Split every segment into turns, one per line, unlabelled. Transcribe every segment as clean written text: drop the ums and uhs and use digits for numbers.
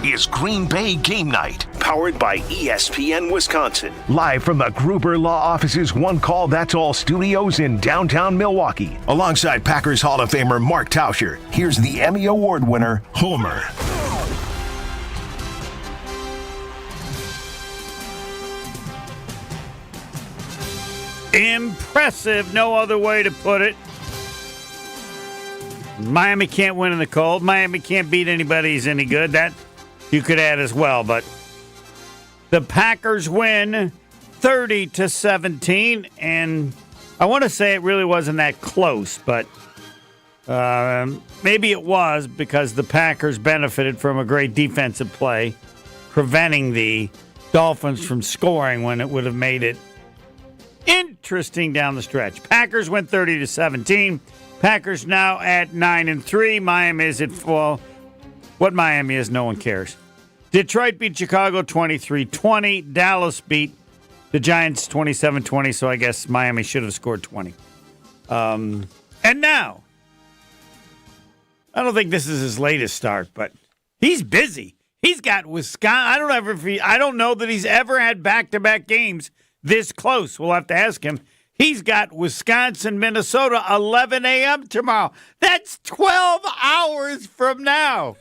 is Green Bay Game Night, powered by ESPN Wisconsin.
Live from the Gruber Law Office's One Call That's All studios in downtown Milwaukee. Alongside Packers Hall of Famer Mark Tauscher, here's the Emmy Award winner, Homer.
Impressive, no other way to put it. Miami can't win in the cold. Miami can't beat anybody who's any good. That you could add as well. But the Packers win 30-17, and I want to say it really wasn't that close, but maybe it was because the Packers benefited from a great defensive play, preventing the Dolphins from scoring when it would have made it interesting down the stretch. Packers win 30-17. Packers now at 9-3. Miami is at, well, what Miami is, no one cares. Detroit beat Chicago 23-20. Dallas beat the Giants 27-20, so I guess Miami should have scored 20. And now, I don't think this is his latest start, but he's busy. He's got Wisconsin. I don't know that he's ever had back-to-back games this close. We'll have to ask him. He's got Wisconsin, Minnesota, 11 a.m. tomorrow. That's 12 hours from now.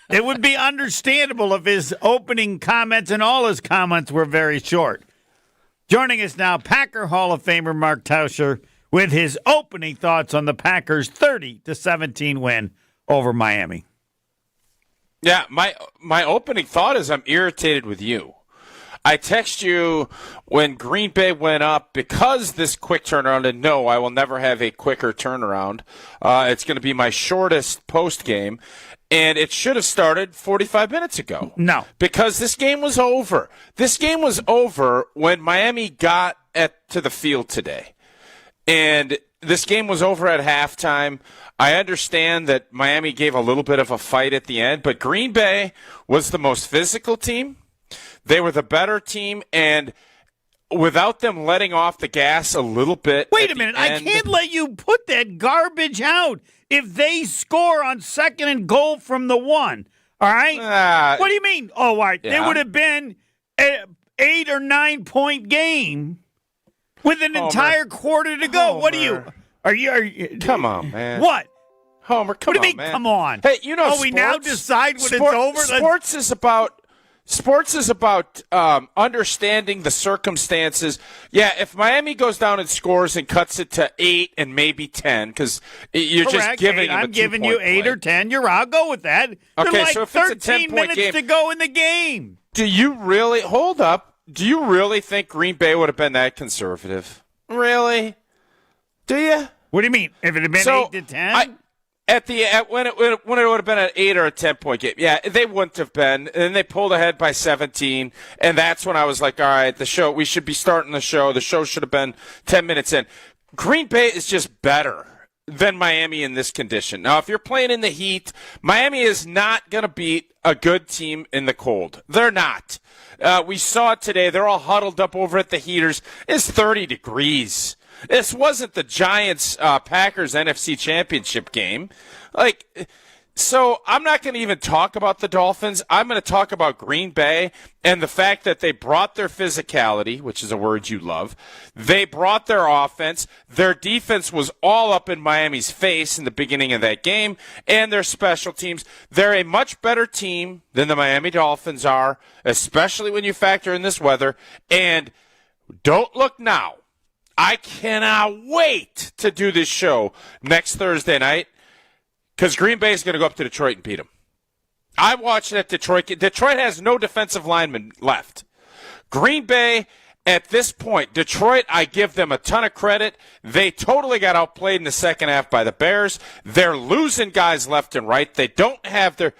It would be understandable if his opening comments and all his comments were very short. Joining us now, Packer Hall of Famer Mark Tauscher with his opening thoughts on the Packers' 30-17 win over Miami.
Yeah, my opening thought is I'm irritated with you. I text you when Green Bay went up because this quick turnaround, and no, I will never have a quicker turnaround. It's going to be my shortest post game, and it should have started 45 minutes ago.
No.
Because this game was over. This game was over when Miami got to the field today. And this game was over at halftime. I understand that Miami gave a little bit of a fight at the end, but Green Bay was the most physical team. They were the better team, and without them letting off the gas a little bit.
Wait a minute. I can't let you put that garbage out if they score on second and goal from the one. All right? What do you mean? Oh, all right. Yeah. It would have been an 8 or 9 point game with an entire quarter to go.
Homer.
What are you?
Come on, man.
What?
Homer, come on, man.
What do you mean, come on?
Hey, you know,
we now decide when it's over?
Sports is about understanding the circumstances. Yeah, if Miami goes down and scores and cuts it to 8 and maybe 10, because you're
Correct.
just giving them
I'm giving you 8 or 10. I'll go with that.
Okay,
like
so if it's a
13
10-point
minutes
game,
to go in the game.
Do you really hold up? Do you really think Green Bay would have been that conservative? Really? Do you?
What do you mean? If it had been 8 to 10?
When it would have been an 8 or a 10-point game, yeah, they wouldn't have been. And then they pulled ahead by 17, and that's when I was like, all right, we should be starting the show. The show should have been 10 minutes in. Green Bay is just better than Miami in this condition. Now, if you're playing in the heat, Miami is not going to beat a good team in the cold. They're not. We saw it today. They're all huddled up over at the heaters. It's 30 degrees. This wasn't the Giants-Packers NFC Championship game. So I'm not going to even talk about the Dolphins. I'm going to talk about Green Bay and the fact that they brought their physicality, which is a word you love. They brought their offense. Their defense was all up in Miami's face in the beginning of that game, and their special teams. They're a much better team than the Miami Dolphins are, especially when you factor in this weather. And don't look now. I cannot wait to do this show next Thursday night because Green Bay is going to go up to Detroit and beat them. I watched that Detroit. Detroit has no defensive linemen left. Green Bay, at this point, Detroit, I give them a ton of credit. They totally got outplayed in the second half by the Bears. They're losing guys left and right. They don't have their...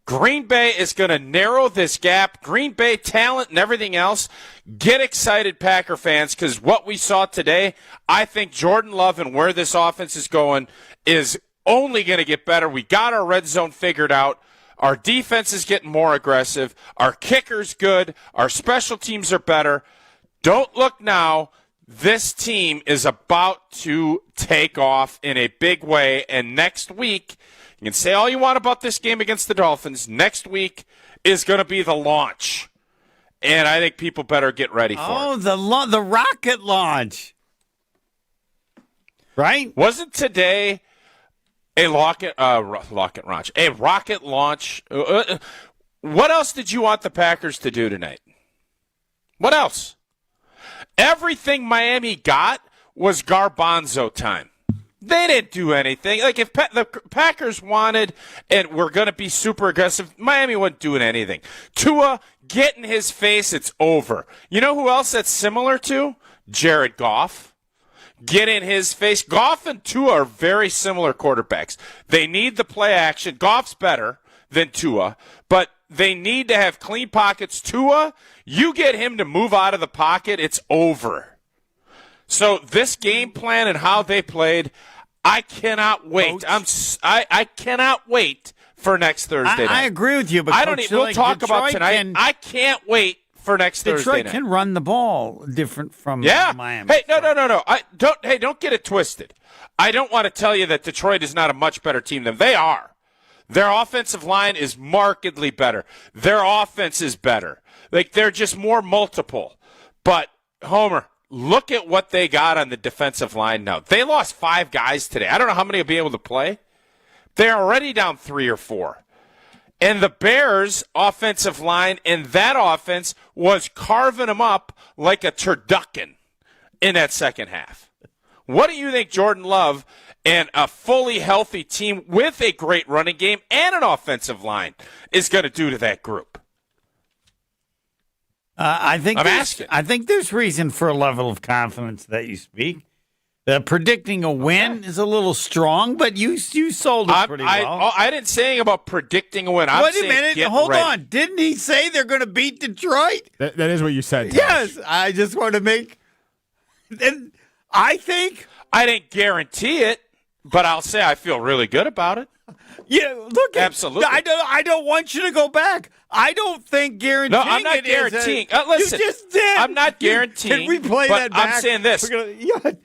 Green Bay is going to narrow this gap. Green Bay talent and everything else. Get excited, Packer fans, because what we saw today, I think Jordan Love and where this offense is going is only going to get better. We got our red zone figured out. Our defense is getting more aggressive. Our kicker's good. Our special teams are better. Don't look now. This team is about to take off in a big way, and next week You can say all you want about this game against the Dolphins. Next week is going to be the launch. And I think people better get ready for it.
Oh, the rocket launch. Right?
Wasn't today a rocket launch? What else did you want the Packers to do tonight? What else? Everything Miami got was garbanzo time. They didn't do anything. Like, if the Packers wanted and were going to be super aggressive, Miami wasn't doing anything. Tua, get in his face, it's over. You know who else that's similar to? Jared Goff. Get in his face. Goff and Tua are very similar quarterbacks. They need the play action. Goff's better than Tua, but they need to have clean pockets. Tua, you get him to move out of the pocket, it's over. So this game plan and how they played, I cannot wait. I cannot wait for next Thursday night.
I agree with you, but
we'll talk about tonight. I can't wait for next Thursday night.
Detroit can run the ball different from Miami.
Hey, no. Don't get it twisted. I don't want to tell you that Detroit is not a much better team than they are. Their offensive line is markedly better. Their offense is better. Like, they're just more multiple. But, Homer, look at what they got on the defensive line now. They lost 5 guys today. I don't know how many will be able to play. They're already down 3 or 4. And the Bears' offensive line and that offense was carving them up like a turducken in that second half. What do you think Jordan Love and a fully healthy team with a great running game and an offensive line is going to do to that group?
I think there's reason for a level of confidence that you speak. Predicting a win is a little strong, but you sold it pretty well.
I didn't say anything about predicting a win.
Wait a minute. Hold on. Didn't he say they're going to beat Detroit?
That is what you said, Tosh.
Yes. I just want to make – I think –
I didn't guarantee it, but I'll say I feel really good about it.
Yeah, look.
Absolutely.
I don't want you to go back. I don't think guaranteeing.
No, I'm not guaranteeing. Listen,
you just did.
I'm not guaranteeing.
Can we play that back?
I'm saying this.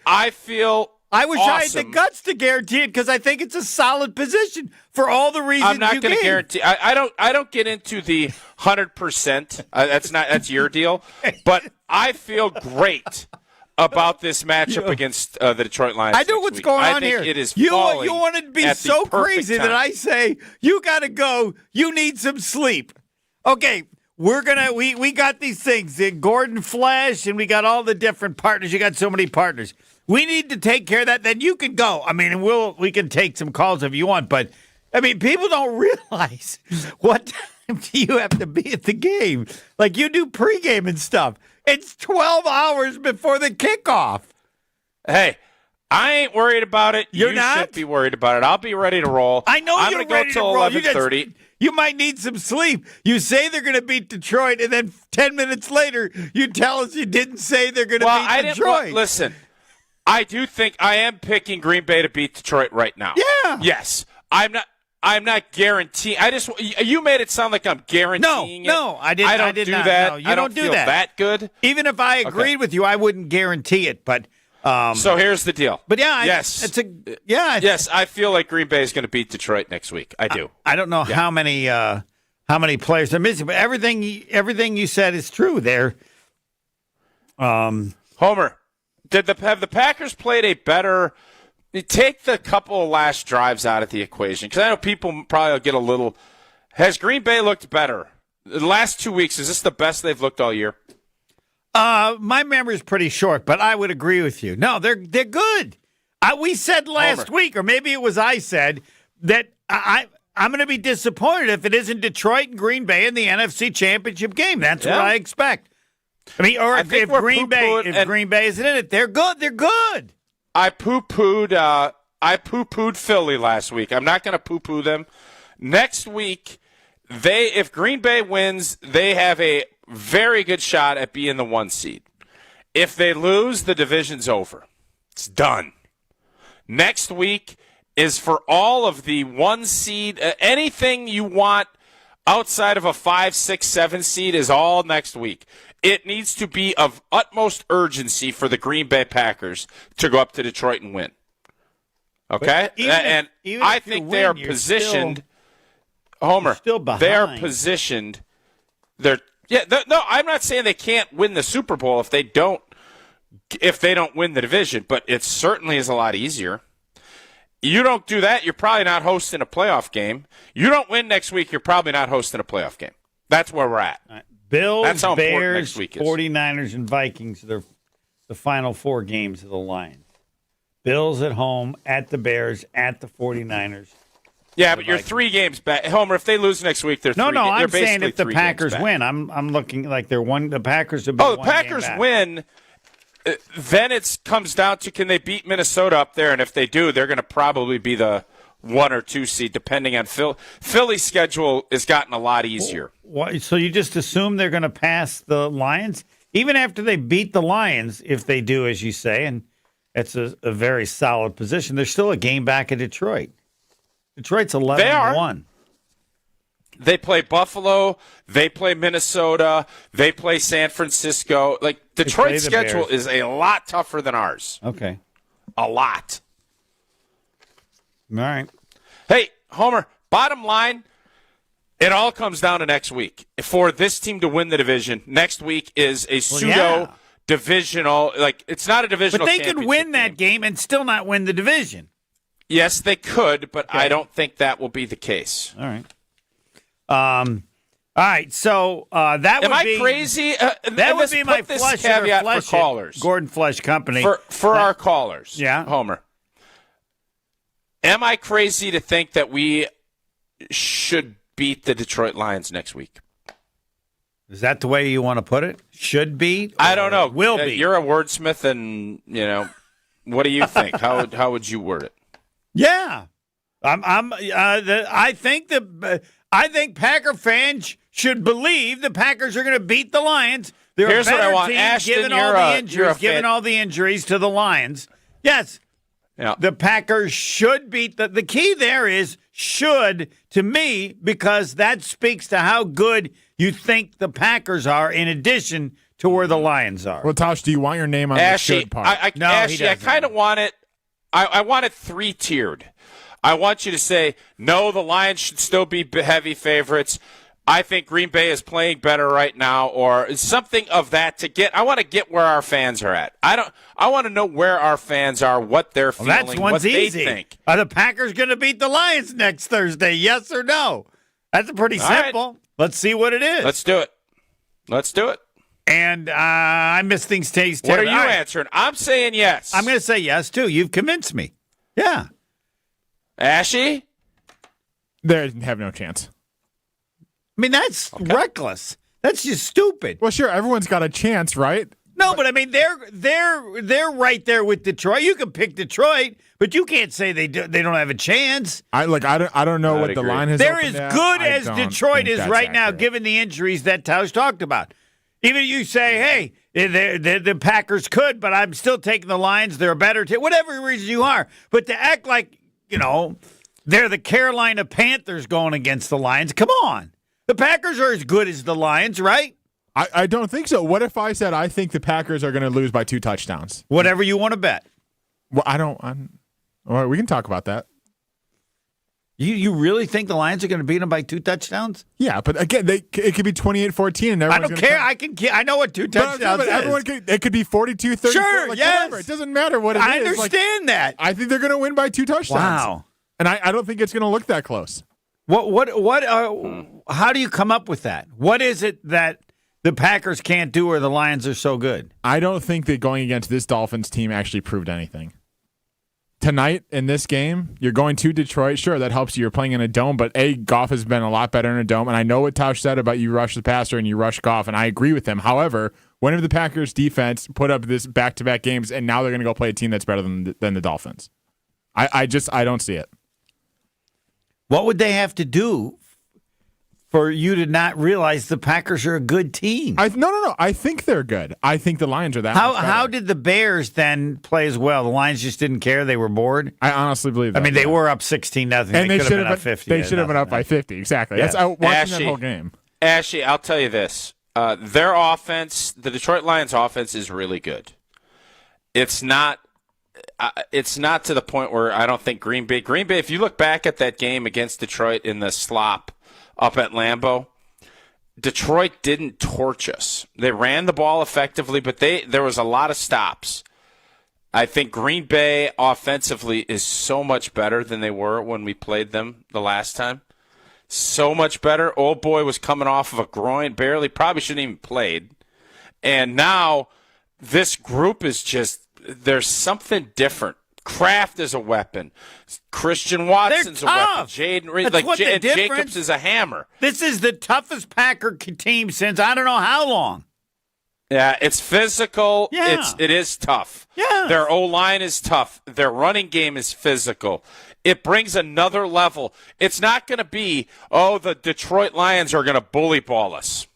I feel.
I wish
awesome.
I had the guts to guarantee it because I think it's a solid position for all the reasons.
I'm not going to guarantee. I don't get into the 100%. That's your deal. But I feel great about this matchup against the Detroit Lions.
I know what's going on here.
It is
you want to be so crazy
time.
that I say you got to go. You need some sleep. Okay, we got these things. Gordon Flash, and we got all the different partners. You got so many partners. We need to take care of that. Then you can go. I mean, we can take some calls if you want, but I mean, people don't realize what time do you have to be at the game. Like, you do pregame and stuff. It's 12 hours before the kickoff.
Hey, I ain't worried about it.
You're not?
You should be worried about it. I'll be ready to roll.
I know
I'm
you're
going to go till 11:30.
You might need some sleep. You say they're going to beat Detroit, and then 10 minutes later, you tell us you didn't say they're going to beat Detroit.
Listen, I do think I am picking Green Bay to beat Detroit right now.
Yeah.
Yes. I'm not guaranteeing. You made it sound like I'm guaranteeing it.
No, I didn't.
I
did
do
not.
that.
No, you
I
don't do
feel that good.
Even if I agreed with you, I wouldn't guarantee it. But
so here's the deal.
But yeah,
yes,
yes.
I feel like Green Bay is going to beat Detroit next week. I do.
I don't know how many players are missing, but everything you said is true there.
Homer, have the Packers played a better? Take the couple of last drives out of the equation, because I know people probably will get a little. Has Green Bay looked better? The last 2 weeks, is this the best they've looked all year?
My memory is pretty short, but I would agree with you. No, they're good. We said last week, or maybe it was I said, that I'm going to be disappointed if it isn't Detroit and Green Bay in the NFC Championship game. That's what I expect. I mean, or if Green Bay isn't in it, they're good. They're good.
I poo-pooed Philly last week. I'm not going to poo-poo them. Next week, if Green Bay wins, they have a very good shot at being the 1 seed. If they lose, the division's over. It's done. Next week is for all of the 1 seed. Anything you want outside of a 5, 6, 7 seed is all next week. It needs to be of utmost urgency for the Green Bay Packers to go up to Detroit and win. Okay? And I think they are positioned. Homer,
still behind.
They are positioned. No, I'm not saying they can't win the Super Bowl if they don't win the division, but it certainly is a lot easier. You don't do that, you're probably not hosting a playoff game. You don't win next week, you're probably not hosting a playoff game. That's where we're at.
Right. Bills,
That's how
Bears,
next week is.
49ers, and Vikings. They're the final 4 games of the Lions. Bills at home, at the Bears, at the 49ers.
Yeah, but you're 3 games back. Homer, if they lose next week, they're
I'm
basically
saying if the
3
Packers
games back.
win. I'm looking like they're one. The Packers have been.
The Packers win. Then it comes down to can they beat Minnesota up there, and if they do, they're going to probably be the 1 or 2 seed, depending on Philly's schedule has gotten a lot easier.
So you just assume they're going to pass the Lions, even after they beat the Lions, if they do, as you say, and it's a very solid position. They're still a game back of Detroit. Detroit's 11-1.
They play Buffalo. They play Minnesota. They play San Francisco. Like, Detroit's schedule is a lot tougher than ours.
Okay.
A lot.
All right.
Hey, Homer, bottom line, it all comes down to next week. For this team to win the division, next week is a pseudo-divisional. Like, it's not a divisional
championship. But they could win that game and still not win the division.
Yes, they could, but I don't think that will be the case.
All right. All right, so that would be...
Am I crazy?
That would be my Flesh
caveat for callers.
Gordon Flesh Company.
For our callers,
yeah.
Homer. Am I crazy to think that we should beat the Detroit Lions next week?
Is that the way you want to put it? Should beat?
I don't know.
Will be.
You're a wordsmith, and, what do you think? How would you word it?
Yeah. I think Packer fans should believe the Packers are going to beat the Lions. They're
Here's
a better
what I want.
team,
Ashton,
given all the injuries to the Lions. Yes.
Yeah.
The Packers should beat the key there is should to me because that speaks to how good you think the Packers are in addition to where the Lions are.
Well, Tosh, do you want your name on the should part?
Ashley, I kind of want it. I want it 3-tiered. I want you to say, no, the Lions should still be heavy favorites. I think Green Bay is playing better right now, or something of that I want to get where our fans are at. I want to know where our fans are, what they're feeling, what they think.
Are the Packers going to beat the Lions next Thursday? Yes or no? That's pretty simple. Right. Let's see what it is.
Let's do it.
And I miss things taste.
What are you answering? I'm saying yes.
I'm going to say yes, too. You've convinced me. Yeah.
Ashy?
They have no chance.
I mean, that's reckless. That's just stupid.
Well, sure, everyone's got a chance, right?
No, but I mean, they're right there with Detroit. You can pick Detroit, but you can't say they don't have a chance.
I don't know what the line has.
They're as good as Detroit is right now, given the injuries that Tausch talked about. Even you say, hey, the Packers could, but I'm still taking the Lions. They're a better team. Whatever reason you are, but to act like they're the Carolina Panthers going against the Lions. Come on. The Packers are as good as the Lions, right?
I don't think so. What if I said I think the Packers are going to lose by 2 touchdowns?
Whatever you want to bet.
Well, all right, we can talk about that.
You really think the Lions are going to beat them by 2 touchdowns?
Yeah, but again, it could be 28-14. And
I don't care. I know what 2 touchdowns is.
It could be 42-34.
Sure, yes.
Whatever. It doesn't matter what it is.
I understand that.
I think they're going to win by 2 touchdowns.
Wow.
And I don't think it's going to look that close.
How do you come up with that? What is it that the Packers can't do or the Lions are so good?
I don't think that going against this Dolphins team actually proved anything. Tonight in this game, you're going to Detroit. Sure, that helps you. You're playing in a dome, but Goff has been a lot better in a dome. And I know what Tausch said about you rush the passer and you rush Goff, and I agree with him. However, when have the Packers defense put up this back-to-back games, and now they're going to go play a team that's better than the Dolphins? I don't see it.
What would they have to do for you to not realize the Packers are a good team?
No. I think they're good. I think the Lions are that much better.
How did the Bears then play as well? The Lions just didn't care. They were bored?
I honestly believe that.
I mean, they were up 16-0.
And they should have been up
50.
They should have been up by 50. Exactly.
Yes.
That's watching that whole game.
Ashley, I'll tell you this. Their offense, the Detroit Lions offense, is really good. It's not it's not to the point where I don't think Green Bay, if you look back at that game against Detroit in the slop up at Lambeau, Detroit didn't torch us. They ran the ball effectively, but there was a lot of stops. I think Green Bay offensively is so much better than they were when we played them the last time. So much better. Old boy was coming off of a groin, probably shouldn't even played. And now this group is just, there's something different. Kraft is a weapon. Christian Watson's a weapon. Jaden Reed, Jacobs is a hammer.
This is the toughest Packer team since I don't know how long.
Yeah, it's physical.
Yeah.
It is tough.
Yeah.
Their O-line is tough. Their running game is physical. It brings another level. It's not going to be, the Detroit Lions are going to bully ball us.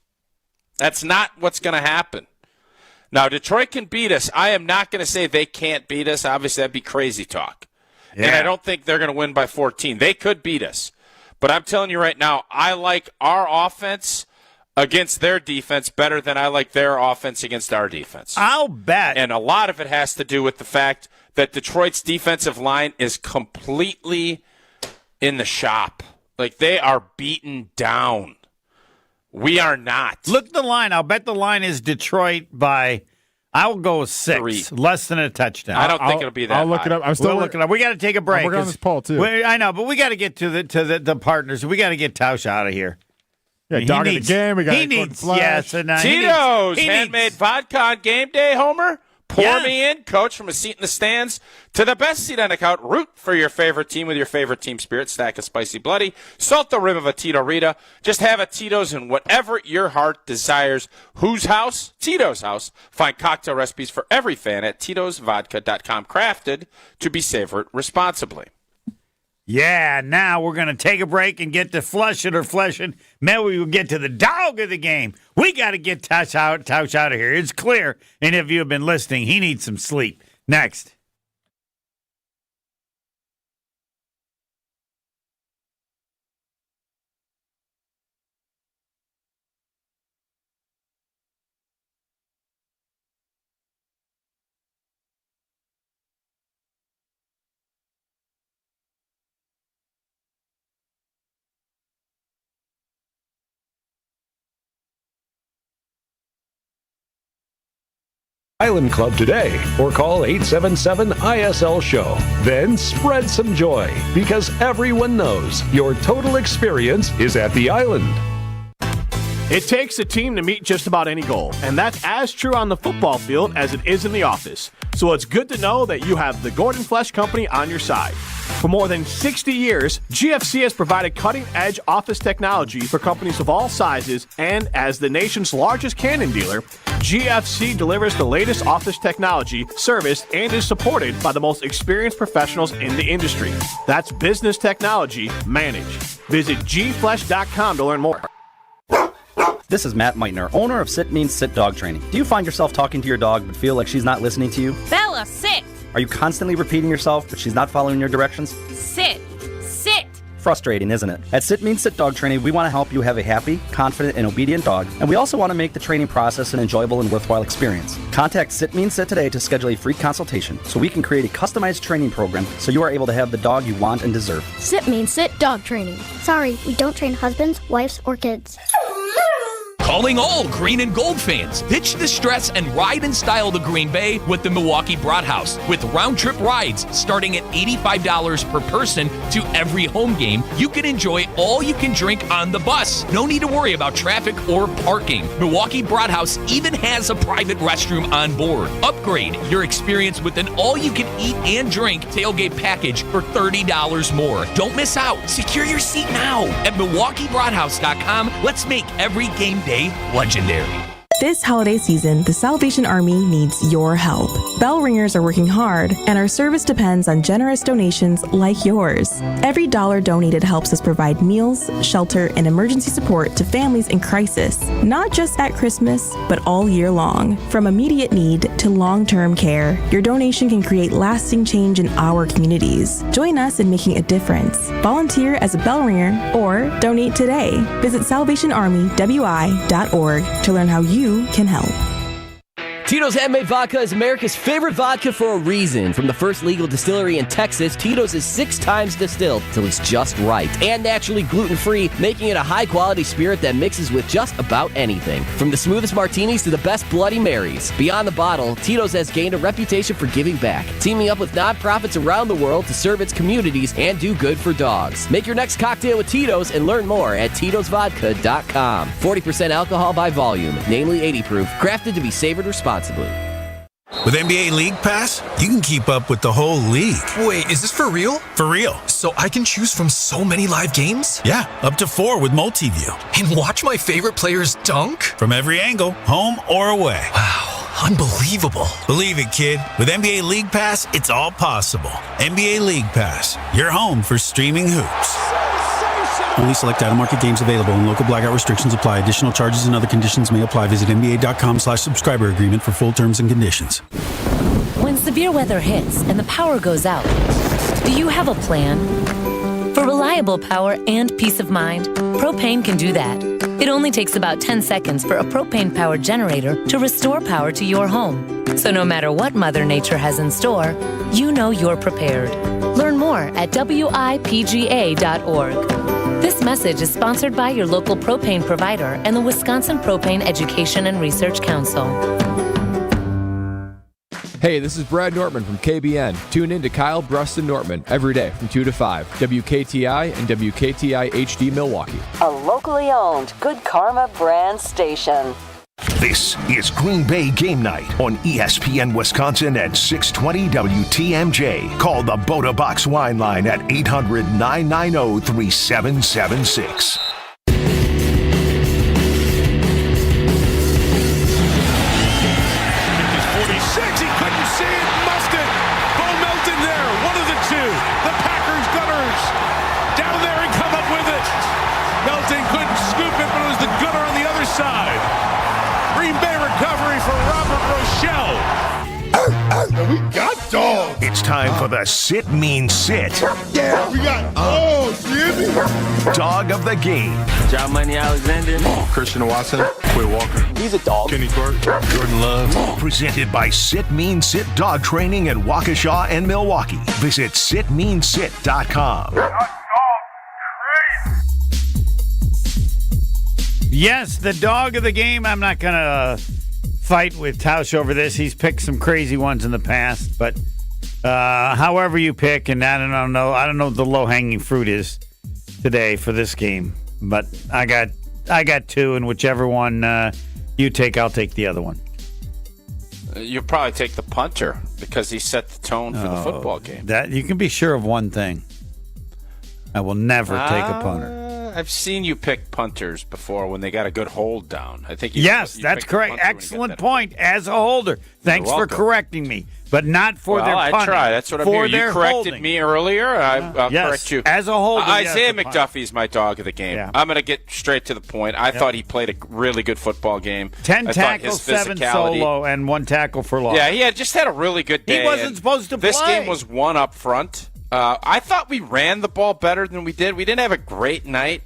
That's not what's going to happen. Now, Detroit can beat us. I am not going to say they can't beat us. Obviously, that'd be crazy talk. Yeah. And I don't think they're going to win by 14. They could beat us. But I'm telling you right now, I like our offense against their defense better than I like their offense against our defense.
I'll bet.
And a lot of it has to do with the fact that Detroit's defensive line is completely in the shop. Like, they are beaten down. We are not.
Look at the line. I'll bet the line is Detroit by, I will go with 6.
3.
Less than a touchdown.
I don't think it'll be that
I'll look
high.
it up. I'm still
looking up. We got to take a break.
We're on this poll, too.
I know, but we got to get to the partners. We got to get Tauscher out of here.
Yeah, dog of the game. We got
Tito's handmade vodka on game day, Homer. Pour me in, coach, from a seat in the stands to the best seat on the couch. Root for your favorite team with your favorite team spirit. Stack of Spicy Bloody. Salt the rim of a Tito Rita. Just have a Tito's in whatever your heart desires. Whose house? Tito's house. Find cocktail recipes for every fan at Tito'sVodka.com. Crafted to be savored responsibly.
Yeah, now we're going to take a break and get to flush it or flesh it. Maybe we will get to the dog of the game. We got to get Tausch out of here. It's clear. And if you have been listening, he needs some sleep. Next.
Island Club today or call 877-ISL-SHOW. Then spread some joy because everyone knows your total experience is at the Island.
It takes a team to meet just about any goal, and that's as true on the football field as it is in the office. So it's good to know that you have the Gordon Flesh Company on your side. For more than 60 years, GFC has provided cutting-edge office technology for companies of all sizes, and as the nation's largest Canon dealer, GFC delivers the latest office technology, serviced, and is supported by the most experienced professionals in the industry. That's business technology managed. Visit gflesh.com to learn more.
This is Matt Meitner, owner of Sit Means Sit Dog Training. Do you find yourself talking to your dog but feel like she's not listening to you?
Bella, sit!
Are you constantly repeating yourself but she's not following your directions?
Sit! Sit!
Frustrating, isn't it? At Sit Means Sit Dog Training, we want to help you have a happy, confident, and obedient dog, and we also want to make the training process an enjoyable and worthwhile experience. Contact Sit Means Sit today to schedule a free consultation so we can create a customized training program so you are able to have the dog you want and deserve.
Sit Means Sit Dog Training. Sorry, we don't train husbands, wives, or kids.
Calling all green and gold fans. Ditch the stress and ride in style to Green Bay with the Milwaukee Broad House. With round-trip rides starting at $85 per person to every home game, you can enjoy all you can drink on the bus. No need to worry about traffic or parking. Milwaukee Broad House even has a private restroom on board. Upgrade your experience with an all-you-can-eat and drink tailgate package for $30 more. Don't miss out. Secure your seat now at MilwaukeeBroadhouse.com. Let's make every game day legendary.
This holiday season, the Salvation Army needs your help. Bell ringers are working hard, and our service depends on generous donations like yours. Every dollar donated helps us provide meals, shelter, and emergency support to families in crisis, not just at Christmas, but all year long. From immediate need to long-term care, your donation can create lasting change in our communities. Join us in making a difference. Volunteer as a bell ringer or donate today. Visit SalvationArmyWI.org to learn how you can help.
Tito's Handmade Vodka is America's favorite vodka for a reason. From the first legal distillery in Texas, Tito's is 6 times distilled till it's just right. And naturally gluten-free, making it a high-quality spirit that mixes with just about anything. From the smoothest martinis to the best Bloody Marys. Beyond the bottle, Tito's has gained a reputation for giving back, teaming up with nonprofits around the world to serve its communities and do good for dogs. Make your next cocktail with Tito's and learn more at Tito'sVodka.com. 40% alcohol by volume, namely 80 proof, crafted to be savored responsibly.
With NBA League Pass, you can keep up with the whole league.
Wait, is this for real?
For real.
So I can choose from so many live games?
Yeah, up to 4 with multi-view.
And watch my favorite players dunk?
From every angle, home or away.
Wow, unbelievable.
Believe it, kid. With NBA League Pass, it's all possible. NBA League Pass, your home for streaming hoops.
Only select out-of-market games available and local blackout restrictions apply. Additional charges and other conditions may apply. Visit NBA.com/subscriber agreement for full terms and conditions.
When severe weather hits and the power goes out, do you have a plan? For reliable power and peace of mind, propane can do that. It only takes about 10 seconds for a propane-powered generator to restore power to your home. So no matter what Mother Nature has in store, you know you're prepared. Learn more at WIPGA.org. This message is sponsored by your local propane provider and the Wisconsin Propane Education and Research Council.
Hey, this is Brad Nortman from KBN. Tune in to Kyle, Brust, and Nortman every day from 2 to 5. WKTI and WKTI HD Milwaukee.
A locally owned Good Karma brand station.
This is Green Bay Game Night on ESPN Wisconsin at 620 WTMJ. Call the Boda Box Wine Line at 800-990-3776.
We got dogs.
It's time for the Sit Mean Sit.
Yeah, we got dogs, really?
Dog of the game.
John Money Alexander.
Christian Watson. Quay Walker.
He's a dog.
Kenny Clark. Jordan Love.
Presented by Sit Mean Sit Dog Training in Waukesha and Milwaukee. Visit sitmeansit.com.
Yes, the dog of the game. I'm not going to fight with Tauscher over this. He's picked some crazy ones in the past, but however you pick, and I don't know what the low-hanging fruit is today for this game, but I got two, and whichever one you take, I'll take the other one.
You'll probably take the punter because he set the tone for the football game.
That you can be sure of one thing. I will never take a punter.
I've seen you pick punters before when they got a good hold down. I think
yes, that's correct. Excellent point. As a holder, thanks for correcting me, but not for their punting.
I try. That's what I'm hearing. You corrected me earlier. I'll correct you.
As a holder,
Isaiah McDuffie's my dog of the game. Yeah. I'm going to get straight to the point. I thought he played a really good football game.
10 tackles, 7 solo, and 1 tackle for loss.
Yeah, he just had a really good day.
He wasn't supposed to play.
This game was one up front. I thought we ran the ball better than we did. We didn't have a great night.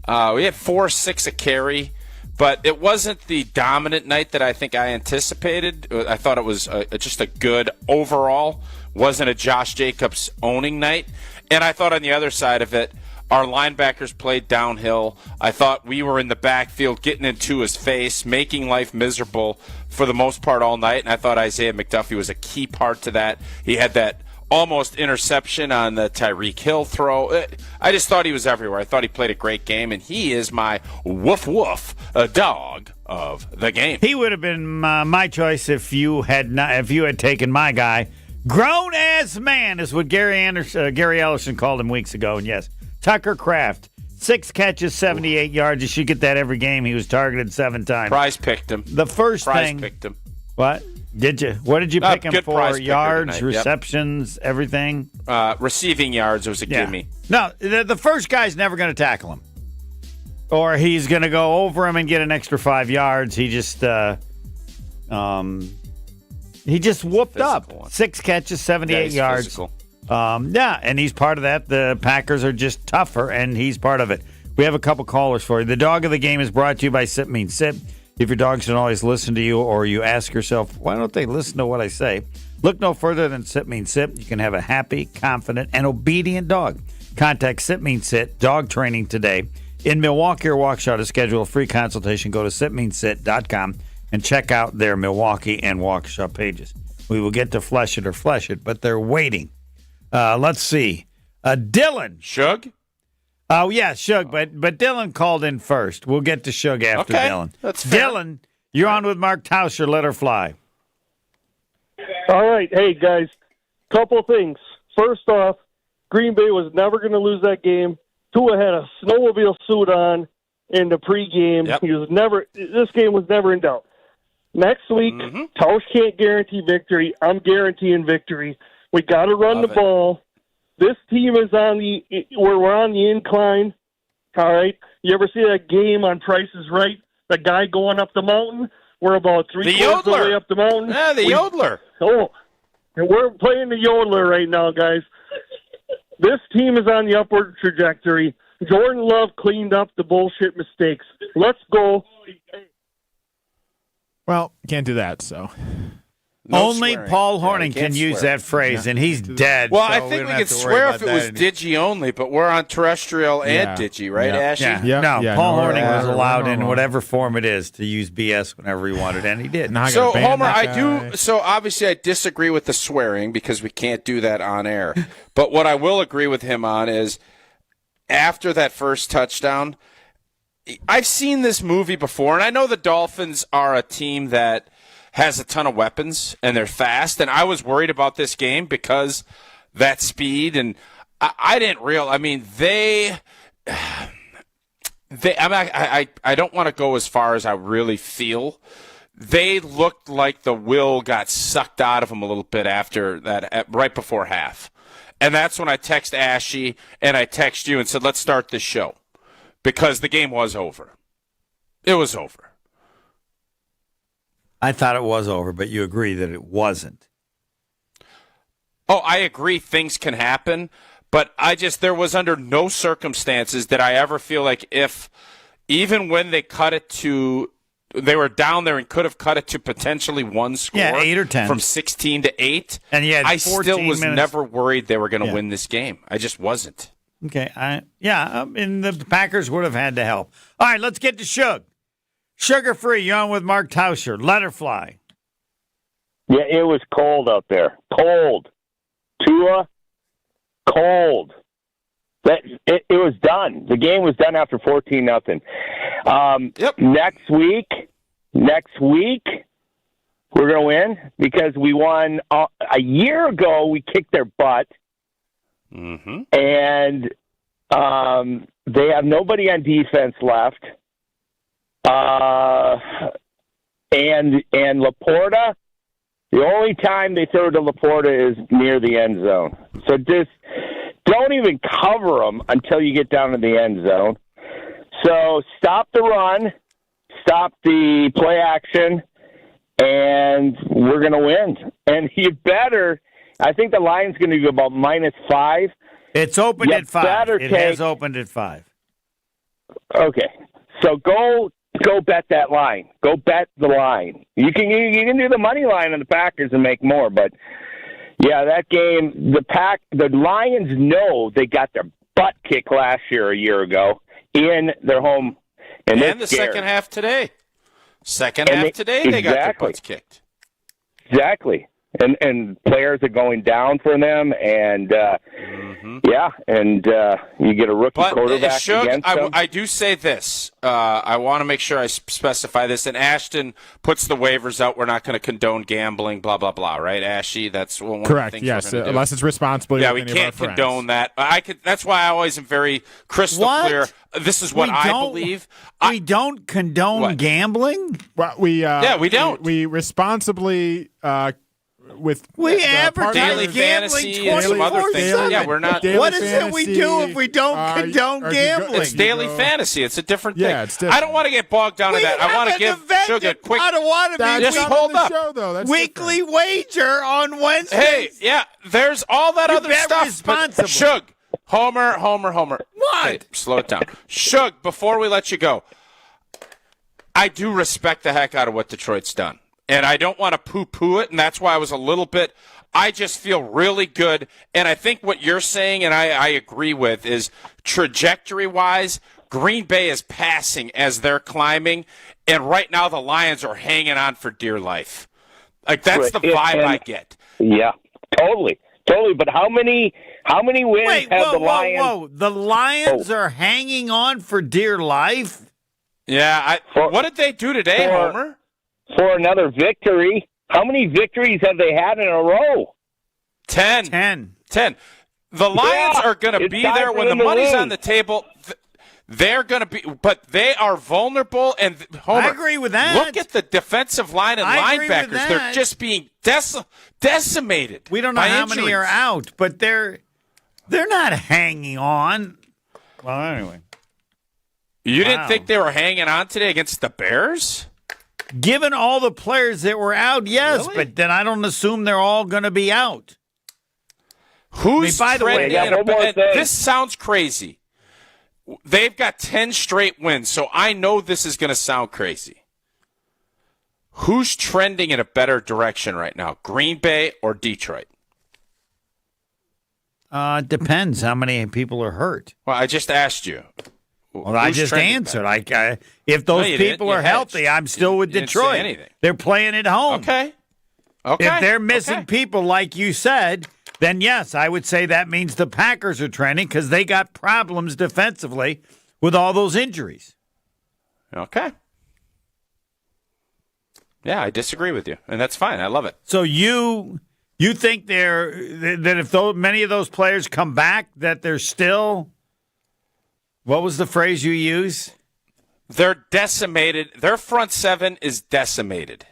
We had 4-6 a carry, but it wasn't the dominant night that I think I anticipated. I thought it was just a good overall. Wasn't a Josh Jacobs owning night. And I thought on the other side of it, our linebackers played downhill. I thought we were in the backfield getting into his face, making life miserable for the most part all night. And I thought Isaiah McDuffie was a key part to that. He had that almost interception on the Tyreek Hill throw. I just thought he was everywhere. I thought he played a great game, and he is my woof dog of the game.
He would have been my choice if you had taken my guy. Grown ass man is what Gary Ellerson called him weeks ago. And yes, Tucker Kraft, 6 catches, 78 yards. You should get that every game. He was targeted 7 times.
Prize picked him.
The first thing.
Picked him.
What? Did you? What did you pick him for? Yards,
tonight.
Receptions, everything?
Receiving yards was a gimme.
No, the first guy's never going to tackle him. Or he's going to go over him and get an extra 5 yards. He just whooped up. 6 catches, 78 yards.
Physical.
And he's part of that. The Packers are just tougher, and he's part of it. We have a couple callers for you. The dog of the game is brought to you by Sip Means Sip. If your dog should always listen to you, or you ask yourself, why don't they listen to what I say? Look no further than Sit Means Sit. You can have a happy, confident, and obedient dog. Contact Sit Means Sit Dog Training today. In Milwaukee or Waukesha, to schedule a free consultation, go to sitmeansit.com and check out their Milwaukee and Waukesha pages. We will get to Flesh It or Flesh It, but they're waiting. Let's see. Dylan.
Shug?
Oh, yeah, Shug, but Dylan called in first. We'll get to Shug after Dylan.
That's fair.
Dylan, you're on with Mark Tauscher. Let her fly.
All right. Hey, guys, couple things. First off, Green Bay was never going to lose that game. Tua had a snowmobile suit on in the pregame. Yep. This game was never in doubt. Next week, Tausch can't guarantee victory. I'm guaranteeing victory. We got to run the ball. This team is we're on the incline. All right. You ever see that game on Price is Right? The guy going up the mountain? We're about three-quarters of the way up the mountain.
Yeah, the yodeler.
Oh, and we're playing the yodeler right now, guys. This team is on the upward trajectory. Jordan Love cleaned up the bullshit mistakes. Let's go.
Well, can't do that, so.
Only Paul Horning can use that phrase, and he's dead.
Well,
so
I think we
don't
could
have to worry
swear
about
if it was
that.
Digi only, but we're on terrestrial and Digi, right, Ashley?
Paul Horning was allowed in whatever form it is to use BS whenever he wanted, and he did.
So, Homer, so obviously I disagree with the swearing because we can't do that on air. But what I will agree with him on is after that first touchdown, I've seen this movie before, and I know the Dolphins are a team that has a ton of weapons, and they're fast, and I was worried about this game because that speed, and I didn't realize, I mean, I don't want to go as far as I really feel. They looked like the will got sucked out of them a little bit after that, right before half. And that's when I text Ashy, and I text you and said, let's start this show, because the game was over. It was over.
I thought it was over, but you agree that it wasn't.
Oh, I agree things can happen, but there was under no circumstances did I ever feel like even when they cut it to, they were down there and could have cut it to potentially one score.
Yeah, 8 or 10.
From 16 to 8.
And
I still was
minutes.
never worried they were going to win this game. I just wasn't.
Okay, and the Packers would have had to help. All right, let's get to Shug. Sugar-free, you're on with Mark Tauscher. Let her fly.
Yeah, it was cold out there. Cold. Tua, cold. It was done. The game was done after 14-0. Next week, we're going to win because we won a year ago. We kicked their butt, and they have nobody on defense left. And Laporta, the only time they throw to Laporta is near the end zone. So just don't even cover them until you get down to the end zone. So stop the run, stop the play action, and we're going to win. And you better, I think the line's going to go about -5.
It's opened at 5. It has opened at 5.
Okay. So go bet that line. Go bet the line. You can do the money line on the Packers and make more, but yeah, that game, the Lions know they got their butt kicked last year, a year ago, in their home, and
the second half today. They got their butts kicked.
Exactly. And players are going down for them, and you get a rookie quarterback against them.
I do say this. I want to make sure I specify this. And Ashton puts the waivers out. We're not going to condone gambling, blah, blah, blah, right, Ashy? That's one of
correct.
the things
Yes,
we're gonna do.
unless it's responsible.
Yeah, we can't condone that. That's why I always am very crystal clear. This is what I believe.
We don't condone gambling?
Well, we
don't.
We responsibly
we advertise
daily fantasy and some other things. Yeah, we're not.
What is it we do if we don't condone gambling?
It's daily fantasy. It's a different thing.
Yeah, it's different.
I don't want to get bogged down in that. I want to give Sugar a quick. Just hold up.
Weekly wager on Wednesday.
Hey, yeah, there's all that other stuff. Shug, Homer.
What?
Hey, slow it down. Shug, before we let you go, I do respect the heck out of what Detroit's done. And I don't want to poo-poo it, and that's why I was a little bit – I just feel really good. And I think what you're saying, and I agree with, is trajectory-wise, Green Bay is passing as they're climbing, and right now the Lions are hanging on for dear life. Like, that's the vibe I get.
Yeah, totally. But how many wins have the Lions?
Whoa. The Lions are hanging on for dear life?
Yeah. What did they do today, Homer?
For another victory. How many victories have they had in a row?
10. 10. The Lions are going to be there when the money's on the table. They're going to be, but they are vulnerable. And Homer,
I agree with that.
Look at the defensive line and linebackers. They're just being decimated.
We don't know how many are out, but they're not hanging on. Well, anyway.
You didn't think they were hanging on today against the Bears?
Given all the players that were out, yes, really? But then I don't assume they're all going to be out.
Who's
by the way,
this sounds crazy. They've got 10 straight wins, so I know this is going to sound crazy. Who's trending in a better direction right now, Green Bay or Detroit?
It depends how many people are hurt.
Well, I just asked you.
Well, I just answered. If those people are healthy, I'm still with Detroit. They're playing at home.
Okay.
If they're missing people, like you said, then yes, I would say that means the Packers are trending because they got problems defensively with all those injuries.
Okay. Yeah, I disagree with you, and that's fine. I love it.
So you think that if many of those players come back, that they're still... What was the phrase you use?
They're decimated. Their front seven is decimated.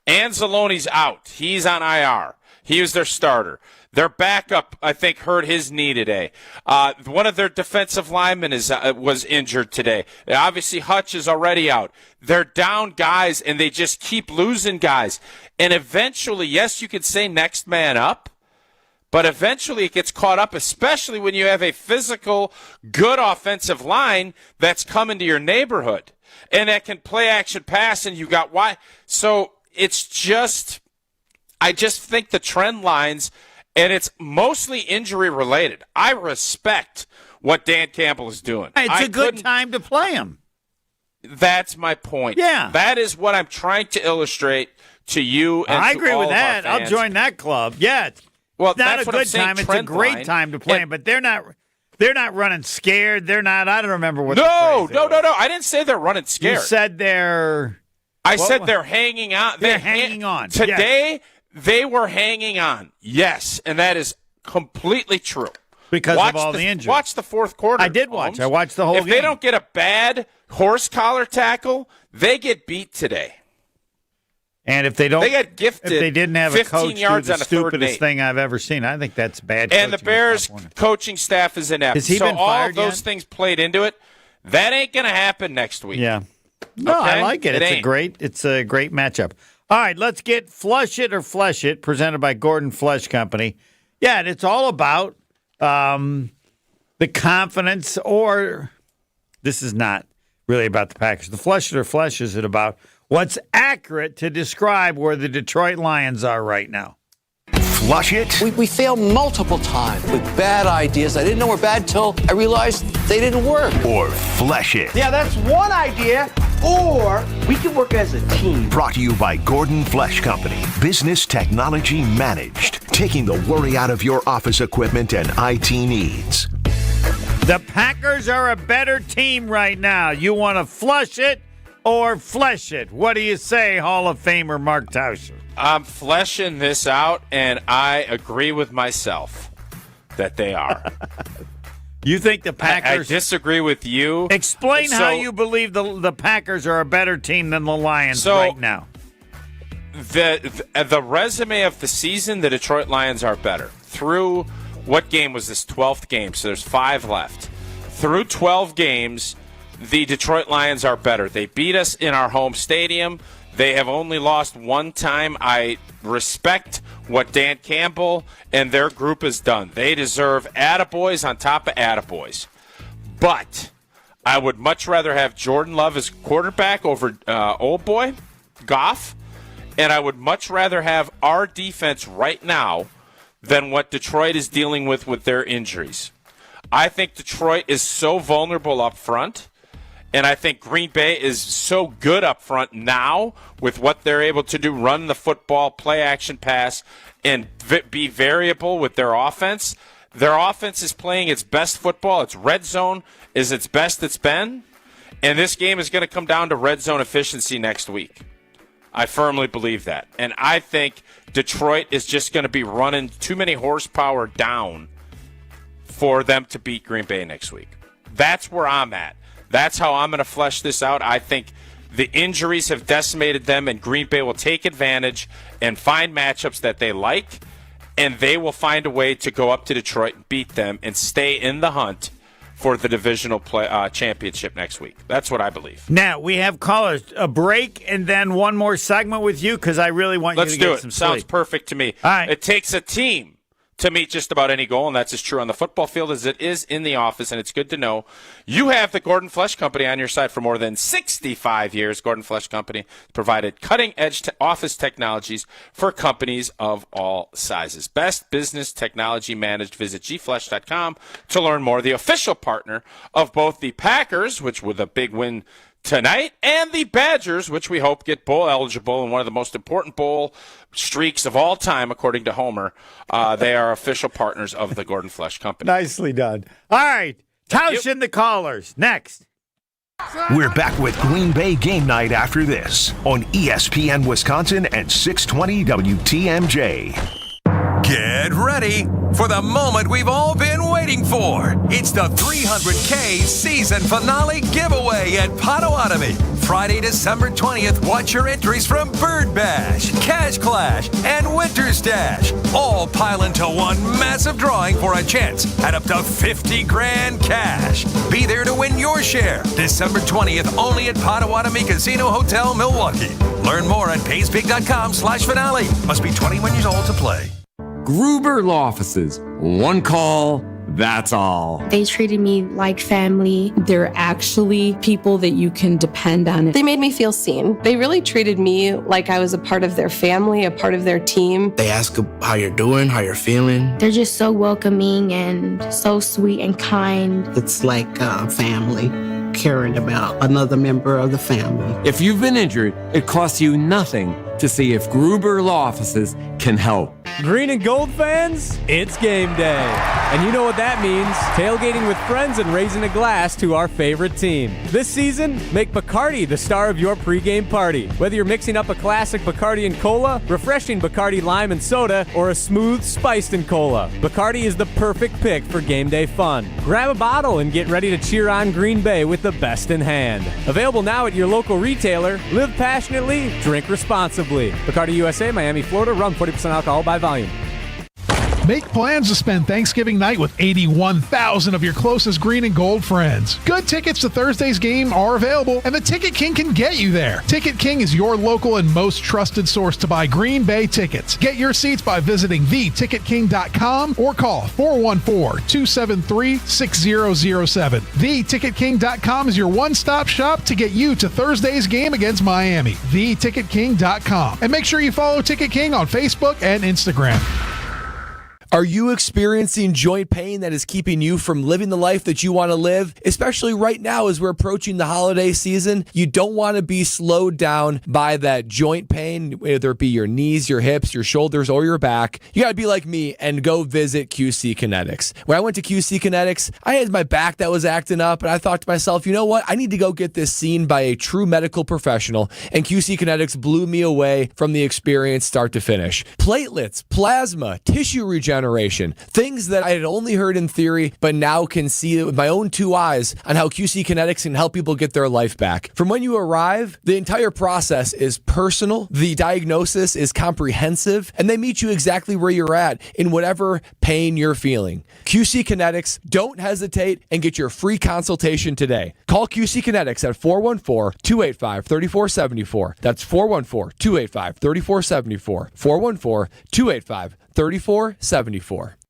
Anzalone's out. He's on IR. He was their starter. Their backup, I think, hurt his knee today. One of their defensive linemen was injured today. Obviously, Hutch is already out. They're down guys, and they just keep losing guys. And eventually, yes, you could say next man up. But eventually it gets caught up, especially when you have a physical, good offensive line that's coming to your neighborhood and that can play action pass, and you got why. So it's just, I just think the trend lines, and it's mostly injury related. I respect what Dan Campbell is doing.
It's a good time to play him.
That's my point.
Yeah.
That is what I'm trying to illustrate to you and
I
to
agree
all
with
of
that.
our fans.
I'll join that club. Yeah.
Well,
it's not
that's
a
what I'm
good
saying,
time. It's a great time to play him, but they're not running scared. They're not. I don't remember what.
No. I didn't say they're running scared.
You said they're.
I said they're hanging on.
They're hanging on.
Today, they were hanging on. Yes, and that is completely true.
Because of all the injuries.
Watch the fourth quarter.
I did watch. I watched the whole game.
If they don't get a bad horse collar tackle, they get beat today.
And if they don't,
they got gifted.
If they didn't have a
15
coach
yards
do
on
the
a third and
stupidest
8.
thing I've ever seen, I think that's bad.
And the Bears coaching staff is inept.
Has he
so
been
all
fired
of those
yet?
things played into it. That ain't going to happen next week.
Yeah. No,
Okay?
I like it. It's a great matchup. All right, let's get Flush It or Flesh It, presented by Gordon Flesh Company. Yeah, and it's all about the confidence, or this is not really about the Packers. The Flush It or Flesh is it about what's accurate to describe where the Detroit Lions are right now.
Flush it.
We failed multiple times with bad ideas. I didn't know were bad till I realized they didn't work.
Or flesh it.
Yeah, that's one idea. Or we can work as a team.
Brought to you by Gordon Flesh Company. Business technology managed. Taking the worry out of your office equipment and IT needs.
The Packers are a better team right now. You want to flush it or flesh it? What do you say, Hall of Famer Mark Tauscher?
I'm fleshing this out, and I agree with myself that they are.
You think the Packers...
I disagree with you.
Explain how you believe the Packers are a better team than the Lions right now.
The resume of the season, the Detroit Lions are better. Through, what game was this? 12th game, so there's 5 left. Through 12 games, the Detroit Lions are better. They beat us in our home stadium. They have only lost one time. I respect what Dan Campbell and their group has done. They deserve attaboys on top of attaboys. But I would much rather have Jordan Love as quarterback over old boy Goff, and I would much rather have our defense right now than what Detroit is dealing with their injuries. I think Detroit is so vulnerable up front, and I think Green Bay is so good up front now with what they're able to do, run the football, play action pass, and be variable with their offense. Their offense is playing its best football. Its red zone is its best it's been. And this game is going to come down to red zone efficiency next week. I firmly believe that. And I think Detroit is just going to be running too many horsepower down for them to beat Green Bay next week. That's where I'm at. That's how I'm going to flesh this out. I think the injuries have decimated them, and Green Bay will take advantage and find matchups that they like, and they will find a way to go up to Detroit and beat them and stay in the hunt for the divisional championship next week. That's what I believe.
Now, we have callers. A break and then one more segment with you because I really want you to get some sleep.
Sounds perfect to me.
All right.
It takes a team to meet just about any goal, and that's as true on the football field as it is in the office, and it's good to know you have the Gordon Flesh Company on your side for more than 65 years. Gordon Flesh Company provided cutting-edge office technologies for companies of all sizes. Best business technology managed. Visit gflesh.com to learn more. The official partner of both the Packers, which were the big win tonight, and the Badgers, which we hope get bowl eligible in one of the most important bowl streaks of all time, according to Homer. They are official partners of the Gordon Flesh Company.
Nicely done. All right, Tauscher and the callers. Next.
We're back with Green Bay Game Night after this on ESPN Wisconsin and 620 WTMJ.
Get ready for the moment we've all been waiting for. It's the 300K season finale giveaway at Potawatomi. Friday, December 20th, watch your entries from Bird Bash, Cash Clash, and Winter Stash. All pile into one massive drawing for a chance at up to 50 grand cash. Be there to win your share. December 20th, only at Potawatomi Casino Hotel, Milwaukee. Learn more at paysbig.com/finale. Must be 21 years old to play.
Gruber Law Offices. One call, that's all.
They treated me like family. They're actually people that you can depend on.
They made me feel seen. They really treated me like I was a part of their family, a part of their team.
They ask how you're doing, how you're feeling.
They're just so welcoming and so sweet and kind.
It's like family, caring about another member of the family.
If you've been injured, it costs you nothing to see if Gruber Law Offices can help.
Green and gold fans, it's game day. And you know what that means. Tailgating with friends and raising a glass to our favorite team. This season, make Bacardi the star of your pregame party. Whether you're mixing up a classic Bacardi and cola, refreshing Bacardi lime and soda, or a smooth spiced and cola, Bacardi is the perfect pick for game day fun. Grab a bottle and get ready to cheer on Green Bay with the best in hand. Available now at your local retailer. Live passionately, drink responsibly. Bacardi USA, Miami, Florida. Rum 40% alcohol by volume.
Make plans to spend Thanksgiving night with 81,000 of your closest green and gold friends. Good tickets to Thursday's game are available, and the Ticket King can get you there. Ticket King is your local and most trusted source to buy Green Bay tickets. Get your seats by visiting theticketking.com or call 414-273-6007. Theticketking.com is your one-stop shop to get you to Thursday's game against Miami. Theticketking.com. And make sure you follow Ticket King on Facebook and Instagram.
Are you experiencing joint pain that is keeping you from living the life that you want to live? Especially right now as we're approaching the holiday season, you don't want to be slowed down by that joint pain, whether it be your knees, your hips, your shoulders, or your back. You got to be like me and go visit QC Kinetics. When I went to QC Kinetics, I had my back that was acting up, and I thought to myself, you know what? I need to go get this seen by a true medical professional, and QC Kinetics blew me away from the experience start to finish. Platelets, plasma, tissue regeneration, things that I had only heard in theory, but now can see with my own two eyes on how QC Kinetics can help people get their life back. From when you arrive, the entire process is personal, the diagnosis is comprehensive, and they meet you exactly where you're at in whatever pain you're feeling. QC Kinetics, don't hesitate and get your free consultation today. Call QC Kinetics at 414-285-3474. That's 414-285-3474. 414-285-3474.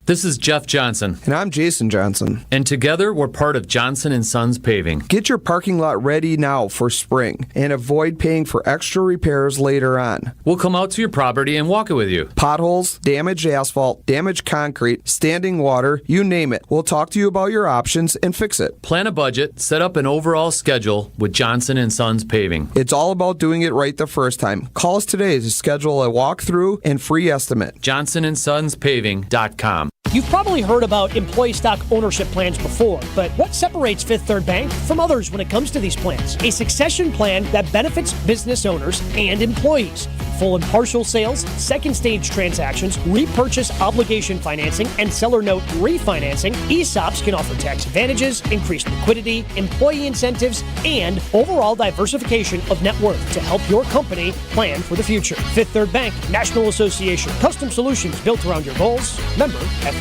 This is Jeff Johnson.
And I'm Jason Johnson.
And together, we're part of Johnson & Sons Paving.
Get your parking lot ready now for spring and avoid paying for extra repairs later on.
We'll come out to your property and walk it with you.
Potholes, damaged asphalt, damaged concrete, standing water, you name it. We'll talk to you about your options and fix it.
Plan a budget, set up an overall schedule with Johnson & Sons Paving.
It's all about doing it right the first time. Call us today to schedule a walkthrough and free estimate.
JohnsonandSonsPaving.com.
You've probably heard about employee stock ownership plans before, but what separates Fifth Third Bank from others when it comes to these plans? A succession plan that benefits business owners and employees. Full and partial sales, second stage transactions, repurchase obligation financing, and seller note refinancing, ESOPs can offer tax advantages, increased liquidity, employee incentives, and overall diversification of net worth to help your company plan for the future. Fifth Third Bank, National Association. Custom solutions built around your goals. Member FDIC.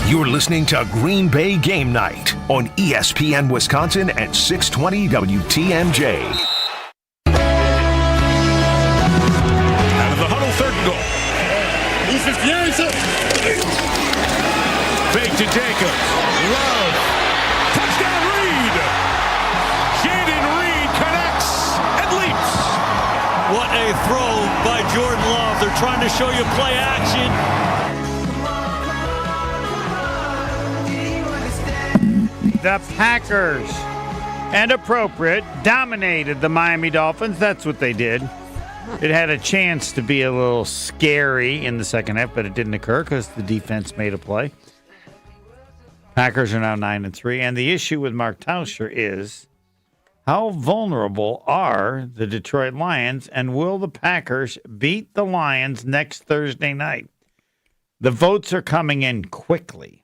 You're listening to Green Bay Game Night on ESPN Wisconsin at 620 WTMJ.
Out of the huddle, third and goal. Fake to Jacobs. Love. Touchdown Reed. Jaden Reed connects and leaps.
What a throw by Jordan Love. They're trying to show you play action.
The Packers, and appropriate, dominated the Miami Dolphins. That's what they did. It had a chance to be a little scary in the second half, but it didn't occur because the defense made a play. Packers are now 9-3, and the issue with Mark Tauscher is how vulnerable are the Detroit Lions, and will the Packers beat the Lions next Thursday night? The votes are coming in quickly.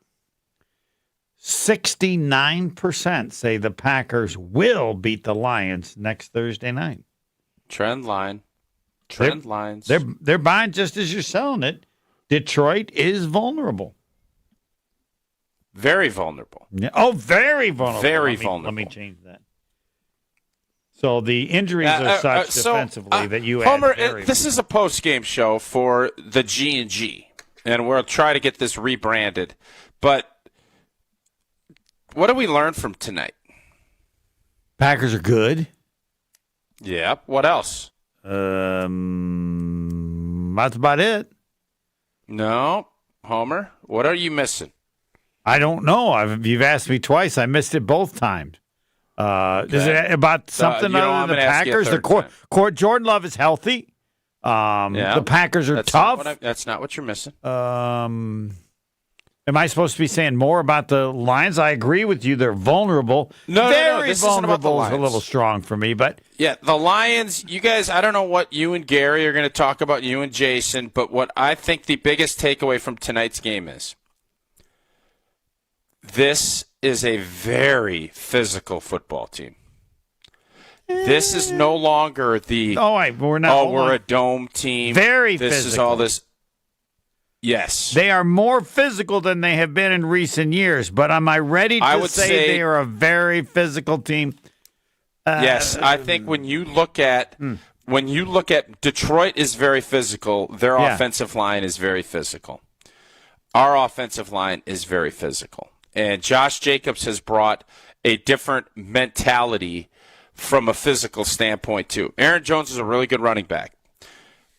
69% say the Packers will beat the Lions next Thursday night.
Trend lines.
They're buying just as you're selling it. Detroit is vulnerable.
Very vulnerable.
Yeah. Oh, very vulnerable.
Very vulnerable.
Let me change that. So the injuries are such defensively that you
Homer,
add
this is a post-game show for the G&G, and we'll try to get this rebranded. But what did we learn from tonight?
Packers are good.
Yep. What else?
That's about it.
No. Homer, what are you missing?
I don't know. You've asked me twice. I missed it both times. Is it about something other than the Packers? The court, Jordan Love is healthy. The Packers are tough.
That's not what you're missing.
Am I supposed to be saying more about the Lions? I agree with you. They're vulnerable.
No,
Very
this isn't about the
vulnerable
Lions.
is a little strong for me, but
yeah, the Lions, you guys, I don't know what you and Gary are going to talk about, you and Jason, but what I think the biggest takeaway from tonight's game is this is a very physical football team. This is no longer the we're a dome team.
Very
this
physical.
Is all this. Yes.
They are more physical than they have been in recent years, but am I ready to say they are a very physical team?
Yes, I think when you look at Detroit is very physical, their offensive line is very physical. Our offensive line is very physical. And Josh Jacobs has brought a different mentality from a physical standpoint too. Aaron Jones is a really good running back,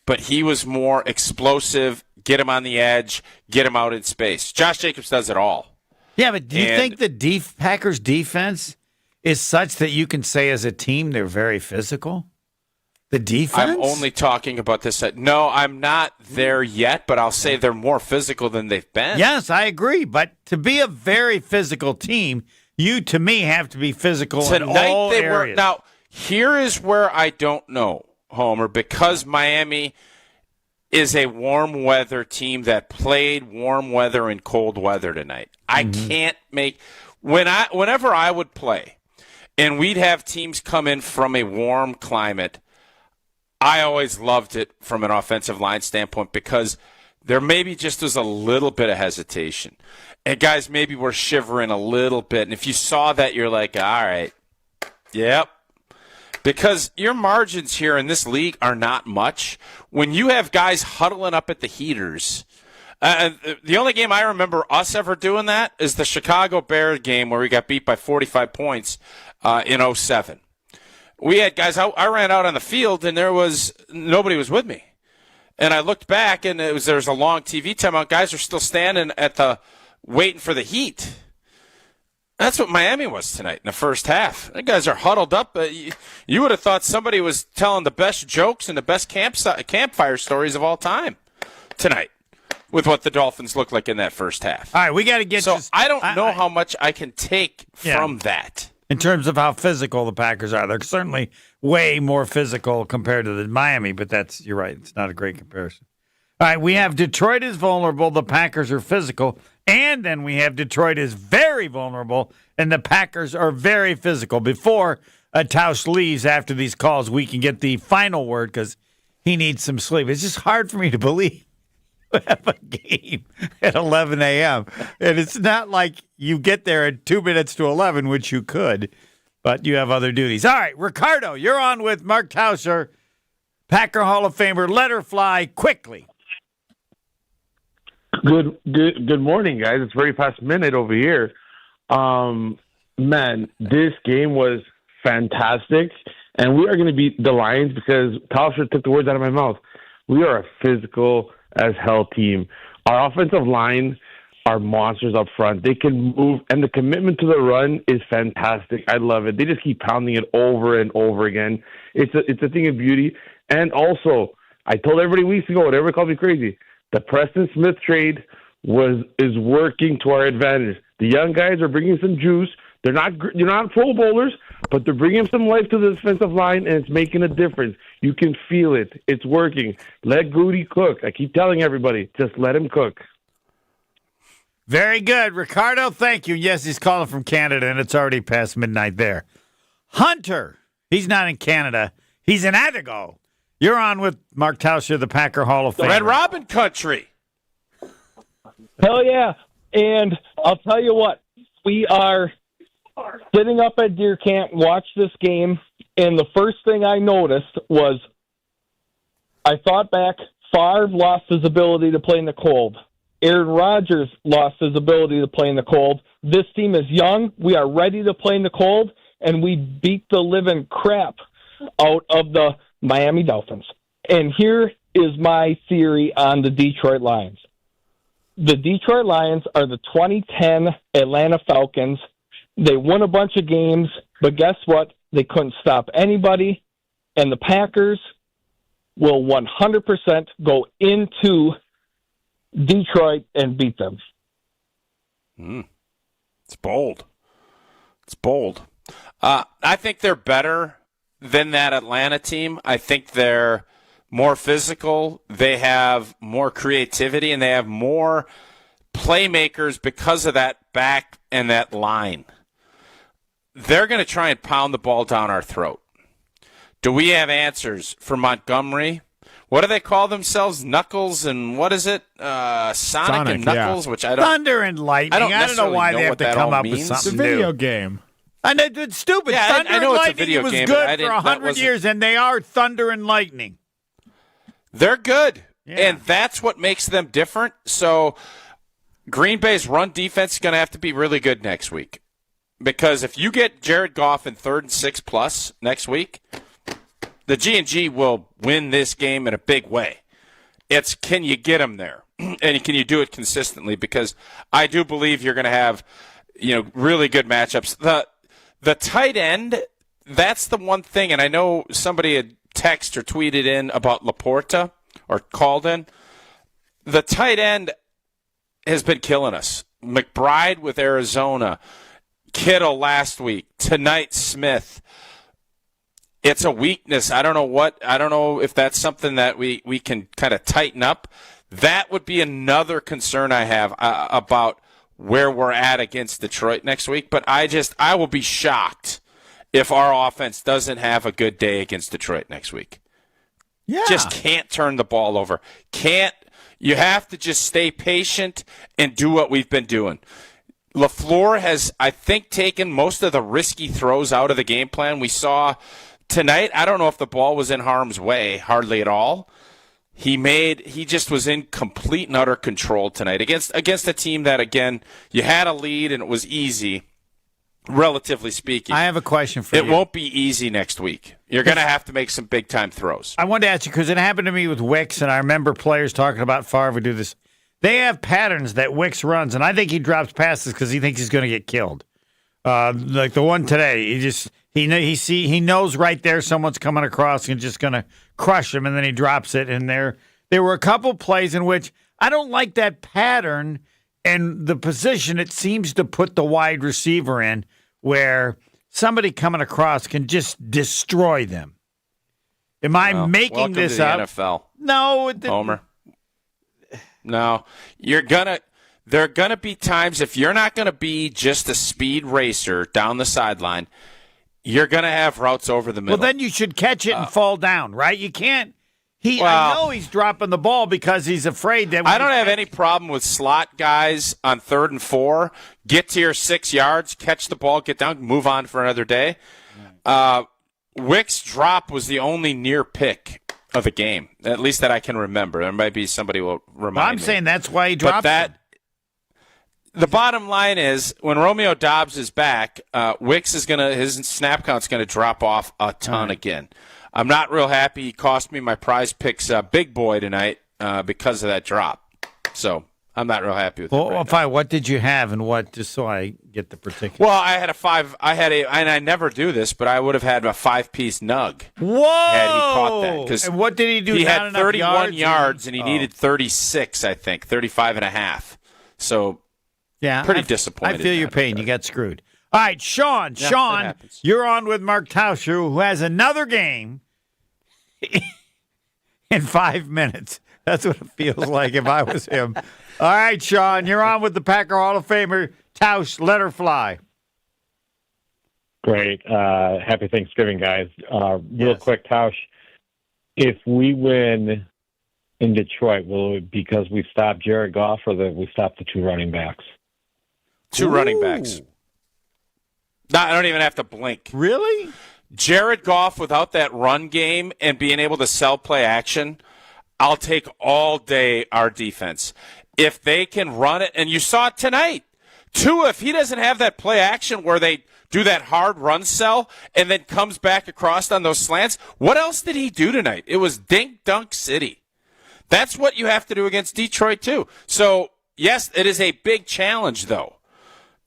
but he was more explosive. Get him on the edge, get him out in space. Josh Jacobs does it all.
Yeah, but do you think the Packers defense is such that you can say as a team they're very physical? The defense?
I'm only talking about this. No, I'm not there yet, but I'll say they're more physical than they've been.
Yes, I agree. But to be a very physical team, you, to me, have to be physical in all areas.
Now, here is where I don't know, Homer, because Miami is a warm weather team that played warm weather and cold weather tonight. I can't make whenever I would play and we'd have teams come in from a warm climate, I always loved it from an offensive line standpoint because there maybe just was a little bit of hesitation. And guys maybe were shivering a little bit. And if you saw that, you're like, all right, yep. Because your margins here in this league are not much. When you have guys huddling up at the heaters The only game I remember us ever doing that is the Chicago Bears game where we got beat by 45 points in 07. We had guys, I ran out on the field, and nobody was with me. And I looked back, and there was a long TV timeout. Guys are still standing waiting for the heat. That's what Miami was tonight in the first half. The guys are huddled up. You would have thought somebody was telling the best jokes and the best campfire stories of all time tonight with what the Dolphins looked like in that first half.
All right, we got to get
I don't know how much I can take from that.
In terms of how physical the Packers are. They're certainly way more physical compared to the Miami, but you're right. It's not a great comparison. All right, we have Detroit is vulnerable, the Packers are physical, and then we have Detroit is very vulnerable, and the Packers are very physical. Before Tauscher leaves after these calls, we can get the final word because he needs some sleep. It's just hard for me to believe we have a game at 11 a.m. And it's not like you get there at 2 minutes to 11, which you could, but you have other duties. All right, Ricardo, you're on with Mark Tauscher, Packer Hall of Famer. Let her fly quickly.
Good morning, guys. It's very past midnight over here. Man, this game was fantastic, and we are going to beat the Lions because Tauscher took the words out of my mouth. We are a physical as hell team. Our offensive line are monsters up front. They can move, and the commitment to the run is fantastic. I love it. They just keep pounding it over and over again. It's a thing of beauty. And I told everybody weeks ago, whatever called me crazy, the Preston Smith trade is working to our advantage. The young guys are bringing some juice. They're not Pro Bowlers, but they're bringing some life to the defensive line, and it's making a difference. You can feel it. It's working. Let Goody cook. I keep telling everybody, just let him cook.
Very good. Ricardo, thank you. Yes, he's calling from Canada, and it's already past midnight there. Hunter, he's not in Canada. He's in Attigo. You're on with Mark Tauscher, the Packer Hall of Fame.
Red Robin country.
Hell yeah. And I'll tell you what, we are sitting up at Deer Camp, watch this game, and the first thing I noticed was I thought back, Favre lost his ability to play in the cold. Aaron Rodgers lost his ability to play in the cold. This team is young. We are ready to play in the cold, and we beat the living crap out of the Miami Dolphins. And here is my theory on the Detroit Lions. The Detroit Lions are the 2010 Atlanta Falcons. They won a bunch of games, but guess what? They couldn't stop anybody, and the Packers will 100% go into Detroit and beat them.
It's bold. It's bold. I think they're better than that Atlanta team. I think they're more physical. They have more creativity, and they have more playmakers because of that back and that line. They're going to try and pound the ball down our throat. Do we have answers for Montgomery? What do they call themselves? Knuckles and what is it? Sonic and Knuckles, which I don't.
Thunder and Lightning. I don't know why they have to come up with something new.
It's a video game.
And it's stupid.
Yeah,
Thunder
I know
and
it's a
Lightning
video
was
game,
good for 100 years, and they are Thunder and Lightning.
They're good, and that's what makes them different. So Green Bay's run defense is going to have to be really good next week. Because if you get Jared Goff in 3rd and 6+ next week, the G&G will win this game in a big way. It's can you get him there, and can you do it consistently? Because I do believe you're going to have, really good matchups. The tight end, that's the one thing, and I know somebody had texted or tweeted in about Laporta or called in. The tight end has been killing us. McBride with Arizona. Kittle last week. Tonight, Smith. It's a weakness. I don't know if that's something that we can kind of tighten up. That would be another concern I have about where we're at against Detroit next week. But I will be shocked if our offense doesn't have a good day against Detroit next week.
Yeah.
Just can't turn the ball over. You have to just stay patient and do what we've been doing. LaFleur has, I think, taken most of the risky throws out of the game plan. We saw tonight, I don't know if the ball was in harm's way, hardly at all. He just was in complete and utter control tonight against a team that, again, you had a lead and it was easy, relatively speaking.
I have a question for you.
It won't be easy next week. You're going to have to make some big-time throws.
I wanted to ask you, because it happened to me with Wicks, and I remember players talking about Favre do this. They have patterns that Wicks runs, and I think he drops passes because he thinks he's going to get killed. Like the one today, he knows right there someone's coming across and just going to crush him, and then he drops it. And there were a couple plays in which I don't like that pattern and the position it seems to put the wide receiver in, where somebody coming across can just destroy them. Am I making this
to the
up?
NFL.
No,
Homer. No, there are gonna be times if you're not gonna be just a speed racer down the sideline, you're gonna have routes over the middle.
Well, then you should catch it and fall down, right? You can't. I know he's dropping the ball because he's afraid that.
I don't have any problem with slot guys on 3rd and 4. Get to your 6 yards, catch the ball, get down, move on for another day. Wick's drop was the only near pick of the game, at least that I can remember. There might be somebody who will remind me.
I'm saying that's why he dropped it.
The bottom line is, when Romeo Doubs is back, Wicks is his snap count's gonna drop off a ton again. I'm not real happy. He cost me my prize picks big boy tonight because of that drop. So I'm not real happy with it.
Well, fine. What did you have and what, just so I get the particulars?
Well, I had and I never do this, but I would have had a 5-piece nug.
Whoa!
Had he caught that.
And what did he do?
He had 31 yards and he needed 36, I think, 35 and a half. So
yeah,
pretty disappointed.
I feel your pain. You got screwed. All right, Sean.
Yeah,
Sean, you're on with Mark Tauscher, who has another game in 5 minutes. That's what it feels like if I was him. All right, Sean, you're on with the Packer Hall of Famer, Tausch. Let her fly.
Great. Happy Thanksgiving, guys. Real quick, Tausch, if we win in Detroit, will it be because we stopped Jared Goff or that we stopped the 2 running backs?
2 running backs. No, I don't even have to blink.
Really?
Jared Goff without that run game and being able to sell play action, I'll take all day our defense. If they can run it, and you saw it tonight. Tua, if he doesn't have that play action where they do that hard run sell and then comes back across on those slants, what else did he do tonight? It was dink dunk city. That's what you have to do against Detroit too. So, yes, it is a big challenge though.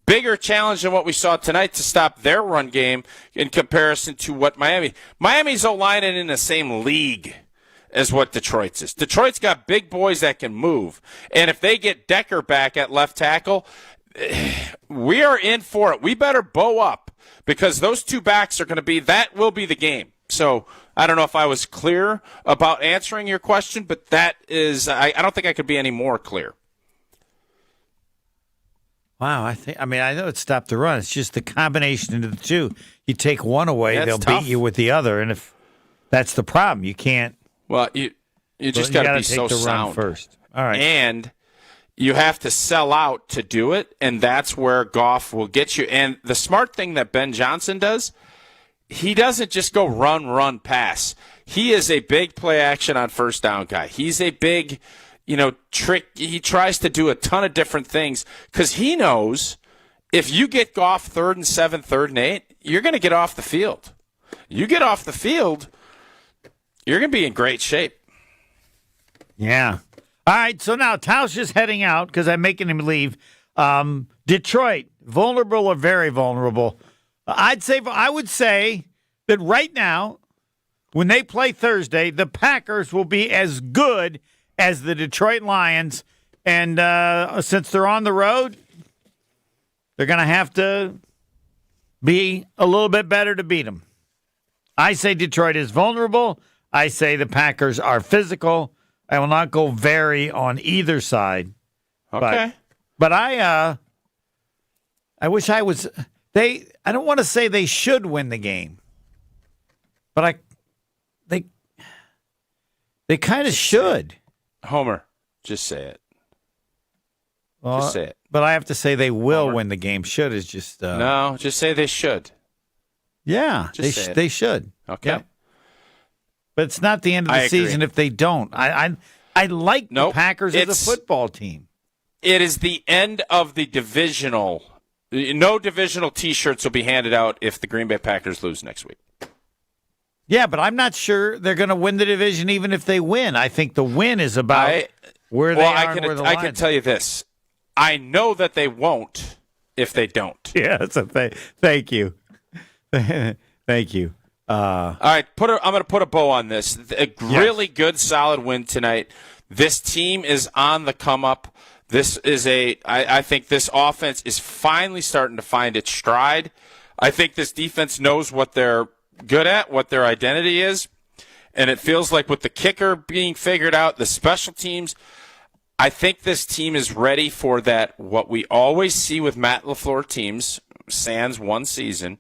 Bigger challenge than what we saw tonight to stop their run game in comparison to what Miami's O-line is in the same league as what Detroit's is. Detroit's got big boys that can move. And if they get Decker back at left tackle, we are in for it. We better bow up because those 2 backs are going to that will be the game. So I don't know if I was clear about answering your question, but that is, I don't think I could be any more clear.
Wow, I know it stopped the run. It's just the combination of the 2. You take one away, they'll beat you with the other, and if that's the problem, you can't.
Well, you just got to be so sound
first. All right,
and you have to sell out to do it, and that's where Goff will get you. And the smart thing that Ben Johnson does, he doesn't just go run, pass. He is a big play action on first down guy. He's a big trick. He tries to do a ton of different things because he knows if you get Goff 3rd and 7, 3rd and 8, you're going to get off the field. You get off the field, you're going to be in great shape.
Yeah. All right. So now Tausch is heading out because I'm making him leave. Detroit, vulnerable or very vulnerable? I would say that right now, when they play Thursday, the Packers will be as good as the Detroit Lions, and since they're on the road, they're going to have to be a little bit better to beat them. I say Detroit is vulnerable. I say the Packers are physical. I will not go vary on either side.
Okay.
But I wish I was I don't want to say they should win the game. But they kind of should.
Homer, just say it.
Well,
just say it.
But I have to say they will win the game. Should is just
no. Just say they should.
Yeah, they should.
Okay.
Yep. But it's not the end of the season if they don't. I like the Packers as a football team.
It is the end of the divisional. No divisional T-shirts will be handed out if the Green Bay Packers lose next week.
Yeah, but I'm not sure they're going to win the division even if they win. I think the win is about where they are and where the line is.
I can tell you this. I know that they won't if they don't.
Yeah, that's a thing. Thank you. Thank you.
All right, I'm going to put a bow on this. A really good, solid win tonight. This team is on the come up. This is I think this offense is finally starting to find its stride. I think this defense knows what they're good at, what their identity is, and it feels like with the kicker being figured out, the special teams, I think this team is ready for that. What we always see with Matt LaFleur teams, sans one season,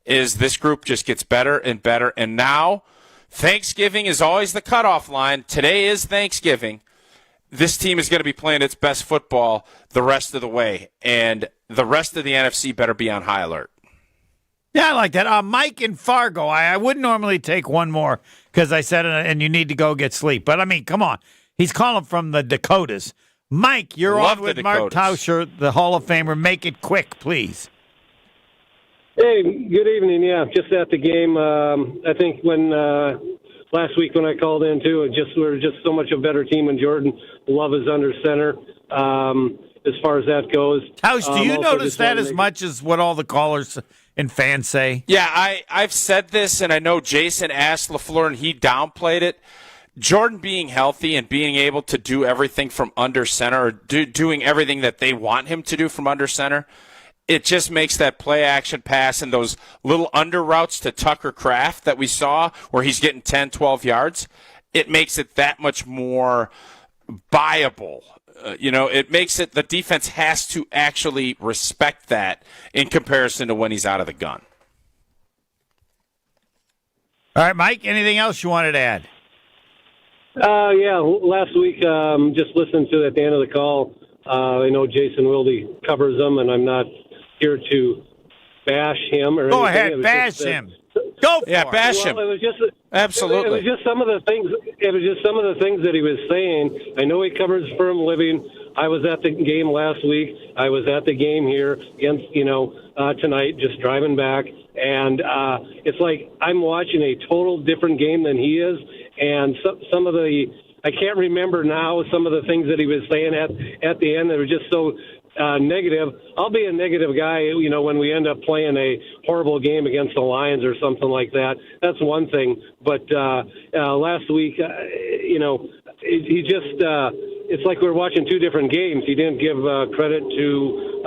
is this group just gets better and better. And now Thanksgiving is always the cutoff line. Today is Thanksgiving. This team is going to be playing its best football the rest of the way, and the rest of the NFC better be on high alert.
Yeah, I like that. Mike in Fargo, I wouldn't normally take one more because I said, and you need to go get sleep. But, I mean, come on. He's calling from the Dakotas. Mike, you're on with Mark Tauscher, the Hall of Famer. Make it quick, please.
Hey, good evening. Yeah, just at the game. I think when last week when I called in, too, we're just so much a better team when Jordan Love is under center. As far as that goes.
Tausch, do you notice that as much as what all the callers and fans say?
Yeah, I've said this, and I know Jason asked LaFleur, and he downplayed it. Jordan being healthy and being able to do everything from under center, or doing everything that they want him to do from under center, it just makes that play action pass and those little under routes to Tucker Kraft that we saw where he's getting 10, 12 yards, it makes it that much more viable. It makes it the defense has to actually respect that in comparison to when he's out of the gun.
All right, Mike, anything else you wanted to add?
Yeah, last week, just listened to at the end of the call, I know Jason Wilde covers them, and I'm not here to bash him or
Go
anything.
ahead, bash him. Go for it.
Bash him.
It was just
absolutely.
It was just some of the things. It was just some of the things that he was saying. I know he covers Firm Living. I was at the game last week. I was at the game here against tonight, just driving back, and it's like I'm watching a total different game than he is. And some of the I can't remember now some of the things that he was saying at the end that were just so negative. I'll be a negative guy, when we end up playing a horrible game against the Lions or something like that. That's one thing. But last week, he just it's like we're watching two different games. He didn't give credit to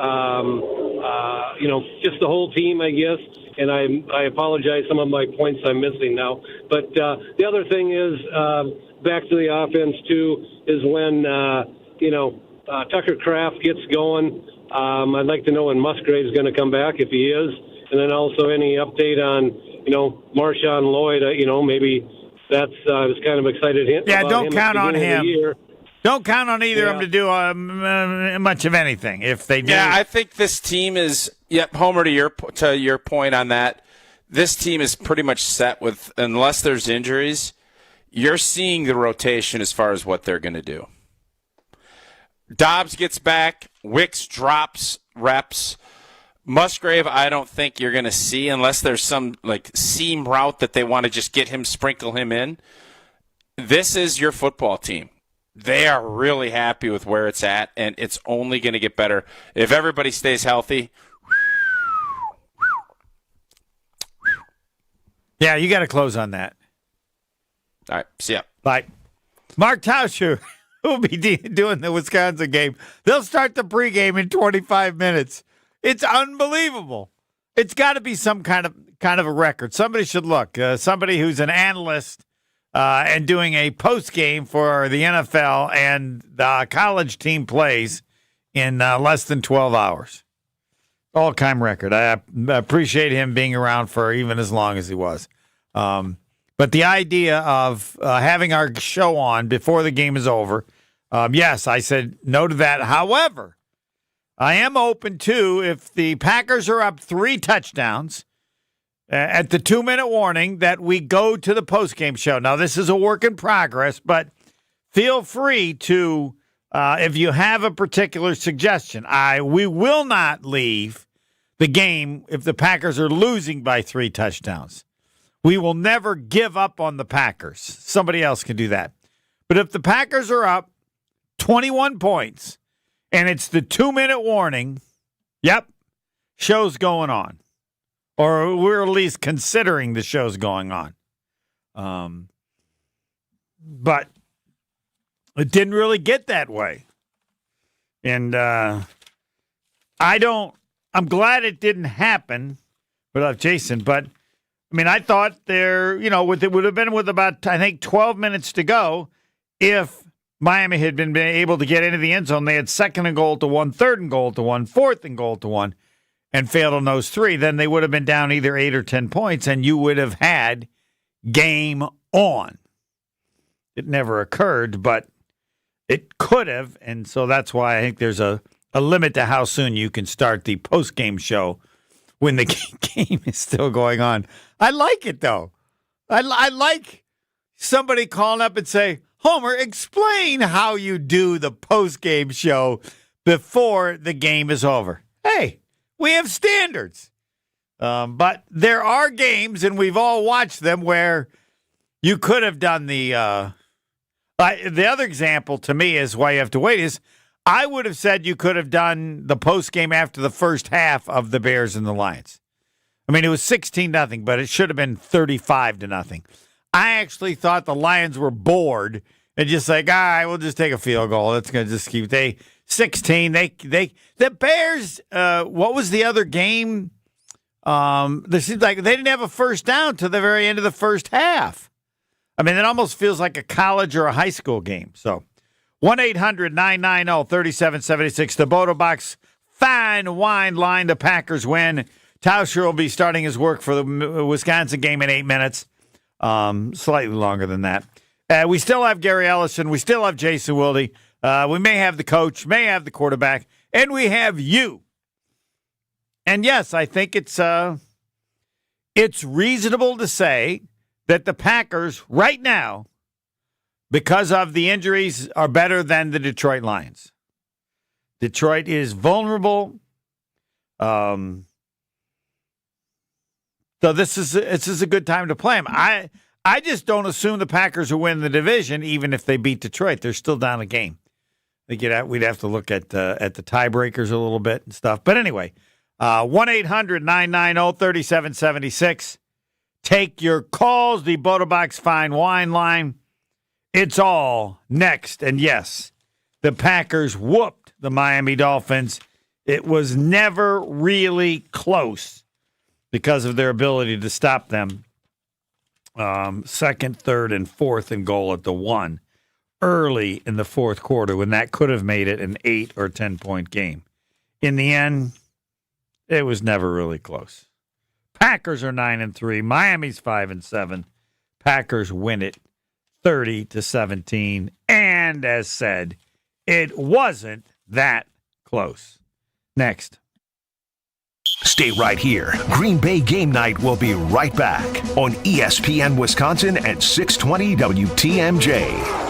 just the whole team, I guess. And I apologize. Some of my points I'm missing now. But the other thing is back to the offense too is when Tucker Kraft gets going. I'd like to know when Musgrave's going to come back, if he is. And then also any update on, Marshawn Lloyd, maybe that's, I was kind of excited.
Yeah, don't count on him. Don't count on either of them to do much of anything if they do.
Yeah, I think this team is, Homer, to your point on that, this team is pretty much set with, unless there's injuries, you're seeing the rotation as far as what they're going to do. Dobbs gets back. Wicks drops reps. Musgrave, I don't think you're going to see unless there's some seam route that they want to just sprinkle him in. This is your football team. They are really happy with where it's at, and it's only going to get better if everybody stays healthy.
Yeah, you got to close on that.
All right, see ya.
Bye. Mark Tauscher will be doing the Wisconsin game. They'll start the pregame in 25 minutes. It's unbelievable. It's got to be some kind of a record. Somebody should look. Somebody who's an analyst and doing a postgame for the NFL and the college team plays in less than 12 hours. All-time record. I appreciate him being around for even as long as he was. But the idea of having our show on before the game is over, yes, I said no to that. However, I am open to if the Packers are up 3 touchdowns at the 2-minute warning that we go to the postgame show. Now, this is a work in progress, but feel free to, if you have a particular suggestion. We will not leave the game if the Packers are losing by 3 touchdowns. We will never give up on the Packers. Somebody else can do that. But if the Packers are up 21 points and it's the 2-minute warning, yep, show's going on. Or we're at least considering the show's going on. But it didn't really get that way. And I'm glad it didn't happen without Jason. But, I mean, I thought it would have been with about, I think, 12 minutes to go if Miami had been able to get into the end zone. They had 2nd and goal to 1, 3rd and goal to 1, 4th and goal to 1, and failed on those 3. Then they would have been down either 8 or 10 points, and you would have had game on. It never occurred, but it could have, and so that's why I think there's a limit to how soon you can start the post-game show when the game is still going on. I like it, though. I like somebody calling up and say, Homer, explain how you do the post-game show before the game is over. Hey, we have standards. But there are games, and we've all watched them, where you could have done the other example to me is why you have to wait is I would have said you could have done the post-game after the first half of the Bears and the Lions. I mean, it was 16-0, but it should have been 35-0. I actually thought the Lions were bored and just like, all right, we'll just take a field goal. It's going to just keep 16. The Bears. What was the other game? This seems like they didn't have a first down to the very end of the first half. I mean, it almost feels like a college or a high school game. So, 1-800-990-3776. The Bodo Box Fine Wine line. The Packers win. Tauscher will be starting his work for the Wisconsin game in 8 minutes. Slightly longer than that. We still have Gary Ellerson. We still have Jason Wilde. We may have the coach, may have the quarterback, and we have you. And yes, I think it's reasonable to say that the Packers right now, because of the injuries, are better than the Detroit Lions. Detroit is vulnerable. So this is a good time to play them. I just don't assume the Packers will win the division, even if they beat Detroit. They're still down a game. We'd have to look at the tiebreakers a little bit and stuff. But anyway, 1-800-990-3776. Take your calls. The Bodo Box Fine Wine line. It's all next. And yes, the Packers whooped the Miami Dolphins. It was never really close because of their ability to stop them. 2nd, 3rd, and 4th and goal at the 1 early in the 4th quarter when that could have made it an 8 or 10-point game. In the end, it was never really close. Packers are 9-3. Miami's 5-7. Packers win it 30-17. And as said, it wasn't that close. Next.
Stay right here. Green Bay Game Night will be right back on ESPN Wisconsin at 620 WTMJ.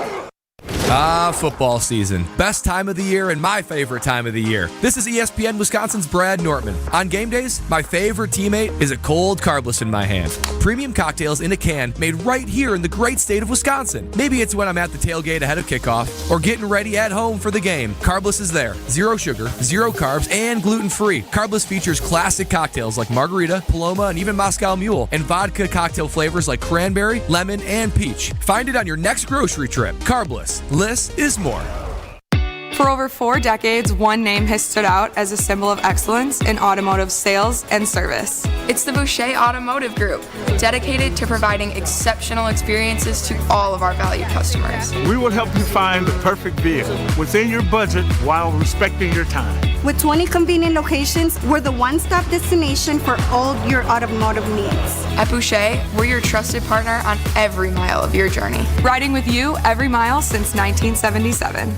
Football season. Best time of the year and my favorite time of the year. This is ESPN Wisconsin's Brad Nortman. On game days, my favorite teammate is a cold carbless in my hand. Premium cocktails in a can made right here in the great state of Wisconsin. Maybe it's when I'm at the tailgate ahead of kickoff or getting ready at home for the game. Carbless is there. 0 sugar, 0 carbs, and gluten-free. Carbless features classic cocktails like margarita, Paloma, and even Moscow Mule, and vodka cocktail flavors like cranberry, lemon, and peach. Find it on your next grocery trip. Carbless. Less is more.
For over 4 decades, one name has stood out as a symbol of excellence in automotive sales and service. It's the Boucher Automotive Group, dedicated to providing exceptional experiences to all of our valued customers.
We will help you find the perfect vehicle within your budget while respecting your time.
With 20 convenient locations, we're the one-stop destination for all your automotive needs.
At Boucher, we're your trusted partner on every mile of your journey, riding with you every mile since 1977.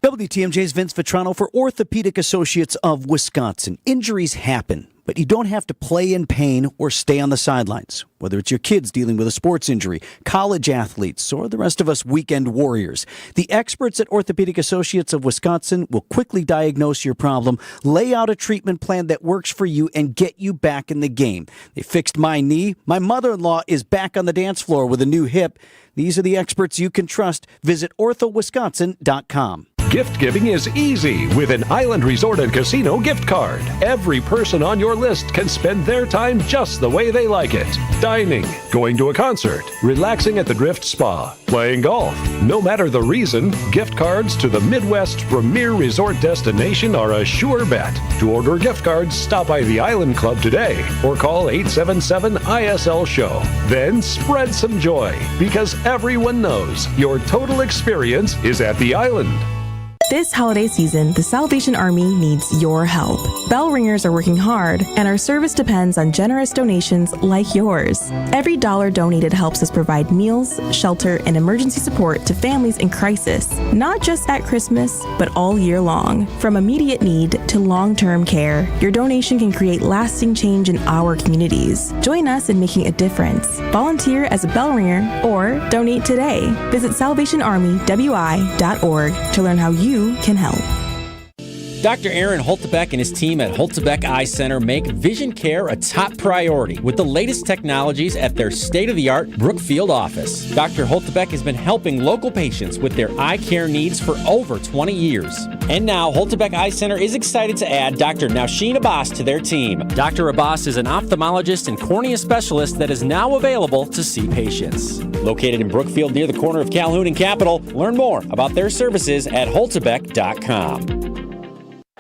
WTMJ's Vince Vitrano for Orthopedic Associates of Wisconsin. Injuries happen, but you don't have to play in pain or stay on the sidelines. Whether it's your kids dealing with a sports injury, college athletes, or the rest of us weekend warriors, the experts at Orthopedic Associates of Wisconsin will quickly diagnose your problem, lay out a treatment plan that works for you, and get you back in the game. They fixed my knee. My mother-in-law is back on the dance floor with a new hip. These are the experts you can trust. Visit orthowisconsin.com.
Gift giving is easy with an Island Resort and Casino gift card. Every person on your list can spend their time just the way they like it. Dining, going to a concert, relaxing at the Drift Spa, playing golf. No matter the reason, gift cards to the Midwest's premier resort destination are a sure bet. To order gift cards, stop by the Island Club today or call 877-ISL-SHOW. Then spread some joy because everyone knows your total experience is at the Island.
This holiday season, the Salvation Army needs your help. Bell ringers are working hard, and our service depends on generous donations like yours. Every dollar donated helps us provide meals, shelter, and emergency support to families in crisis, not just at Christmas, but all year long. From immediate need to long-term care, your donation can create lasting change in our communities. Join us in making a difference. Volunteer as a bell ringer or donate today. Visit salvationarmywi.org to learn how you can help.
Dr. Aaron Holtebeck and his team at Holtebeck Eye Center make vision care a top priority with the latest technologies at their state-of-the-art Brookfield office. Dr. Holtebeck has been helping local patients with their eye care needs for over 20 years. And now, Holtebeck Eye Center is excited to add Dr. Nausheen Abbas to their team. Dr. Abbas is an ophthalmologist and cornea specialist that is now available to see patients. Located in Brookfield near the corner of Calhoun and Capitol, learn more about their services at holtebeck.com.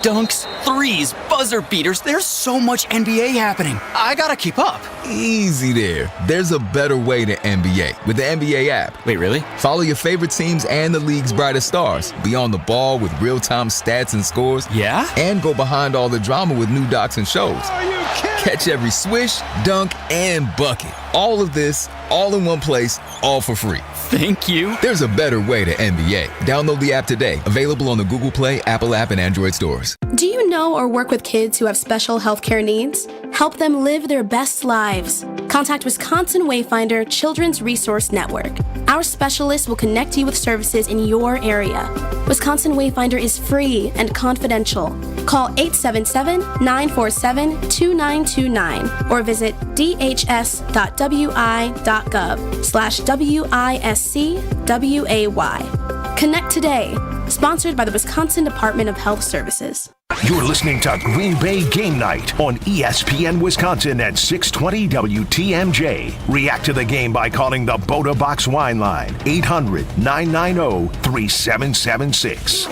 Dunks, threes, buzzer beaters. There's so much NBA happening. I gotta keep up.
Easy there. There's a better way to NBA with the NBA app.
Wait, really?
Follow your favorite teams and the league's brightest stars. Be on the ball with real-time stats and scores.
Yeah?
And go behind all the drama with new docs and shows.
Are you kidding?
Catch every swish, dunk, and bucket. All of this, all in one place, all for free.
Thank you.
There's a better way to NBA. Download the app today. Available on the Google Play, Apple app, and Android stores.
Do you know or work with kids who have special healthcare needs? Help them live their best lives. Contact Wisconsin Wayfinder Children's Resource Network. Our specialists will connect you with services in your area. Wisconsin Wayfinder is free and confidential. Call 877-947-2929 or visit dhs.wi.gov/WISCWAY. Connect today. Sponsored by the Wisconsin Department of Health Services.
You're listening to Green Bay Game Night on ESPN Wisconsin at 620 WTMJ. React to the game by calling the Boda Box Wine Line, 800-990-3776.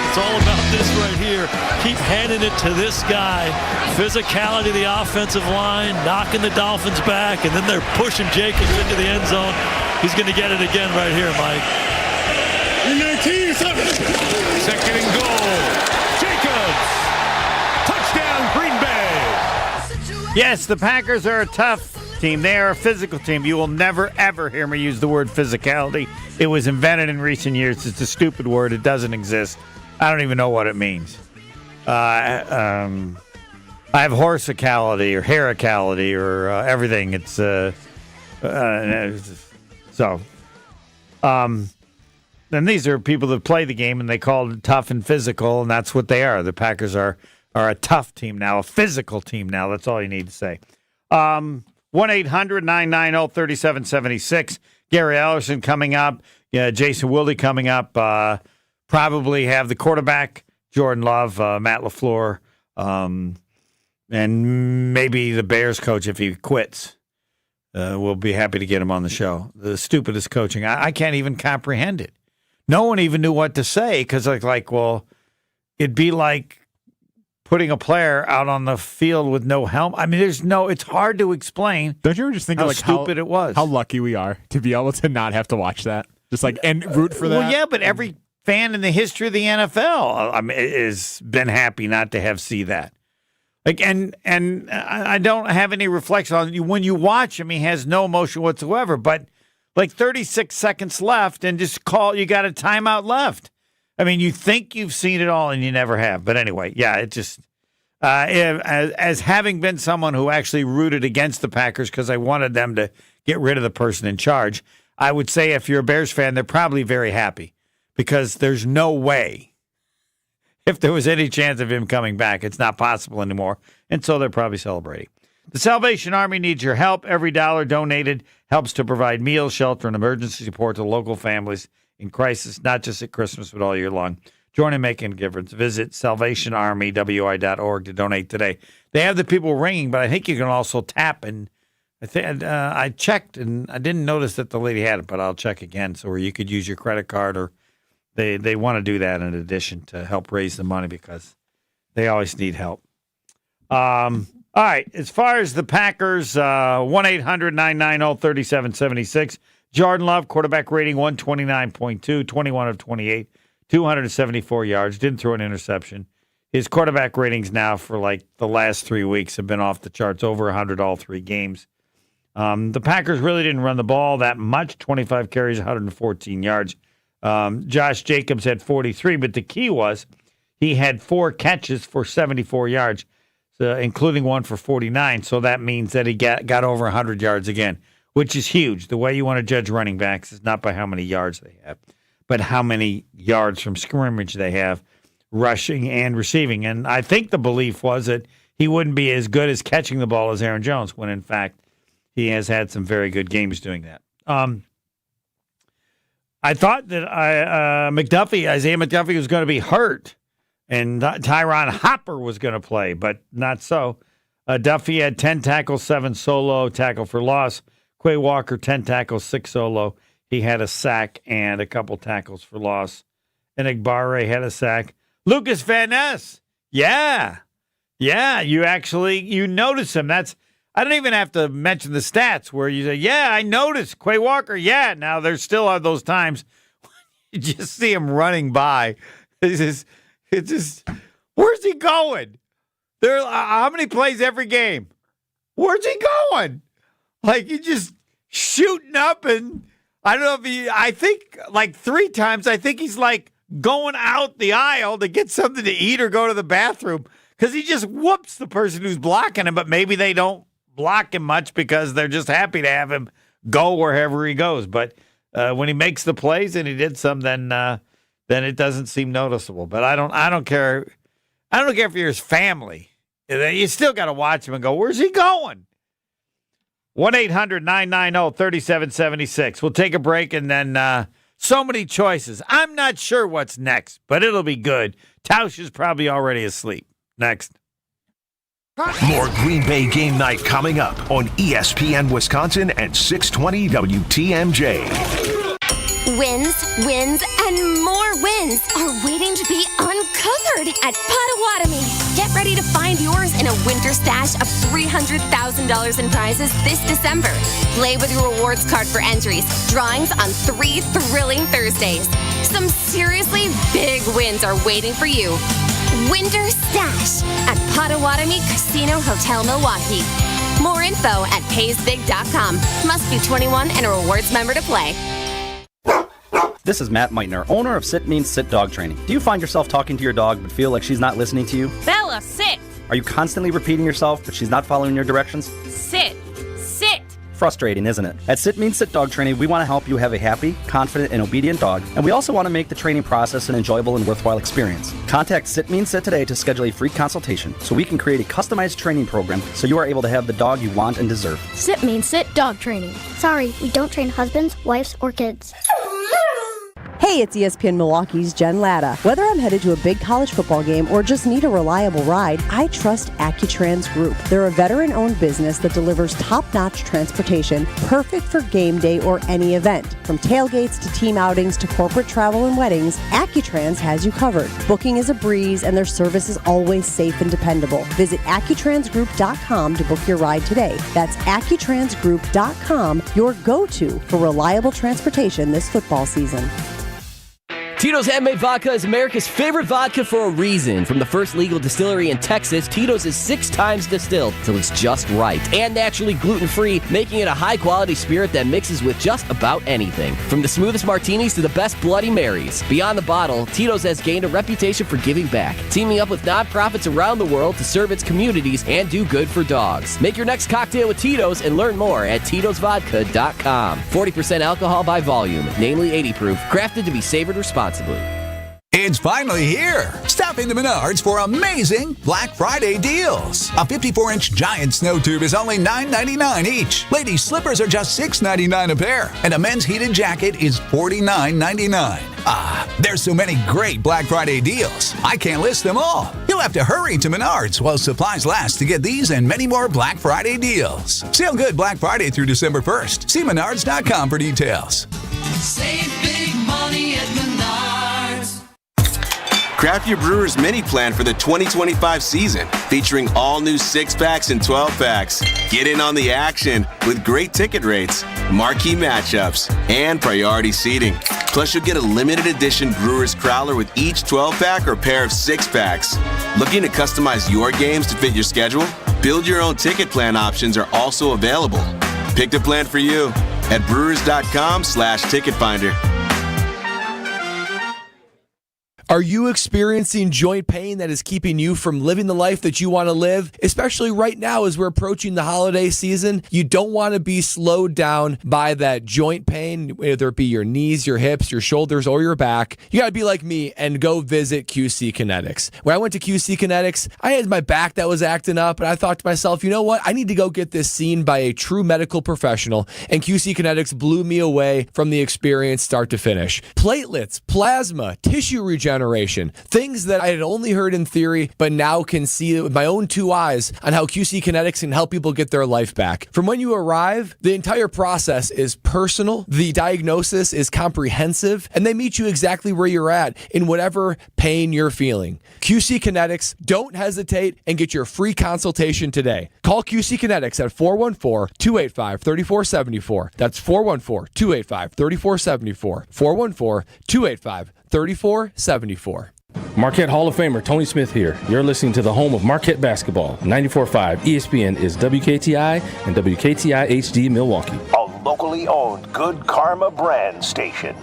It's all about this right here. Keep handing it to this guy. Physicality, the offensive line, knocking the Dolphins back, and then they're pushing Jacobs into the end zone. He's going to get it again right here, Mike.
19, second and goal. Jacobs. Touchdown, Green Bay.
Yes, the Packers are a tough team. They are a physical team. You will never, ever hear me use the word physicality. It was invented in recent years. It's a stupid word. It doesn't exist. I don't even know what it means. I have horsicality or hairicality or everything. It's so. And these are people that play the game, and they call it tough and physical, and that's what they are. The Packers are a tough team now, a physical team now. That's all you need to say. 1-800-990-3776. Gary Ellerson coming up. Jason Wilde coming up. Probably have the quarterback, Jordan Love, Matt LaFleur, and maybe the Bears coach if he quits. We'll be happy to get him on the show. The stupidest coaching. I can't even comprehend it. No one even knew what to say because, well, it'd be like putting a player out on the field with no helmet. I mean, it's hard to explain.
Don't you ever just think
how
of
stupid it was?
How lucky we are to be able to not have to watch that. Just and root for that.
Well, yeah, but every fan in the history of the NFL has been happy not to see that. And I don't have any reflection on when you watch him. He has no emotion whatsoever. But like 36 seconds left and just call. You got a timeout left. I mean, you think you've seen it all and you never have. But anyway, yeah, it just as having been someone who actually rooted against the Packers because I wanted them to get rid of the person in charge, I would say if you're a Bears fan, they're probably very happy because there's no way. If there was any chance of him coming back, it's not possible anymore. And so they're probably celebrating. The Salvation Army needs your help. Every dollar donated helps to provide meals, shelter, and emergency support to local families in crisis, not just at Christmas, but all year long. Join in making a difference. Visit salvationarmywi.org to donate today. They have the people ringing, but I think you can also tap. And I checked, and I didn't notice that the lady had it, but I'll check again. So where you could use your credit card or They want to do that in addition to help raise the money because they always need help. All right, as far as the Packers, 1-800-990-3776. Jordan Love, quarterback rating 129.2, 21 of 28, 274 yards, didn't throw an interception. His quarterback ratings now for like the last 3 weeks have been off the charts, over 100 all 3 games. The Packers really didn't run the ball that much, 25 carries, 114 yards. Josh Jacobs had 43, but the key was he had 4 catches for 74 yards, including one for 49. So that means that he got over 100 yards again, which is huge. The way you want to judge running backs is not by how many yards they have, but how many yards from scrimmage they have, rushing and receiving. And I think the belief was that he wouldn't be as good as catching the ball as Aaron Jones, when in fact he has had some very good games doing that. I thought that Isaiah McDuffie was going to be hurt and Tyron Hopper was going to play, but not so. Duffy had 10 tackles, 7 solo, tackle for loss. Quay Walker, 10 tackles, 6 solo. He had a sack and a couple tackles for loss. And Igbare had a sack. Lucas Van Ness, yeah, you notice him. I don't even have to mention the stats where you say, yeah, I noticed Quay Walker. Yeah, now there still are those times when you just see him running by. It's just, where's he going? How many plays every game? Where's he going? Like, he's just shooting up, and I don't know if I think like 3 times, I think he's like going out the aisle to get something to eat or go to the bathroom because he just whoops the person who's blocking him, but maybe they don't block him much because they're just happy to have him go wherever he goes. But when he makes the plays, and he did some, then it doesn't seem noticeable. But I don't care. I don't care if you're his family. You still got to watch him and go, where's he going? 1-800-990-3776. We'll take a break, and then so many choices. I'm not sure what's next, but it'll be good. Tauscher is probably already asleep. Next.
More Green Bay Game Night coming up on ESPN Wisconsin at 620 WTMJ.
Wins, and more wins are waiting to be uncovered at Potawatomi. Get ready to find yours in a winter stash of $300,000 in prizes this December. Play with your rewards card for entries, drawings on 3 thrilling Thursdays. Some seriously big wins are waiting for you. Winter Stash at Potawatomi Casino Hotel Milwaukee. More info at paysbig.com. Must be 21 and a rewards member to play.
This is Matt Meitner, owner of Sit Means Sit Dog Training. Do you find yourself talking to your dog but feel like she's not listening to you?
Bella, sit!
Are you constantly repeating yourself but she's not following your directions?
Sit! Sit!
Frustrating, isn't it? At Sit Means Sit Dog Training, we want to help you have a happy, confident, and obedient dog, and we also want to make the training process an enjoyable and worthwhile experience. Contact Sit Means Sit today to schedule a free consultation so we can create a customized training program so you are able to have the dog you want and deserve.
Sit Means Sit Dog Training. Sorry, we don't train husbands, wives, or kids.
Hey, it's ESPN Milwaukee's Jen Latta. Whether I'm headed to a big college football game or just need a reliable ride, I trust Accutrans Group. They're a veteran-owned business that delivers top-notch transportation, perfect for game day or any event. From tailgates to team outings to corporate travel and weddings, Accutrans has you covered. Booking is a breeze, and their service is always safe and dependable. Visit AccuTransGroup.com to book your ride today. That's AccuTransGroup.com, your go-to for reliable transportation this football season.
Tito's Handmade Vodka is America's favorite vodka for a reason. From the first legal distillery in Texas, Tito's is 6 times distilled till it's just right. And naturally gluten-free, making it a high-quality spirit that mixes with just about anything. From the smoothest martinis to the best Bloody Marys. Beyond the bottle, Tito's has gained a reputation for giving back, teaming up with nonprofits around the world to serve its communities and do good for dogs. Make your next cocktail with Tito's and learn more at Tito'sVodka.com. 40% alcohol by volume, namely 80 proof, crafted to be savored responsibly.
It's finally here. Stop into Menards for amazing Black Friday deals. A 54-inch giant snow tube is only $9.99 each. Ladies' slippers are just $6.99 a pair. And a men's heated jacket is $49.99. There's so many great Black Friday deals. I can't list them all. You'll have to hurry to Menards while supplies last to get these and many more Black Friday deals. Sale good Black Friday through December 1st. See Menards.com for details.
Save big money at Menards.
Craft your Brewers mini plan for the 2025 season, featuring all new 6-packs and 12-packs. Get in on the action with great ticket rates, marquee matchups, and priority seating. Plus, you'll get a limited edition Brewers Crowler with each 12-pack or pair of 6-packs. Looking to customize your games to fit your schedule? Build your own ticket plan options are also available. Pick the plan for you at brewers.com/ticket finder.
Are you experiencing joint pain that is keeping you from living the life that you want to live? Especially right now as we're approaching the holiday season, you don't want to be slowed down by that joint pain, whether it be your knees, your hips, your shoulders, or your back. You got to be like me and go visit QC Kinetics. When I went to QC Kinetics, I had my back that was acting up, and I thought to myself, you know what? I need to go get this seen by a true medical professional, and QC Kinetics blew me away from the experience start to finish. Platelets, plasma, tissue regeneration, things that I had only heard in theory, but now can see with my own 2 eyes on how QC Kinetics can help people get their life back. From when you arrive, the entire process is personal, the diagnosis is comprehensive, and they meet you exactly where you're at in whatever pain you're feeling. QC Kinetics, don't hesitate and get your free consultation today. Call QC Kinetics at 414-285-3474. That's 414-285-3474. 414-285-3474.
Marquette Hall of Famer Tony Smith here. You're listening to the home of Marquette basketball. 94.5 ESPN is WKTI and WKTI HD Milwaukee.
A locally owned Good Karma brand station.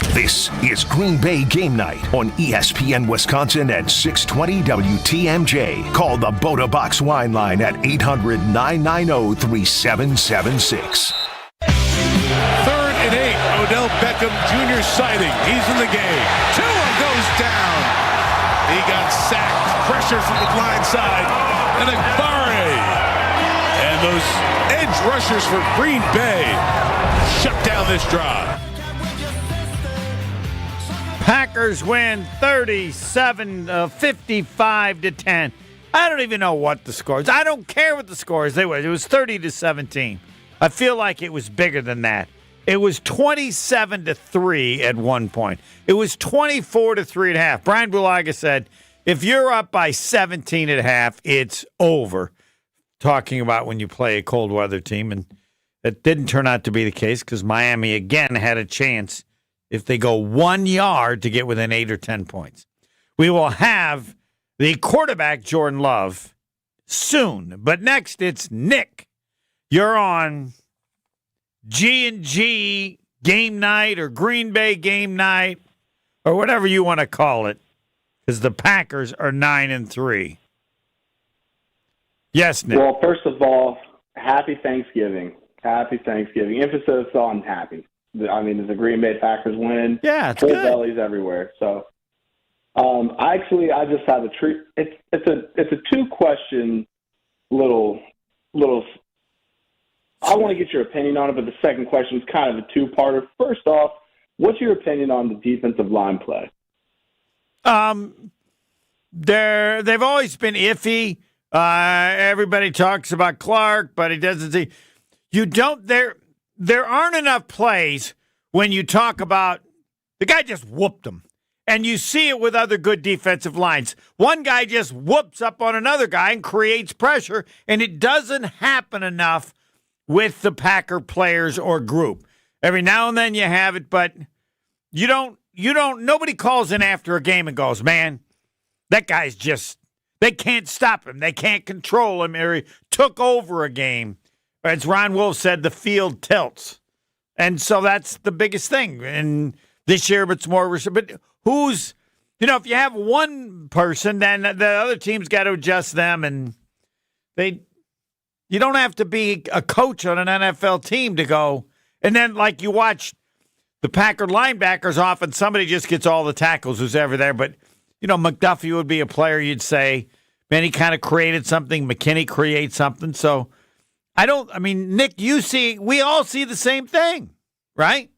This is Green Bay Game Night on ESPN Wisconsin at 620 WTMJ. Call the Boda Box wine line at 800-990-3776.
3rd and 8. Odell Beckham Jr. sighting. He's in the game. Tua goes down. He got sacked. Pressure from the blind side. And Agbare. And those edge rushers for Green Bay shut down this drive.
Packers win 55-10. I don't even know what the score is. I don't care what the score is. It was 30-17. I feel like it was bigger than that. It was 27-3 at one point. It was 24-3 at half. Brian Bulaga said, if you're up by 17 at half, it's over. Talking about when you play a cold weather team. And it didn't turn out to be the case because Miami again had a chance if they go 1 yard to get within 8 or 10 points. We will have the quarterback, Jordan Love, soon. But next, it's Nick. You're on G&G Game Night or Green Bay Game Night or whatever you want to call it because the Packers are 9-3. Yes, Nick.
Well, first of all, happy Thanksgiving. Happy Thanksgiving. Emphasis on happy. I mean, the Green Bay Packers win.
Yeah, it's
full
good.
bellies everywhere. So, I just have a treat. It's a 2-question little. I want to get your opinion on it, but the second question is kind of a 2-parter. First off, what's your opinion on the defensive line play?
They've always been iffy. Everybody talks about Clark, but he doesn't see. You don't. There aren't enough plays when you talk about the guy just whooped them. And you see it with other good defensive lines. One guy just whoops up on another guy and creates pressure, and it doesn't happen enough with the Packer players or group. Every now and then you have it, but you don't nobody calls in after a game and goes, man, that guy's they can't stop him. They can't control him. Or he took over a game. As Ron Wolf said, the field tilts. And so that's the biggest thing. And this year, it's more, but who's, if you have one person, then the other team's got to adjust them. And you don't have to be a coach on an NFL team to go. And then, like, you watch the Packer linebackers, often somebody just gets all the tackles who's ever there. But, McDuffie would be a player you'd say, man, he kind of created something. McKinney creates something. So, Nick, we all see the same thing, right?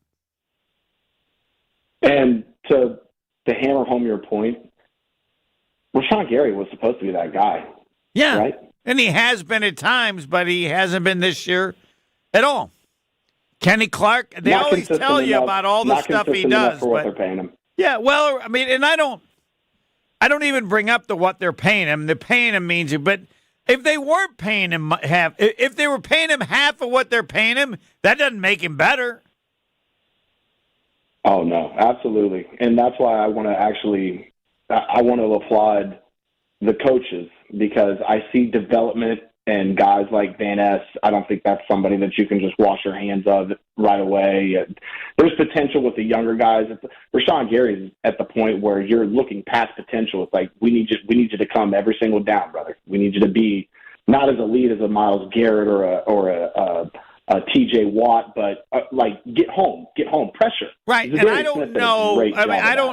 And to hammer home your point, Rashawn Gary was supposed to be that guy.
Yeah.
Right?
And he has been at times, but he hasn't been this year at all. Kenny Clark, they
Not
always tell you about all the stuff he does.
For what they're paying him.
Yeah, well, and I don't even bring up what they're paying him. The paying him means it, but if they weren't paying him half, if they were paying him half of what they're paying him, that doesn't make him better.
Oh no, absolutely, and that's why I want to applaud the coaches, because I see development and guys like Van Ness. I don't think that's somebody that you can just wash your hands of right away. There's potential with the younger guys. Rashawn Gary's at the point where you're looking past potential. It's like, we need you to come every single down, brother. We need you to be not as elite as a Myles Garrett or a T.J. Watt, but get home, pressure.
Right, and I don't know.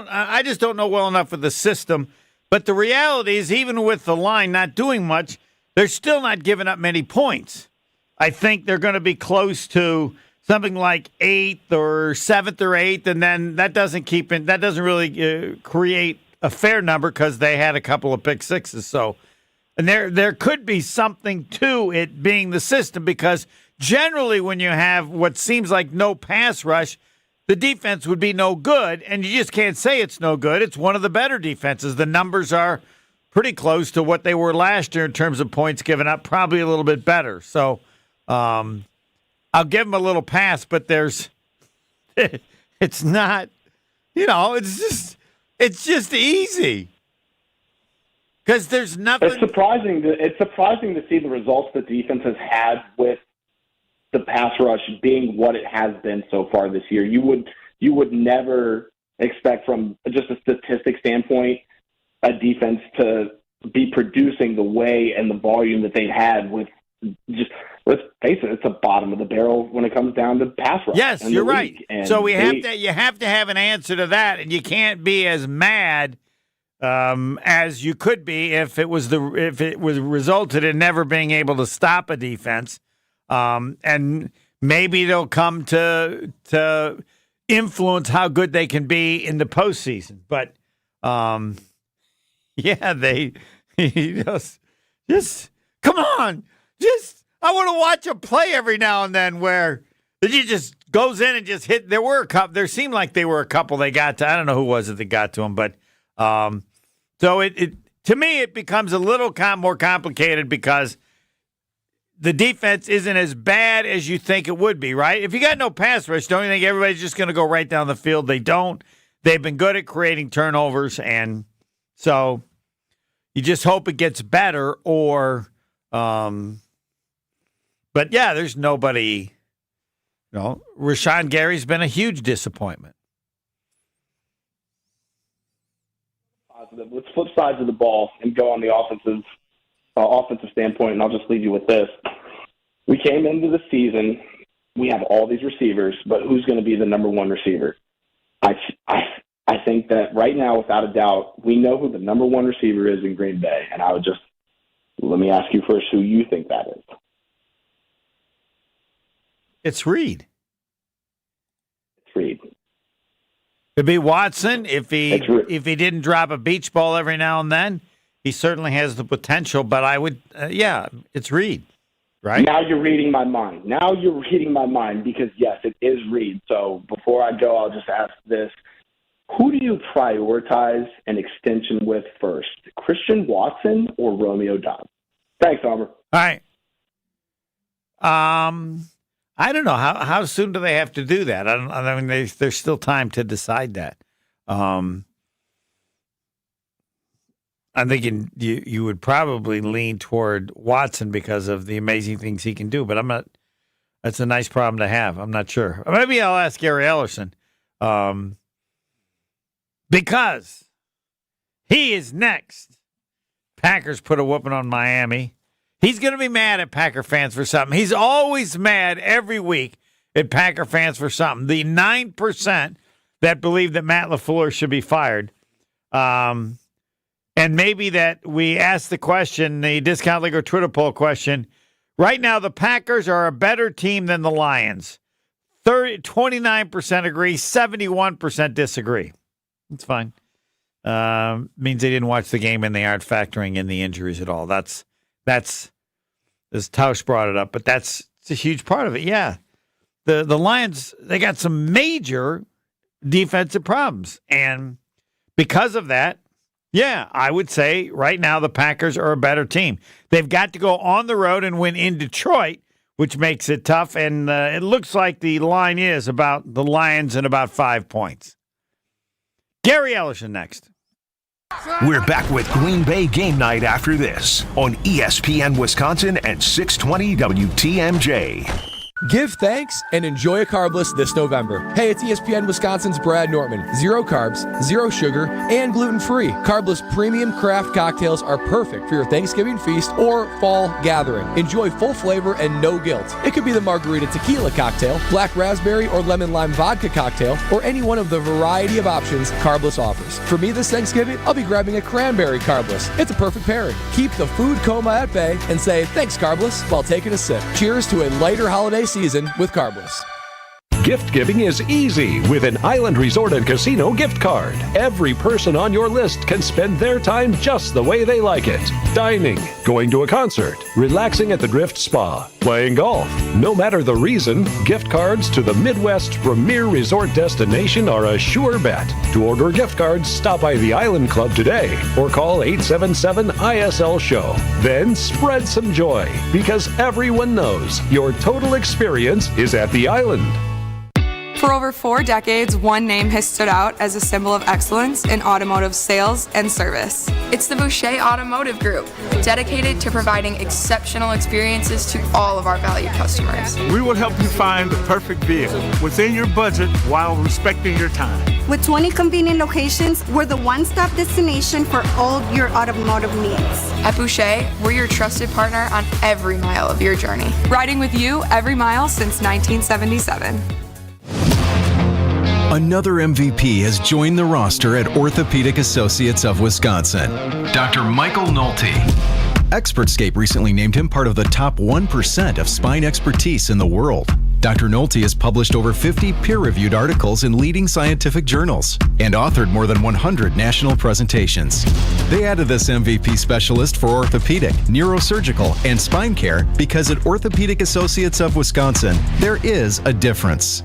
I just don't know well enough of the system. But the reality is, even with the line not doing much, they're still not giving up many points. I think they're going to be close to something like 8th or 7th or 8th, and then that doesn't really create a fair number because they had a couple of pick sixes. So, and there could be something to it being the system, because generally when you have what seems like no pass rush, the defense would be no good, and you just can't say it's no good. It's one of the better defenses. The numbers are pretty close to what they were last year in terms of points given up, probably a little bit better. So I'll give them a little pass, but it's not, it's just easy. Because there's nothing.
It's surprising to see the results the defense has had with the pass rush being what it has been so far this year. You would never expect, from just a statistic standpoint, a defense to be producing the way and the volume that they've had with just, let's face it, it's a bottom of the barrel when it comes down to pass rush.
Yes, you're right. So you have to have an answer to that, and you can't be as mad as you could be if it was resulted in never being able to stop a defense. And maybe they'll come to influence how good they can be in the postseason. But yeah, they just come on. I want to watch a play every now and then where he just goes in and just hit. There were a couple. There seemed like they were a couple they got to. I don't know who was it that got to him, but so it to me it becomes a little more complicated because the defense isn't as bad as you think it would be, right? If you got no pass rush, don't you think everybody's just going to go right down the field? They don't. They've been good at creating turnovers, and so you just hope it gets better. But yeah, there's nobody. Rashawn Gary's been a huge disappointment.
Let's flip sides of the ball and go on the offensive standpoint, and I'll just leave you with this. We came into the season, we have all these receivers, but who's going to be the number one receiver? I think that right now, without a doubt, we know who the number one receiver is in Green Bay, and let me ask you first who you think that is.
It's Reed.
Reed.
It'd be Watson if he didn't drop a beach ball every now and then. He certainly has the potential, but I would, it's Reed, right?
Now you're reading my mind. Because, yes, it is Reed. So before I go, I'll just ask this. Who do you prioritize an extension with first, Christian Watson or Romeo Doubs? Thanks, Homer.
All right. I don't know. How soon do they have to do that? I mean, there's still time to decide that. I'm thinking you would probably lean toward Watson because of the amazing things he can do, but I'm not. That's a nice problem to have. I'm not sure. Maybe I'll ask Gary Ellerson because he is next. Packers put a whooping on Miami. He's going to be mad at Packer fans for something. He's always mad every week at Packer fans for something. The 9% that believe that Matt LaFleur should be fired. And maybe that we ask the question, the Discount League or Twitter poll question, right now the Packers are a better team than the Lions. 29% agree, 71% disagree. That's fine. Means they didn't watch the game and they aren't factoring in the injuries at all. That's as Tauscher brought it up, but it's a huge part of it. Yeah. The Lions, they got some major defensive problems. And because of that, yeah, I would say right now the Packers are a better team. They've got to go on the road and win in Detroit, which makes it tough. And it looks like the line is about the Lions and about 5 points. Gary Ellerson next.
We're back with Green Bay Game Night after this on ESPN Wisconsin and 620 WTMJ.
Give thanks and enjoy a carbless this November. Hey, it's ESPN Wisconsin's Brad Nortman. 0 carbs, 0 sugar, and gluten-free. Carbless premium craft cocktails are perfect for your Thanksgiving feast or fall gathering. Enjoy full flavor and no guilt. It could be the margarita tequila cocktail, black raspberry or lemon lime vodka cocktail, or any one of the variety of options Carbless offers. For me this Thanksgiving, I'll be grabbing a cranberry Carbless. It's a perfect pairing. Keep the food coma at bay and say, thanks Carbless, while taking a sip. Cheers to a lighter holiday season with Carbless.
Gift giving is easy with an Island Resort and Casino gift card. Every person on your list can spend their time just the way they like it. Dining, going to a concert, relaxing at the Drift Spa, playing golf. No matter the reason, gift cards to the Midwest's premier resort destination are a sure bet. To order gift cards, stop by the Island Club today or call 877-ISL-SHOW. Then spread some joy because everyone knows your total experience is at the Island.
For over 4 decades, one name has stood out as a symbol of excellence in automotive sales and service. It's the Boucher Automotive Group, dedicated to providing exceptional experiences to all of our valued customers.
We will help you find the perfect vehicle within your budget while respecting your time.
With 20 convenient locations, we're the one-stop destination for all your automotive needs.
At Boucher, we're your trusted partner on every mile of your journey. Riding with you every mile since 1977.
Another MVP has joined the roster at Orthopedic Associates of Wisconsin, Dr. Michael Nolte. Expertscape recently named him part of the top 1% of spine expertise in the world. Dr. Nolte has published over 50 peer-reviewed articles in leading scientific journals and authored more than 100 national presentations. They added this MVP specialist for orthopedic, neurosurgical, and spine care because at Orthopedic Associates of Wisconsin, there is a difference.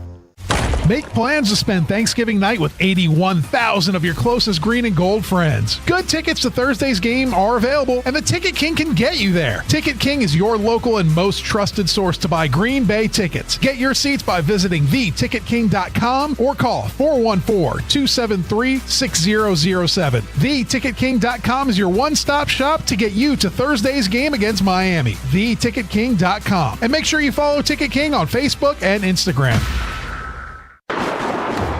Make plans to spend Thanksgiving night with 81,000 of your closest green and gold friends. Good tickets to Thursday's game are available, and the Ticket King can get you there. Ticket King is your local and most trusted source to buy Green Bay tickets. Get your seats by visiting theticketking.com or call 414-273-6007. Theticketking.com is your one-stop shop to get you to Thursday's game against Miami. Theticketking.com. And make sure you follow Ticket King on Facebook and Instagram.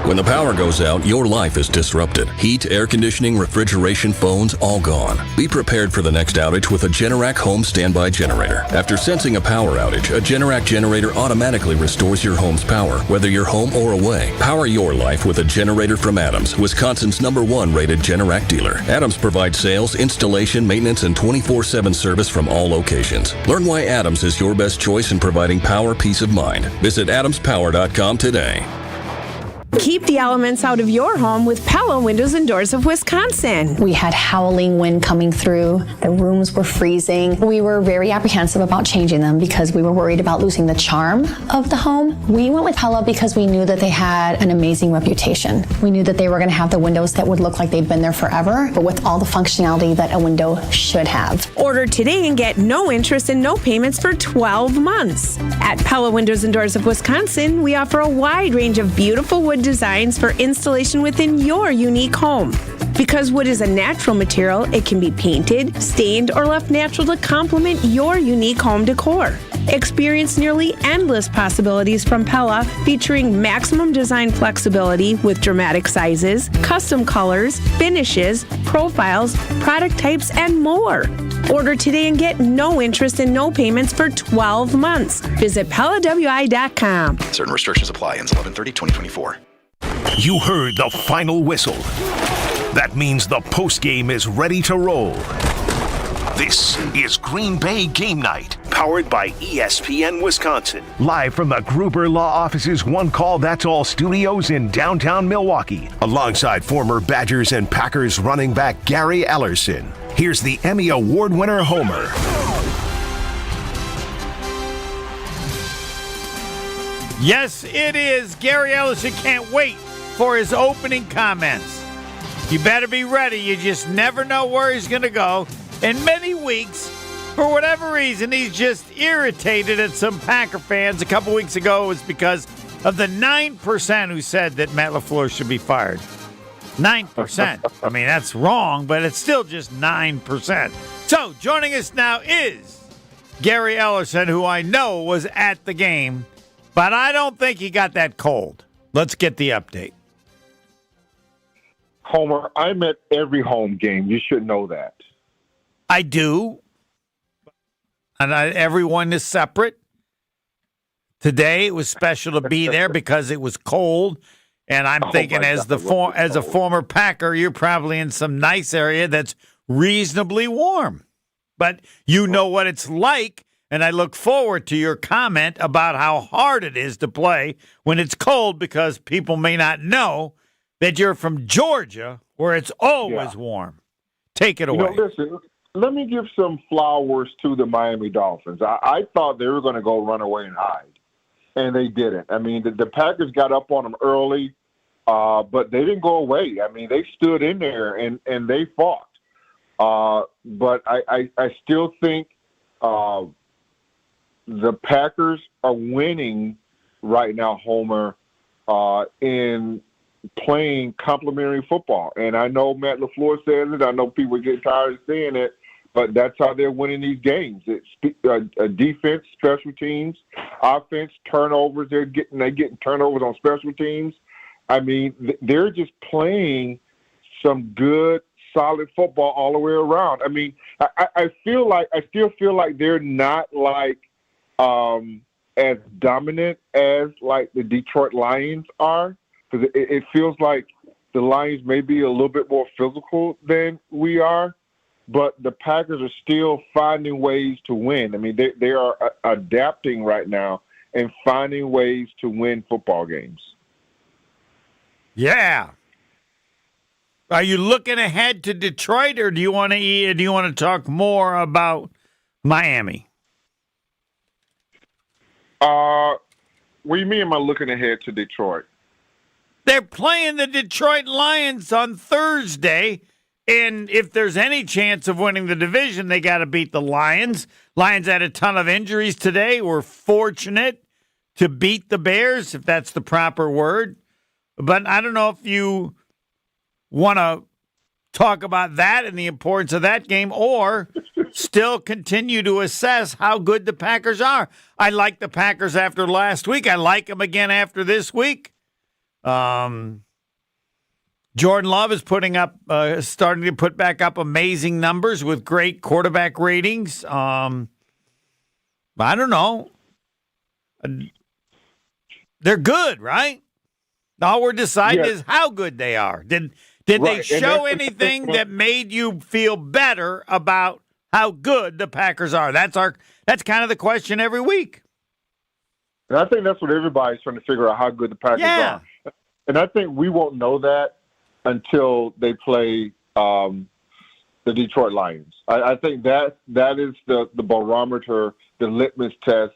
When the power goes out, your life is disrupted. Heat, air conditioning, refrigeration, phones, all gone. Be prepared for the next outage with a Generac home standby generator. After sensing a power outage, a Generac generator automatically restores your home's power, whether you're home or away. Power your life with a generator from Adams, Wisconsin's #1 rated Generac dealer. Adams provides sales, installation, maintenance, and 24/7 service from all locations. Learn why Adams is your best choice in providing power peace of mind. Visit adamspower.com today.
Keep the elements out of your home with Pella Windows and Doors of Wisconsin.
We had howling wind coming through. The rooms were freezing. We were very apprehensive about changing them because we were worried about losing the charm of the home. We went with Pella because we knew that they had an amazing reputation. We knew that they were going to have the windows that would look like they'd been there forever, but with all the functionality that a window should have.
Order today and get no interest and no payments for 12 months. At Pella Windows and Doors of Wisconsin, we offer a wide range of beautiful wood designs designs for installation within your unique home. Because wood is a natural material, it can be painted, stained, or left natural to complement your unique home decor. Experience nearly endless possibilities from Pella, featuring maximum design flexibility with dramatic sizes, custom colors, finishes, profiles, product types, and more. Order today and get no interest and no payments for 12 months. Visit PellaWI.com.
Certain restrictions apply. Ends 11/30/2024.
You heard the final whistle. That means the postgame is ready to roll. This is Green Bay Game Night, powered by ESPN Wisconsin. Live from the Gruber Law Office's One Call That's All studios in downtown Milwaukee, alongside former Badgers and Packers running back Gary Ellerson. Here's the Emmy Award winner, Homer.
Yes, it is. Gary Ellerson can't wait for his opening comments. You better be ready. You just never know where he's going to go. In many weeks, for whatever reason, he's just irritated at some Packer fans. A couple weeks ago, it was because of the 9% who said that Matt LaFleur should be fired. 9%. I mean, that's wrong, but it's still just 9%. So, joining us now is Gary Ellerson, who I know was at the game, but I don't think he got that cold. Let's get the update.
Homer, I'm at every home game. You should know that.
I do. And everyone is separate. Today it was special to be there because it was cold. And I'm thinking as a former Packer, you're probably in some nice area that's reasonably warm. But you know what it's like. And I look forward to your comment about how hard it is to play when it's cold, because people may not know that you're from Georgia, where it's always warm. Take it away.
Listen, let me give some flowers to the Miami Dolphins. I thought they were going to go run away and hide, and they didn't. I mean, the Packers got up on them early, but they didn't go away. I mean, they stood in there, and they fought. But I still think the Packers are winning right now, Homer, in playing complementary football. And I know Matt LaFleur says it. I know people get tired of saying it, but that's how they're winning these games. It's defense, special teams, offense, turnovers. They're getting turnovers on special teams. I mean, they're just playing some good, solid football all the way around. I mean, I still feel like they're not like as dominant as like the Detroit Lions are. Because it feels like the Lions may be a little bit more physical than we are, but the Packers are still finding ways to win. I mean, they are adapting right now and finding ways to win football games.
Yeah. Are you looking ahead to Detroit, or do you want to talk more about Miami?
What do you mean? Am I looking ahead to Detroit?
They're playing the Detroit Lions on Thursday, and if there's any chance of winning the division, they got to beat the Lions. Lions had a ton of injuries today. We're fortunate to beat the Bears, if that's the proper word. But I don't know if you want to talk about that and the importance of that game, or still continue to assess how good the Packers are. I like the Packers after last week. I like them again after this week. Jordan Love is starting to put back up amazing numbers with great quarterback ratings. I don't know. They're good, right? All we're deciding is how good they are. Did they show anything that made you feel better about how good the Packers are? That's kind of the question every week.
And I think that's what everybody's trying to figure out, how good the Packers are. And I think we won't know that until they play the Detroit Lions. I think that is the barometer, the litmus test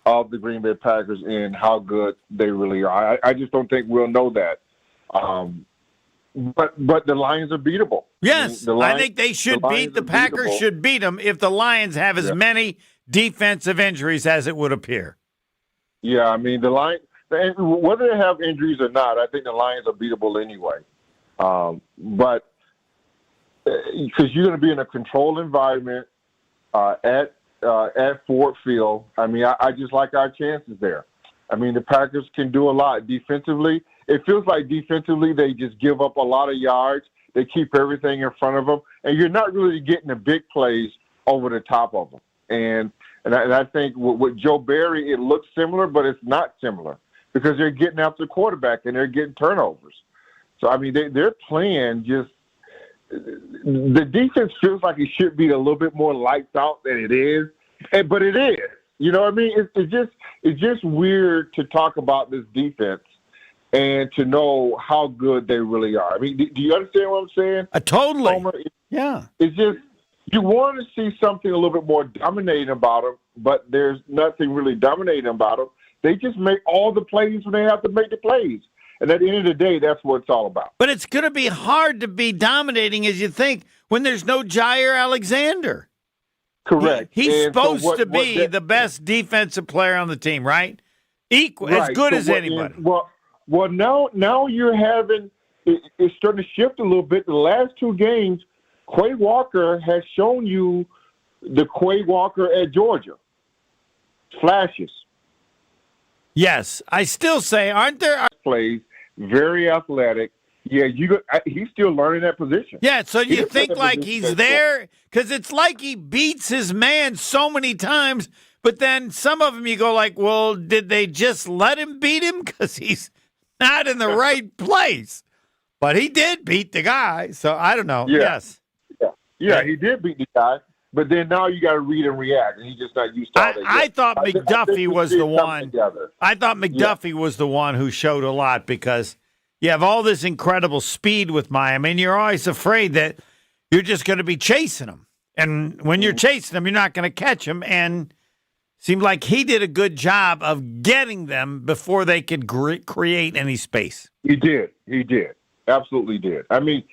of the Green Bay Packers in how good they really are. I just don't think we'll know that. But the Lions are beatable.
Yes, I think they should beat the Packers. Beatable. Should beat them if the Lions have as many defensive injuries as it would appear.
Yeah, I mean the and whether they have injuries or not, I think the Lions are beatable anyway. But because you're going to be in a controlled environment at Ford Field, I mean, I just like our chances there. I mean, the Packers can do a lot defensively. It feels like defensively they just give up a lot of yards. They keep everything in front of them, and you're not really getting the big plays over the top of them. And I think with Joe Barry, it looks similar, but it's not similar because they're getting after the quarterback and they're getting turnovers. So, I mean, they're playing just – the defense feels like it should be a little bit more lights out than it is, but it is. You know what I mean? It's just weird to talk about this defense and to know how good they really are. I mean, do you understand what I'm saying?
Totally.
Homer,
yeah.
It's just – you want to see something a little bit more dominating about them, but there's nothing really dominating about them. They just make all the plays when they have to make the plays. And at the end of the day, that's what it's all about.
But it's going to be hard to be dominating as you think when there's no Jair Alexander.
Correct.
He's supposed to be the best defensive player on the team, right? As good as anybody.
Well, now you're having it's starting to shift a little bit. The last two games, Quay Walker has shown you the Quay Walker at Georgia. Flashes.
Yes. I still say, aren't there
plays, very athletic. Yeah, he's still learning that position.
Yeah, so you think like he's there because it's like he beats his man so many times, but then some of them you go like, well, did they just let him beat him because he's not in the right place? But he did beat the guy, so I don't know.
Yeah.
Yes.
Yeah, he did beat the guy, but then now you got to read and react, and he's just not used to all that.
I thought McDuffie was the one. I thought McDuffie was the one who showed a lot because you have all this incredible speed with Miami, and you're always afraid that you're just going to be chasing them. And when you're chasing them, you're not going to catch them. And it seemed like he did a good job of getting them before they could create any space.
He did. Absolutely did. I mean,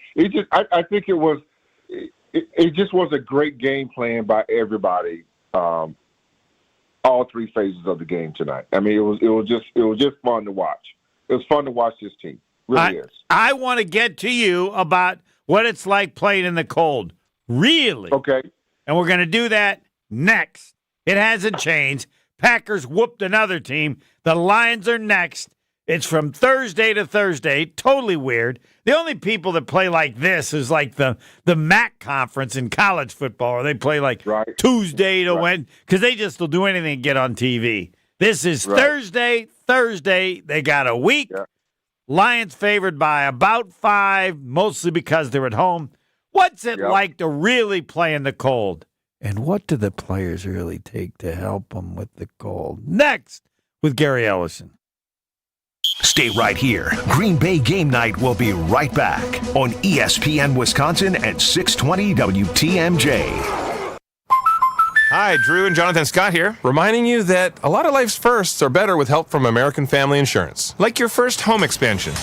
I think it was. It just was a great game plan by everybody, all three phases of the game tonight. I mean, it was just fun to watch. It was fun to watch this team. Really is.
I want to get to you about what it's like playing in the cold. Really?
Okay.
And we're going to do that next. It hasn't changed. Packers whooped another team. The Lions are next. It's from Thursday to Thursday. Totally weird. The only people that play like this is like the MAC conference in college football, where they play like Tuesday to Wednesday, because they just will do anything to get on TV. This is Thursday. They got a week. Yeah. Lions favored by about 5, mostly because they're at home. What's it like to really play in the cold? And what do the players really take to help them with the cold? Next with Gary Ellerson.
Stay right here. Green Bay Game Night will be right back on ESPN Wisconsin at 620 WTMJ.
Hi, Drew and Jonathan Scott here, reminding you that a lot of life's firsts are better with help from American Family Insurance, like your first home expansion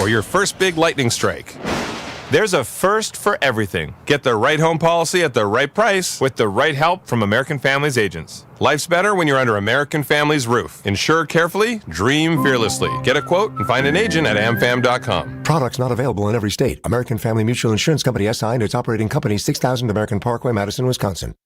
or your first big lightning strike. There's a first for everything. Get the right home policy at the right price with the right help from American Family's agents. Life's better when you're under American Family's roof. Insure carefully, dream fearlessly. Get a quote and find an agent at amfam.com.
Products not available in every state. American Family Mutual Insurance Company SI and its operating company 6000 American Parkway, Madison, Wisconsin.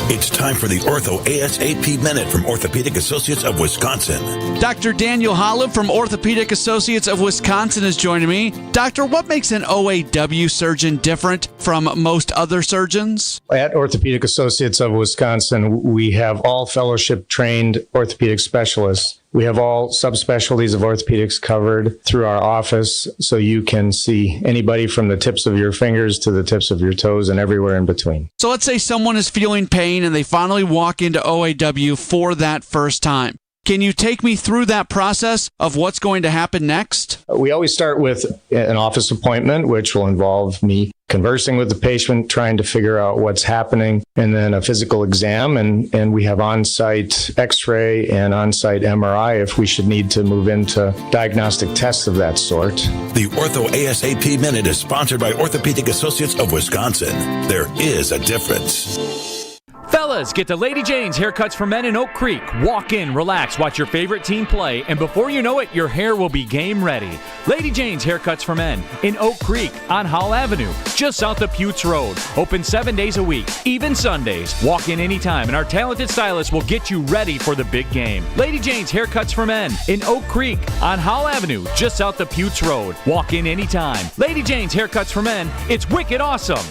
It's time for the Ortho ASAP Minute from Orthopedic Associates of Wisconsin.
Dr. Daniel Holub from Orthopedic Associates of Wisconsin is joining me. Doctor, what makes an OAW surgeon different from most other surgeons?
At Orthopedic Associates of Wisconsin, we have all fellowship-trained orthopedic specialists. We have all subspecialties of orthopedics covered through our office, so you can see anybody from the tips of your fingers to the tips of your toes and everywhere in between.
So let's say someone is feeling pain and they finally walk into OAW for that first time. Can you take me through that process of what's going to happen next?
We always start with an office appointment, which will involve me conversing with the patient, trying to figure out what's happening, and then a physical exam. And we have on-site X-ray and on-site MRI if we should need to move into diagnostic tests of that sort.
The Ortho ASAP Minute is sponsored by Orthopedic Associates of Wisconsin. There is a difference.
Fellas,
Fellas, get to Lady Jane's Haircuts for Men in Oak Creek. Walk in, relax, watch your favorite team play, and before you know it, your hair will be game ready. Lady Jane's Haircuts for Men in Oak Creek on Howell Avenue, just south of Putes Road. Open 7 days a week, even Sundays. Walk in anytime, and our talented stylist will get you ready for the big game. Lady Jane's Haircuts for Men in Oak Creek on Howell Avenue, just south of Putes Road. Walk in anytime. Lady Jane's Haircuts for Men. It's wicked awesome.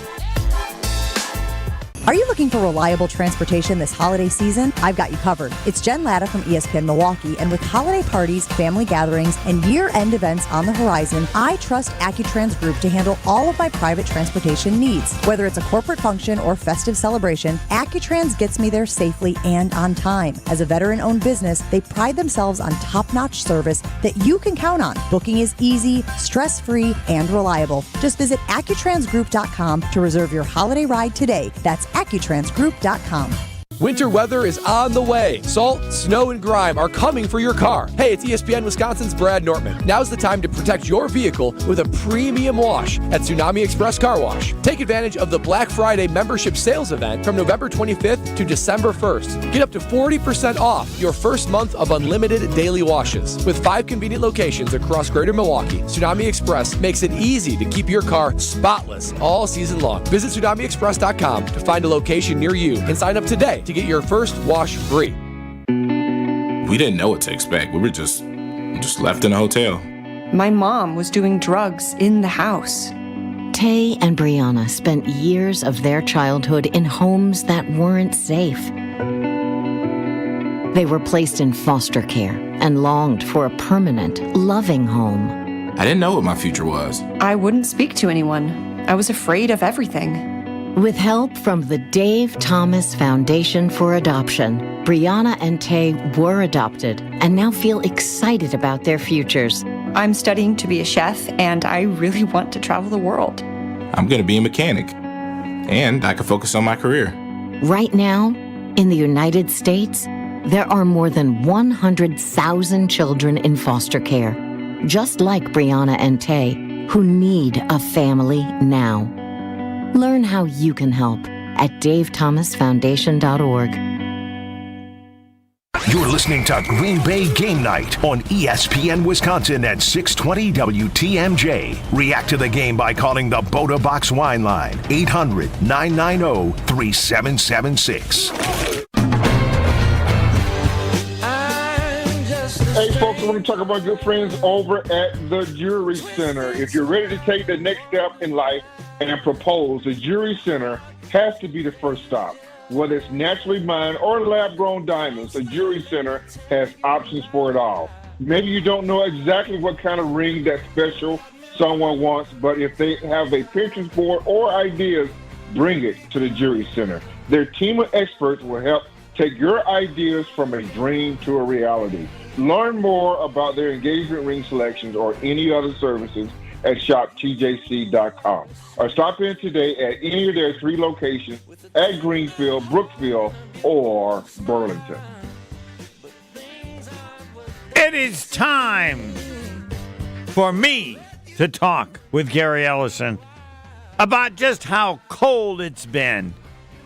Are you looking for reliable transportation this holiday season? I've got you covered. It's Jen Latta from ESPN Milwaukee, and with holiday parties, family gatherings, and year-end events on the horizon, I trust AccuTrans Group to handle all of my private transportation needs. Whether it's a corporate function or festive celebration, AccuTrans gets me there safely and on time. As a veteran-owned business, they pride themselves on top-notch service that you can count on. Booking is easy, stress-free, and reliable. Just visit AccuTransGroup.com to reserve your holiday ride today. That's AccuTransGroup.com.
Winter weather is on the way. Salt, snow, and grime are coming for your car. Hey, it's ESPN Wisconsin's Brad Nortman. Now's the time to protect your vehicle with a premium wash at Tsunami Express Car Wash. Take advantage of the Black Friday membership sales event from November 25th to December 1st. Get up to 40% off your first month of unlimited daily washes. With 5 convenient locations across Greater Milwaukee, Tsunami Express makes it easy to keep your car spotless all season long. Visit TsunamiExpress.com to find a location near you and sign up today to get your first wash free.
We didn't know what to expect. We were just left in a hotel.
My mom was doing drugs in the house.
Tay and Brianna spent years of their childhood in homes that weren't safe. They were placed in foster care and longed for a permanent, loving home.
I didn't know what my future was.
I wouldn't speak to anyone. I was afraid of everything.
With help from the Dave Thomas Foundation for Adoption, Brianna and Tay were adopted and now feel excited about their futures.
I'm studying to be a chef, and I really want to travel the world.
I'm going to be a mechanic, and I can focus on my career.
Right now, in the United States, there are more than 100,000 children in foster care, just like Brianna and Tay, who need a family now. Learn how you can help at davethomasfoundation.org.
You're listening to Green Bay Game Night on ESPN Wisconsin at 620 WTMJ. React to the game by calling the Boda Box Wine Line, 800-990-3776.
Hey, folks, I want to talk about good friends over at the Jewelry Center. If you're ready to take the next step in life and propose, the Jewelry Center has to be the first stop. Whether it's naturally mined or lab-grown diamonds, the Jewelry Center has options for it all. Maybe you don't know exactly what kind of ring that special someone wants, but if they have a Pinterest board or ideas, bring it to the Jewelry Center. Their team of experts will help take your ideas from a dream to a reality. Learn more about their engagement ring selections or any other services at shoptjc.com. Or stop in today at any of their 3 locations at Greenfield, Brookfield, or Burlington.
It is time for me to talk with Gary Ellerson about just how cold it's been.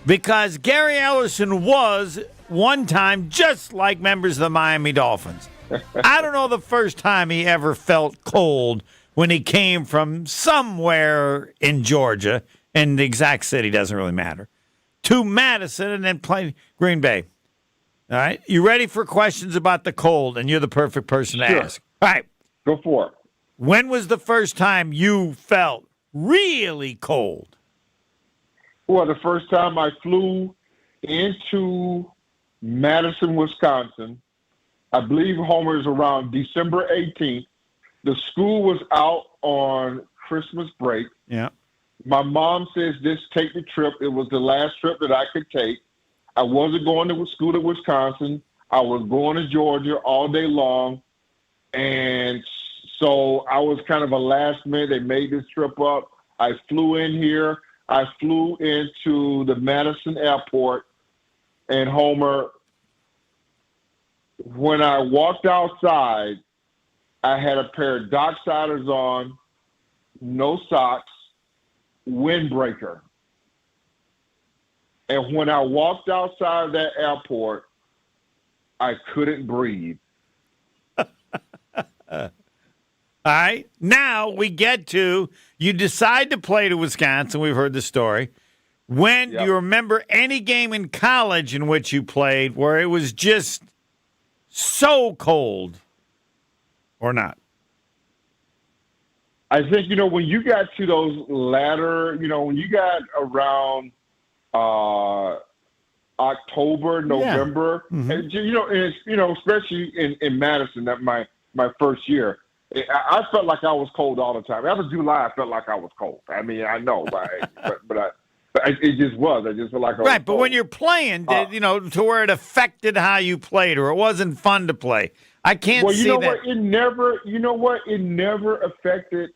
Because Gary Ellerson was one time just like members of the Miami Dolphins. I don't know the first time he ever felt cold when he came from somewhere in Georgia, and the exact city doesn't really matter, to Madison and then playing Green Bay. All right? You ready for questions about the cold? And you're the perfect person to ask. All right.
Go for it.
When was the first time you felt really cold?
Well, the first time I flew into Madison, Wisconsin, I believe Homer's around December 18th. The school was out on Christmas break.
Yeah.
My mom says, take the trip. It was the last trip that I could take. I wasn't going to school to Wisconsin. I was going to Georgia all day long. And so I was kind of a last minute. They made this trip up. I flew in here. I flew into the Madison airport. And Homer, when I walked outside, I had a pair of Docksiders on, no socks, windbreaker. And when I walked outside of that airport, I couldn't breathe.
All right. Now we get to, you decide to play to Wisconsin. We've heard the story. When do you remember any game in college in which you played where it was just so cold or not?
I think, when you got to those latter, when you got around October, November, and, especially in Madison, that my first year, I felt like I was cold all the time. After July, I felt like I was cold. I mean, I know, but it just was. I just felt like I was
right. But
cold.
when you're playing, to where it affected how you played, or it wasn't fun to play, I can't see that.
What? It never affected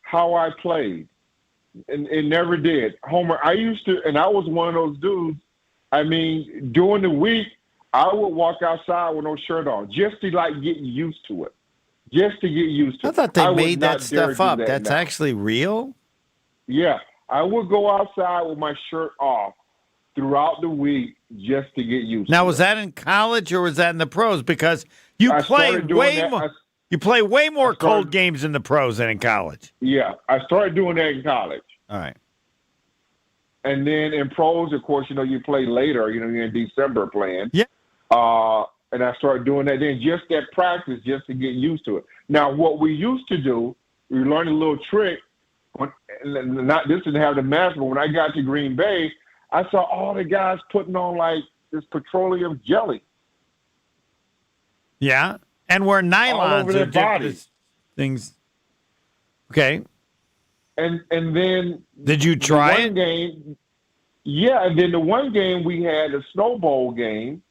how I played. And it never did. Homer, I used to, and I was one of those dudes. I mean, during the week, I would walk outside with no shirt on just to get used to it. Just to get used to it.
I thought they made that stuff up. That's
now.
actually real?
Yeah. I would go outside with my shirt off throughout the week just to get used to it.
Now, was that in college or was that in the pros? Because you play way more. You play way more cold games in the pros than in college.
Yeah, I started doing that in college.
All right.
And then in pros, of course, you play later. You're in December playing.
Yeah.
And I started doing that then, just that practice, just to get used to it. Now, what we used to do, we learned a little trick. This didn't have the mask, but when I got to Green Bay, I saw all the guys putting on this petroleum jelly.
Yeah, and wear nylons or different things. Okay.
And then
did you try
it? Game, yeah, and then the one game we had, a Snow Bowl game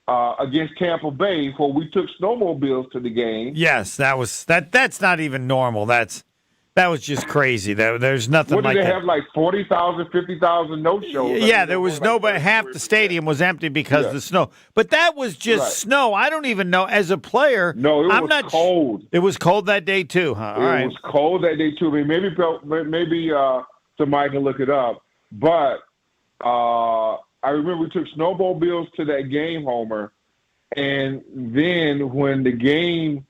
against Tampa Bay, where we took snowmobiles to the game.
Yes, that's not even normal. That was just crazy. There's nothing like that.
What did they have, 40,000, 50,000 no-shows?
Yeah, there was nobody. Half the stadium was empty because of the snow. But that was just snow. I don't even know. As a player,
no, it was cold.
It was cold that day too, huh?
It was cold that day too. I mean, maybe somebody can look it up. But I remember we took snowmobiles to that game, Homer, and then when the game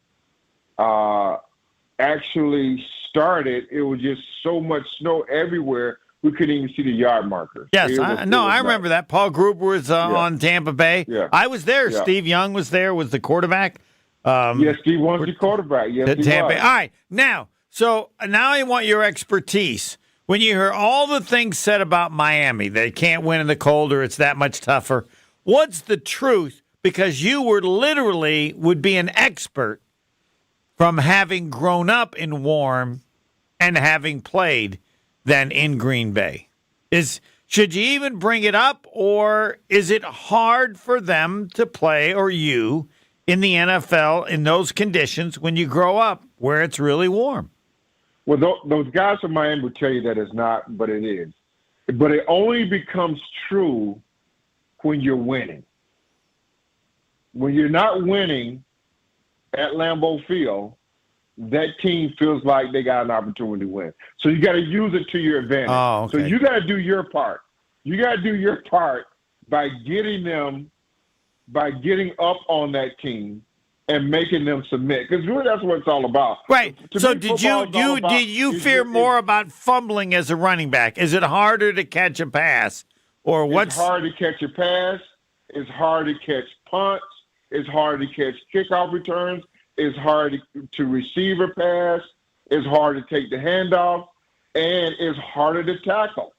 actually started, it was just so much snow everywhere we couldn't even see the yard markers.
Yes, I remember that. Paul Gruber was on Tampa Bay.
Yeah.
I was there.
Yeah.
Steve Young was there. Was the quarterback?
Yes, Steve was the quarterback. Yes, he
Tampa.
was.
All right, now I want your expertise. When you hear all the things said about Miami, they can't win in the cold or it's that much tougher. What's the truth? Because you would be an expert from having grown up in warm and having played than in Green Bay. Should you even bring it up, or is it hard for them to play, or you, in the NFL in those conditions when you grow up where it's really warm?
Well, those guys from Miami will tell you that it's not, but it is. But it only becomes true when you're winning. When you're not winning at Lambeau Field, that team feels like they got an opportunity to win. So you got to use it to your advantage.
Oh, okay.
So you got to do your part. You got to do your part by getting up on that team and making them submit. Because really that's what it's all about.
Right.
To
So
me,
did you fear more about fumbling as a running back? Is it harder to catch a pass? Or what's
It's hard to catch a pass. It's hard to catch punts. It's hard to catch kickoff returns. It's hard to receive a pass. It's hard to take the handoff. And it's harder to tackle.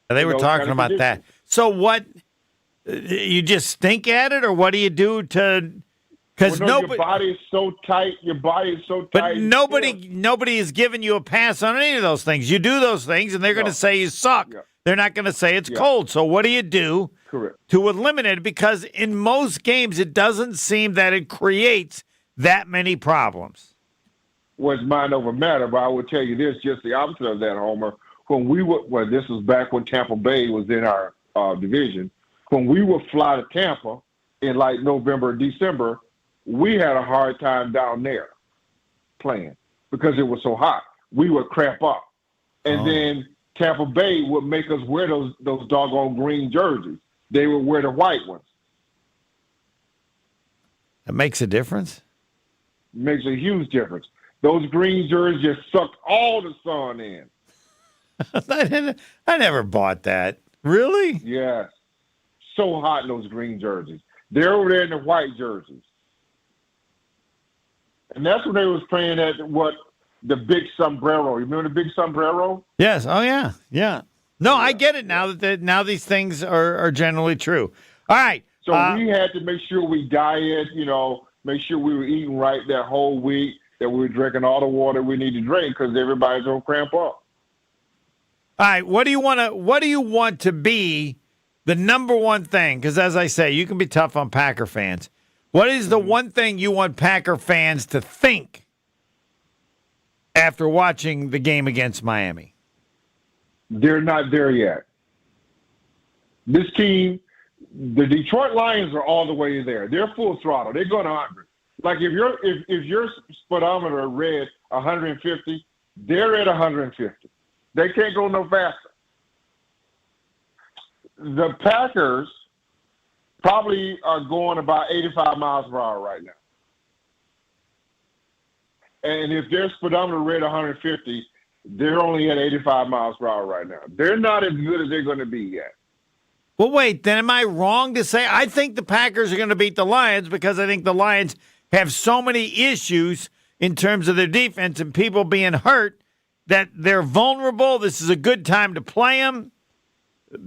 They were talking about that. So what, you just stink at it, or what do you do to, because
your body is so tight. Your body is so tight.
But nobody is giving you a pass on any of those things. You do those things, and they're going to say you suck. Yeah. They're not going to say it's cold. So what do you do to eliminate it? Because in most games, it doesn't seem that it creates that many problems.
Well, it's mind over matter, but I will tell you this, just the opposite of that, Homer. When we were, this was back when Tampa Bay was in our division. When we would fly to Tampa in November or December, we had a hard time down there playing because it was so hot. We would cramp up. And then Tampa Bay would make us wear those doggone green jerseys. They would wear the white ones.
That makes a difference?
Makes a huge difference. Those green jerseys just suck all the sun in.
I never bought that. Really?
Yes. So hot in those green jerseys. They're over there in the white jerseys. And that's when they was playing at the big sombrero. You remember the big sombrero?
Yes. Oh, yeah. Yeah. No, I get it now that now these things are generally true. All right.
So we had to make sure we diet, make sure we were eating right that whole week, that we were drinking all the water we need to drink because everybody's going to cramp up.
All right. What do you want to be the number one thing? Because as I say, you can be tough on Packer fans. What is the one thing you want Packer fans to think after watching the game against Miami?
They're not there yet. This team, the Detroit Lions are all the way there. They're full throttle. They're going 100. Like if your speedometer read 150, they're at 150. They can't go no faster. The Packers probably are going about 85 miles per hour right now. And if their speedometer read 150, they're only at 85 miles per hour right now. They're not as good as they're going to be yet.
Well, wait, then am I wrong to say I think the Packers are going to beat the Lions because I think the Lions have so many issues in terms of their defense and people being hurt that they're vulnerable. This is a good time to play them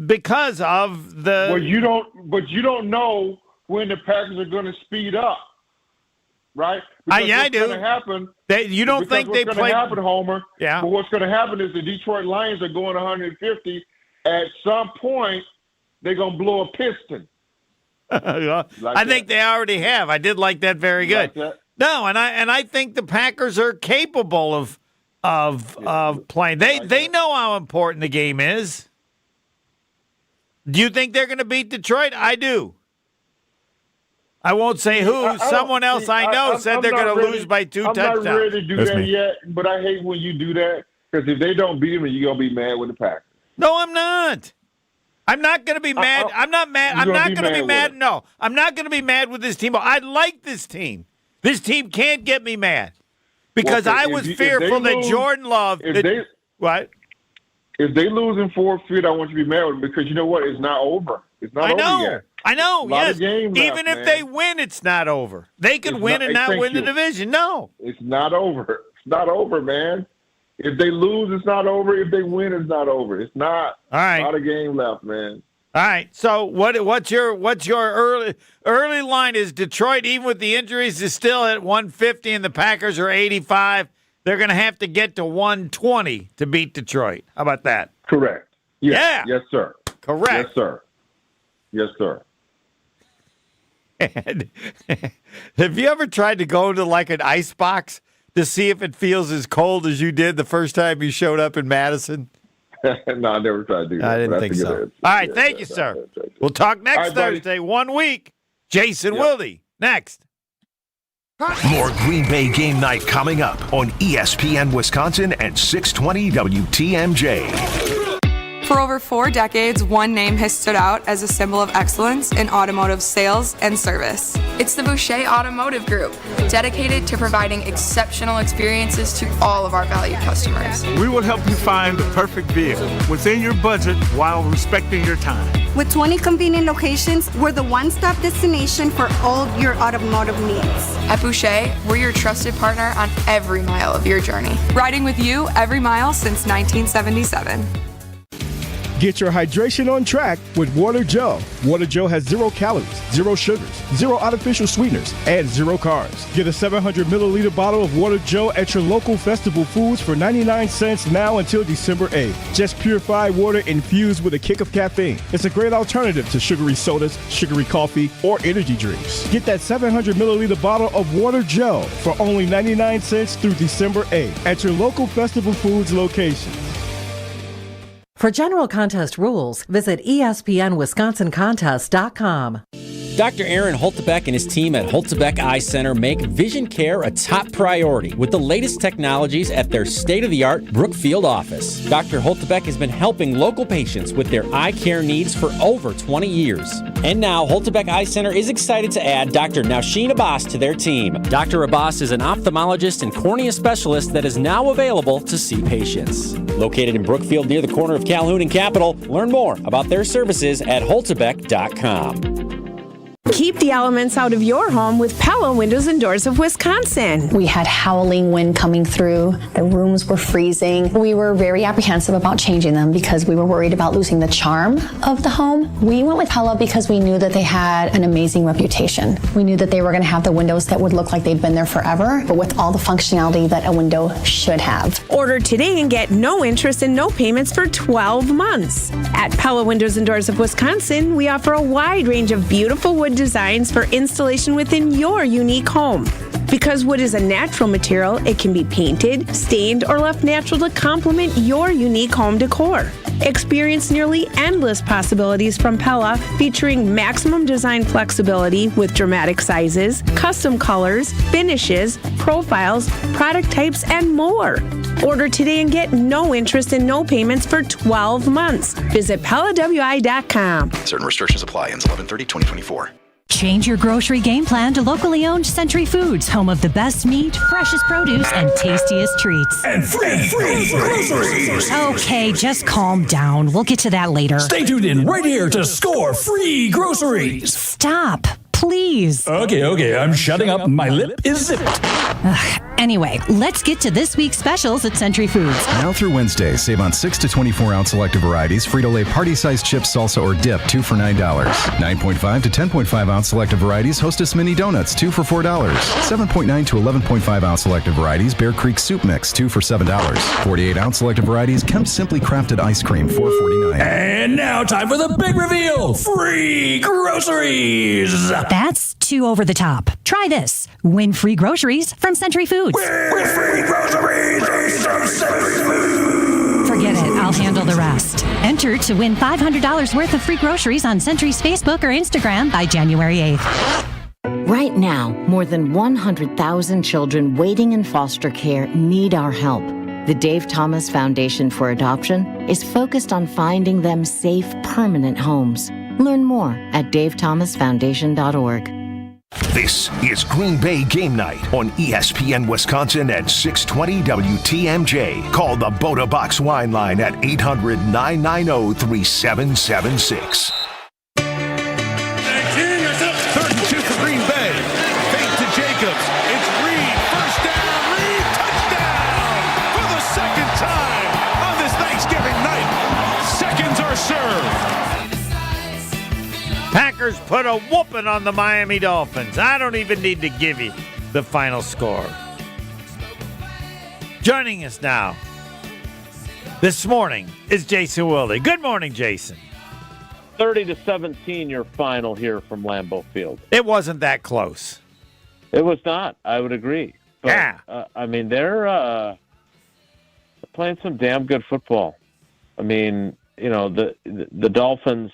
because of the.
Well, you don't know when the Packers are going to speed up, right?
Yeah, I do.
What's going to happen?
You don't think they play?
What's going to happen, Homer?
Yeah.
But what's going to happen is the Detroit Lions are going 150. At some point, they're going to blow a piston.
I think they already have. I did like that very good.
Like that?
No, and I think the Packers are capable of playing. They know how important the game is. Do you think they're going to beat Detroit? I do. I won't say who. Someone else I know said they're going to lose by 2 touchdowns.
I'm not ready to do that yet, but I hate when you do that because if they don't beat them, you're going to be mad with the Packers.
No, I'm not. I'm not going to be mad. I'm not mad. I'm not going to be mad. No, I'm not going to be mad with this team. I like this team. This team can't get me mad because I was fearful that Jordan Love. What?
If they lose in forfeit, I want you to be mad with them because you know what? It's not over. It's not over yet.
I know. Yes. Even if
man.
they win, it's not over. They could win and not win the division. No,
it's not over. It's not over, man. If they lose, it's not over. If they win, it's not over. It's not.
All right.
Not a game left, man.
All right. So what's your early line? Is Detroit, even with the injuries, is still at 150 and the Packers are 85? They're going to have to get to 120 to beat Detroit. How about that?
Correct.
Yes.
Yeah. Yes, sir.
Correct.
Yes, sir. Yes, sir.
And have you ever tried to go to like an ice box to see if it feels as cold as you did the first time you showed up in Madison?
No, I never tried to do that.
I didn't think so. All right, thank you, sir. We'll talk next Thursday, 1 week. Jason Wilde, next.
More Green Bay Game Night coming up on ESPN Wisconsin at 620 WTMJ.
For over 4 decades, one name has stood out as a symbol of excellence in automotive sales and service. It's the Boucher Automotive Group, dedicated to providing exceptional experiences to all of our valued customers.
We will help you find the perfect vehicle within your budget while respecting your time.
With 20 convenient locations, we're the one-stop destination for all your automotive needs.
At Boucher, we're your trusted partner on every mile of your journey, riding with you every mile since 1977.
Get your hydration on track with Water Joe. Water Joe has 0 calories, 0 sugars, 0 artificial sweeteners, and 0 carbs. Get a 700 milliliter bottle of Water Joe at your local Festival Foods for 99 cents now until December 8th. Just purified water infused with a kick of caffeine. It's a great alternative to sugary sodas, sugary coffee, or energy drinks. Get that 700 milliliter bottle of Water Joe for only 99 cents through December 8th at your local Festival Foods location.
For general contest rules, visit ESPNWisconsinContest.com.
Dr. Aaron Holtebeck and his team at Holtebeck Eye Center make vision care a top priority with the latest technologies at their state-of-the-art Brookfield office. Dr. Holtebeck has been helping local patients with their eye care needs for over 20 years. And now, Holtebeck Eye Center is excited to add Dr. Nausheen Abbas to their team. Dr. Abbas is an ophthalmologist and cornea specialist that is now available to see patients. Located in Brookfield near the corner of Calhoun and Capitol, learn more about their services at holtebeck.com.
Keep the elements out of your home with Pella Windows and Doors of Wisconsin.
We had howling wind coming through. The rooms were freezing. We were very apprehensive about changing them because we were worried about losing the charm of the home. We went with Pella because we knew that they had an amazing reputation. We knew that they were going to have the windows that would look like they'd been there forever, but with all the functionality that a window should have.
Order today and get no interest and no payments for 12 months. At Pella Windows and Doors of Wisconsin, we offer a wide range of beautiful wood designs for installation within your unique home. Because wood is a natural material, it can be painted, stained, or left natural to complement your unique home decor. Experience nearly endless possibilities from Pella, featuring maximum design flexibility with dramatic sizes, custom colors, finishes, profiles, product types, and more. Order today and get no interest and no payments for 12 months. Visit PellaWI.com.
Certain restrictions apply. Ends 11/30/2024.
Change your grocery game plan to locally owned Century Foods, home of the best meat, freshest produce, and tastiest treats.
And free groceries.
Okay, just calm down. We'll get to that later.
Stay tuned in right here to score free groceries.
Stop, please.
Okay, I'm shutting up. My lip is zipped.
Anyway, let's get to this week's specials at Century Foods.
Now through Wednesday, save on 6 to 24-ounce selective varieties, Frito-Lay party-sized chips, salsa, or dip, 2 for $9. 9.5 to 10.5-ounce selective varieties, Hostess mini donuts, 2 for $4. 7.9 to 11.5-ounce selective varieties, Bear Creek soup mix, 2 for $7. 48-ounce selective varieties, Kemp Simply Crafted ice cream, $4.49.
And now time for the big reveal. Free groceries.
That's too over the top. Try this. Win free groceries from Century Foods.
Win free groceries from Century Foods.
Forget it. I'll handle the rest. Enter to win $500 worth of free groceries on Century's Facebook or Instagram by January 8th.
Right now, more than 100,000 children waiting in foster care need our help. The Dave Thomas Foundation for Adoption is focused on finding them safe, permanent homes. Learn more at davethomasfoundation.org.
This is Green Bay Game Night on ESPN Wisconsin at 620 WTMJ. Call the Boda Box Wine Line at 800-990-3776.
32 for Green Bay. Fake to Jacobs. It's Reed. First down. Reed. Touchdown. For the second time on this Thanksgiving night. Seconds are served.
Packers put a whooping on the Miami Dolphins. I don't even need to give you the final score. Joining us now this morning is Jason Wilde. Good morning, Jason.
30-17 your final here from Lambeau Field.
It wasn't that close.
It was not. I would agree. But,
yeah.
I mean, they're playing some damn good football. I mean, you know, the Dolphins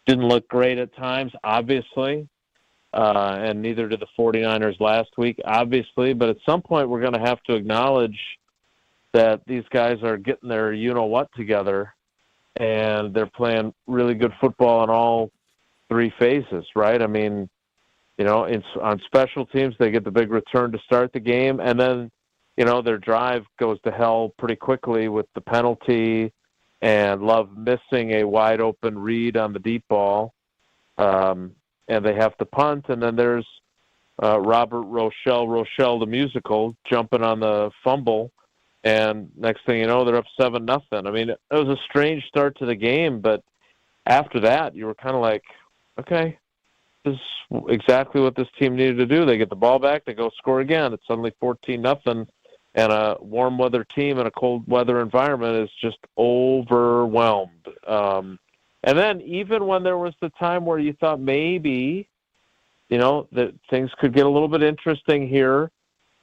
didn't look great at times, obviously, and neither did the 49ers last week, obviously. But at some point, we're going to have to acknowledge that these guys are getting their you-know-what together, and they're playing really good football in all three phases, right? I mean, you know, on special teams, they get the big return to start the game, and then, you know, their drive goes to hell pretty quickly with the penalty and Love missing a wide-open read on the deep ball, and they have to punt. And then there's Robert Rochelle the musical, jumping on the fumble, and next thing you know, they're up 7-0. I mean, it was a strange start to the game, but after that, you were kind of like, okay, this is exactly what this team needed to do. They get the ball back, they go score again. It's suddenly 14-0. And a warm weather team in a cold weather environment is just overwhelmed. And then even when there was the time where you thought maybe, you know, that things could get a little bit interesting here,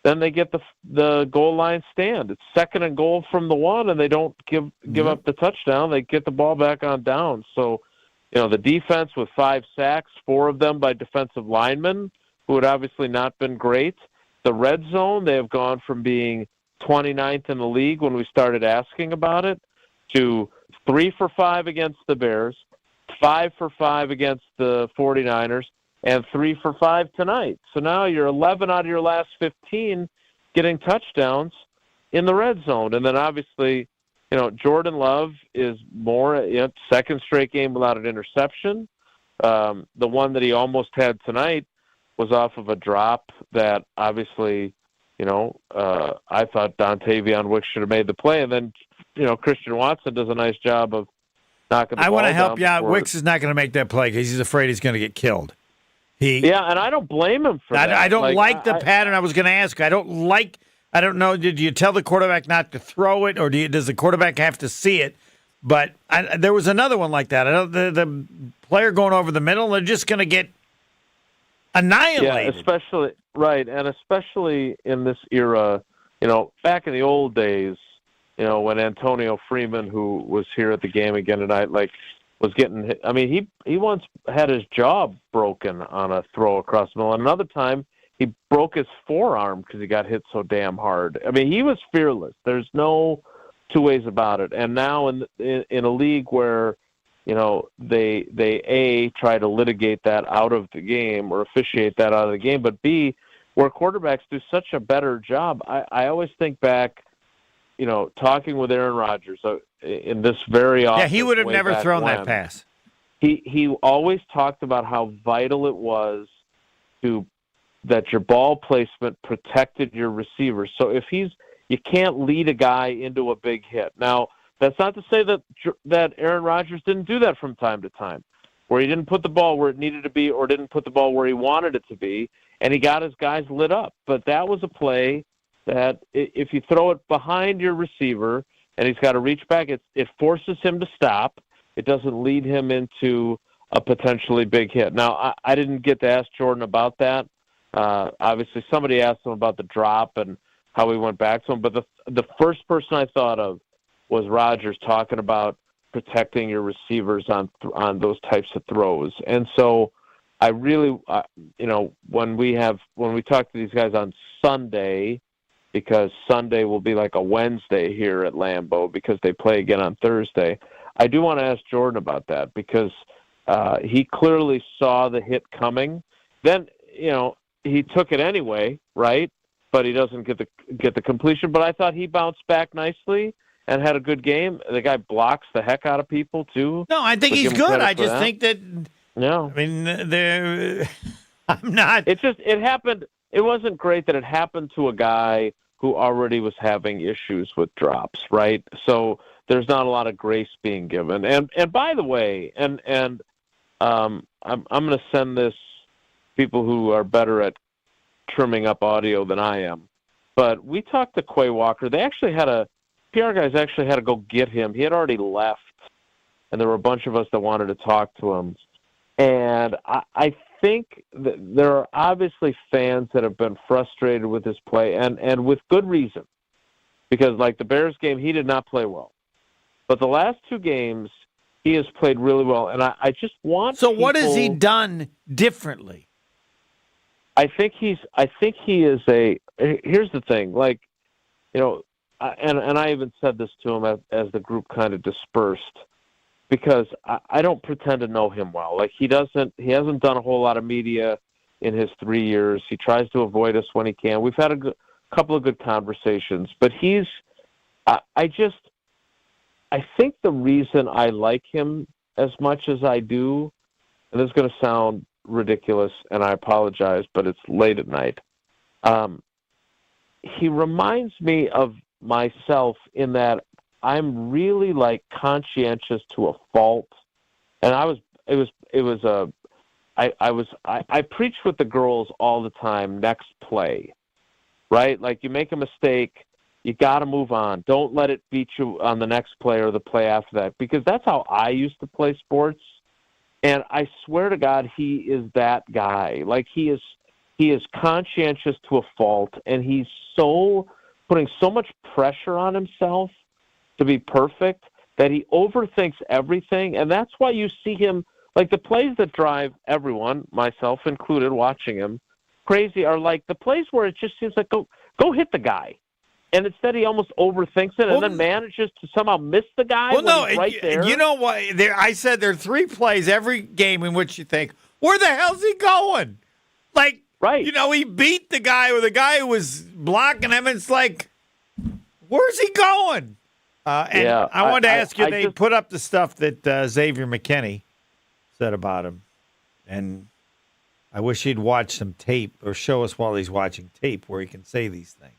then they get the goal line stand. It's 2nd and goal from the 1, and they don't give up the touchdown. They get the ball back on down. So the defense with 5 sacks, 4 of them by defensive linemen who had obviously not been great. The red zone, they have gone from being 29th in the league when we started asking about it to 3 for 5 against the Bears, 5 for 5 against the 49ers, and 3 for 5 tonight. So now you're 11 out of your last 15 getting touchdowns in the red zone. And then obviously, Jordan Love is more, second straight game without an interception. The one that he almost had tonight was off of a drop that obviously, I thought Dontavion Wicks should have made the play. And then, Christian Watson does a nice job of knocking the ball down.
I want to help you out. Wicks is not going to make that play because he's afraid he's going to get killed.
Yeah, and I don't blame him for that.
I don't like the pattern. I was going to ask. I don't know. Did you tell the quarterback not to throw it, or does the quarterback have to see it? But there was another one like that. The player going over the middle, they're just going to get annihilated.
Yeah, especially in this era. Back in the old days, when Antonio Freeman, who was here at the game again tonight, was getting hit. I mean, he once had his jaw broken on a throw across the middle. And another time, he broke his forearm because he got hit so damn hard. I mean, he was fearless. There's no two ways about it. And now in a league where, they try to litigate that out of the game or officiate that out of the game, but B, where quarterbacks do such a better job. I always think back, talking with Aaron Rodgers in this very often.
Yeah, he would have never thrown that pass.
He always talked about how vital it was that your ball placement protected your receivers. So if you can't lead a guy into a big hit. Now, that's not to say that Aaron Rodgers didn't do that from time to time, where he didn't put the ball where it needed to be or didn't put the ball where he wanted it to be, and he got his guys lit up. But that was a play that if you throw it behind your receiver and he's got to reach back, it forces him to stop. It doesn't lead him into a potentially big hit. Now, I didn't get to ask Jordan about that. Obviously, somebody asked him about the drop and how he went back to him. But the first person I thought of was Rodgers talking about protecting your receivers on those types of throws. And so I really, when we talk to these guys on Sunday, because Sunday will be like a Wednesday here at Lambeau because they play again on Thursday, I do want to ask Jordan about that because he clearly saw the hit coming. Then, he took it anyway, right? But he doesn't get the completion. But I thought he bounced back nicely and had a good game. The guy blocks the heck out of people too.
No, I think he's good. I just think that.
No,
I mean, I'm not.
It happened. It wasn't great that it happened to a guy who already was having issues with drops, right? So there's not a lot of grace being given. And by the way, I'm going to send this people who are better at trimming up audio than I am. But we talked to Quay Walker. They actually PR guys actually had to go get him. He had already left, and there were a bunch of us that wanted to talk to him. And I think that there are obviously fans that have been frustrated with his play, and with good reason. Because like the Bears game, he did not play well. But the last 2 games, he has played really well. And I just want
what has he done differently?
I think he is here's the thing, and I even said this to him as the group kind of dispersed, because I don't pretend to know him well. He hasn't done a whole lot of media in his 3 years. He tries to avoid us when he can. We've had a couple of good conversations, but I think the reason I like him as much as I do, and this is going to sound ridiculous, and I apologize, but it's late at night. He reminds me of myself in that I'm really conscientious to a fault, and I preach with the girls all the time. Next play, right? You make a mistake, you got to move on. Don't let it beat you on the next play or the play after that, because that's how I used to play sports. And I swear to God, he is that guy. He is conscientious to a fault, and he's putting so much pressure on himself to be perfect that he overthinks everything. And that's why you see him Like the plays that drive everyone, myself included, watching him crazy are like the plays where it just seems like go hit the guy. And instead, he almost overthinks it and then manages to somehow miss the guy when he's right there.
You know what? I said there are 3 plays every game in which you think, where the hell's he going? Like,
right.
He beat the guy or the guy who was blocking him. And it's like, where's he going? I wanted to ask you, they put up the stuff that Xavier McKinney said about him. And I wish he'd watch some tape or show us while he's watching tape where he can say these things.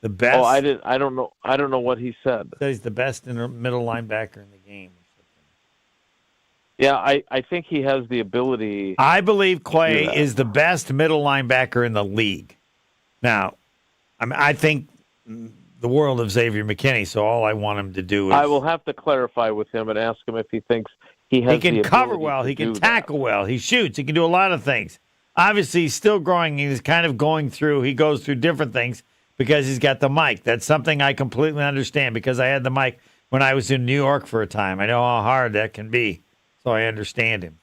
The best.
Oh, I don't know. I don't know what he said.
He's the best middle linebacker in the game.
Yeah, I think he has the ability.
I believe Quay is the best middle linebacker in the league. Now, I think the world of Xavier McKinney, so all I want him to do is...
I will have to clarify with him and ask him if he thinks he has the ability.
He can cover well. He can tackle well. He shoots. He can do a lot of things. Obviously, he's still growing. He's kind of going through... He goes through different things because he's got the mic. That's something I completely understand because I had the mic when I was in New York for a time. I know how hard that can be, so I understand him.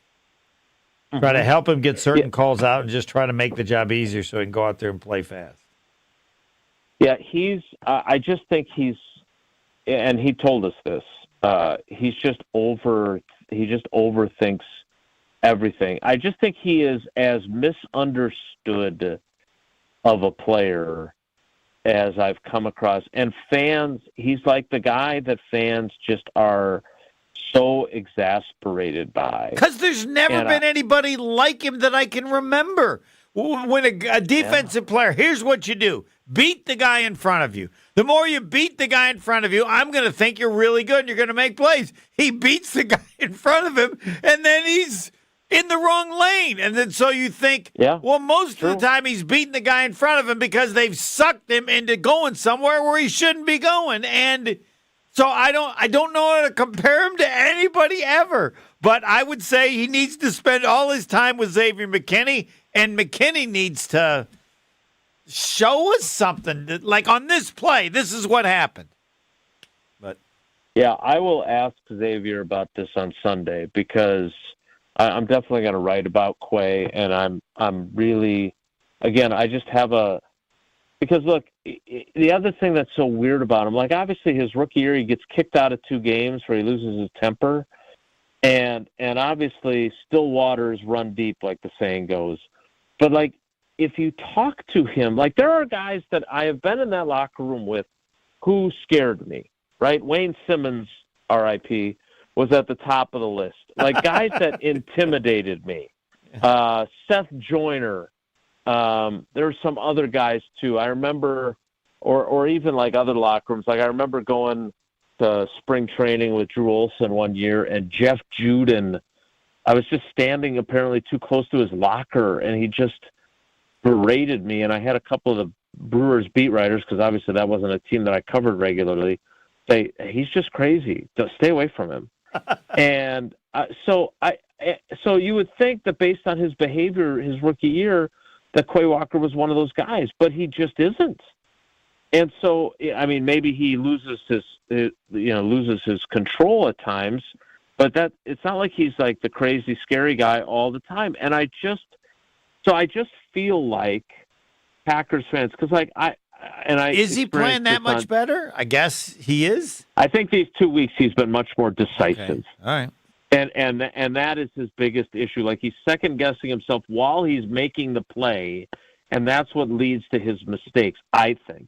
Try to help him get certain calls out and just try to make the job easier so he can go out there and play fast.
Yeah, I just think he's, and he told us this. He just overthinks everything. I just think he is as misunderstood of a player as I've come across. And fans, he's like the guy that fans just are so exasperated by.
Because there's never been anybody like him that I can remember. When a defensive player, here's what you do. Beat the guy in front of you. The more you beat the guy in front of you, I'm going to think you're really good and you're going to make plays. He beats the guy in front of him, and then he's in the wrong lane. And then so you think, well, most of the time he's beating the guy in front of him because they've sucked him into going somewhere where he shouldn't be going. And so I don't know how to compare him to anybody ever. But I would say he needs to spend all his time with Xavier McKinney, and McKinney needs to show us something. Like on this play, this is what happened. But
yeah, I will ask Xavier about this on Sunday because I'm definitely going to write about Quay, and I'm really, again, I just have because look, the other thing that's so weird about him, like obviously his rookie year, he gets kicked out of 2 games where he loses his temper, and obviously still waters run deep, like the saying goes. But like, if you talk to him, like there are guys that I have been in that locker room with who scared me, right? Wayne Simmons, R.I.P., was at the top of the list. Like guys that intimidated me. Seth Joyner. There were some other guys too. I remember, or even like other locker rooms. Like I remember going to spring training with Drew Olson one year, and Jeff Juden. I was just standing apparently too close to his locker, and he just berated me. And I had a couple of the Brewers beat writers, because obviously that wasn't a team that I covered regularly, say, he's just crazy. Stay away from him. And so you would think that based on his behavior his rookie year, that Quay Walker was one of those guys, but he just isn't. And so, I mean, maybe he loses his control at times, but that it's not like he's like the crazy, scary guy all the time. And I just feel like Packers fans, because like is he playing that much
better? I guess he is.
I think these 2 weeks he's been much more decisive.
Okay. All right.
And that is his biggest issue. Like he's second guessing himself while he's making the play, and that's what leads to his mistakes, I think.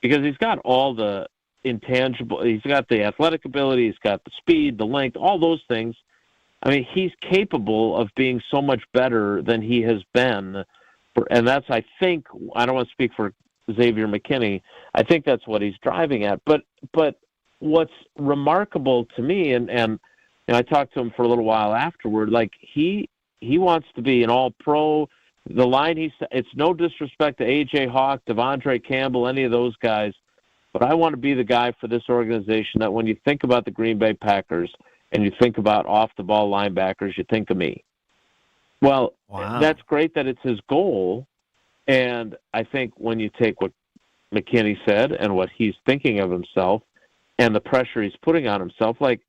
Because he's got all the intangible, he's got the athletic ability, he's got the speed, the length, all those things. I mean, he's capable of being so much better than he has been. And that's, I think, I don't want to speak for Xavier McKinney, I think that's what he's driving at. But what's remarkable to me, and I talked to him for a little while afterward, like he wants to be an all-pro. The line it's no disrespect to A.J. Hawk, Devondre Campbell, any of those guys, but I want to be the guy for this organization that when you think about the Green Bay Packers and you think about off-the-ball linebackers, you think of me. Well, That's great that it's his goal, and I think when you take what McKinney said and what he's thinking of himself and the pressure he's putting on himself, like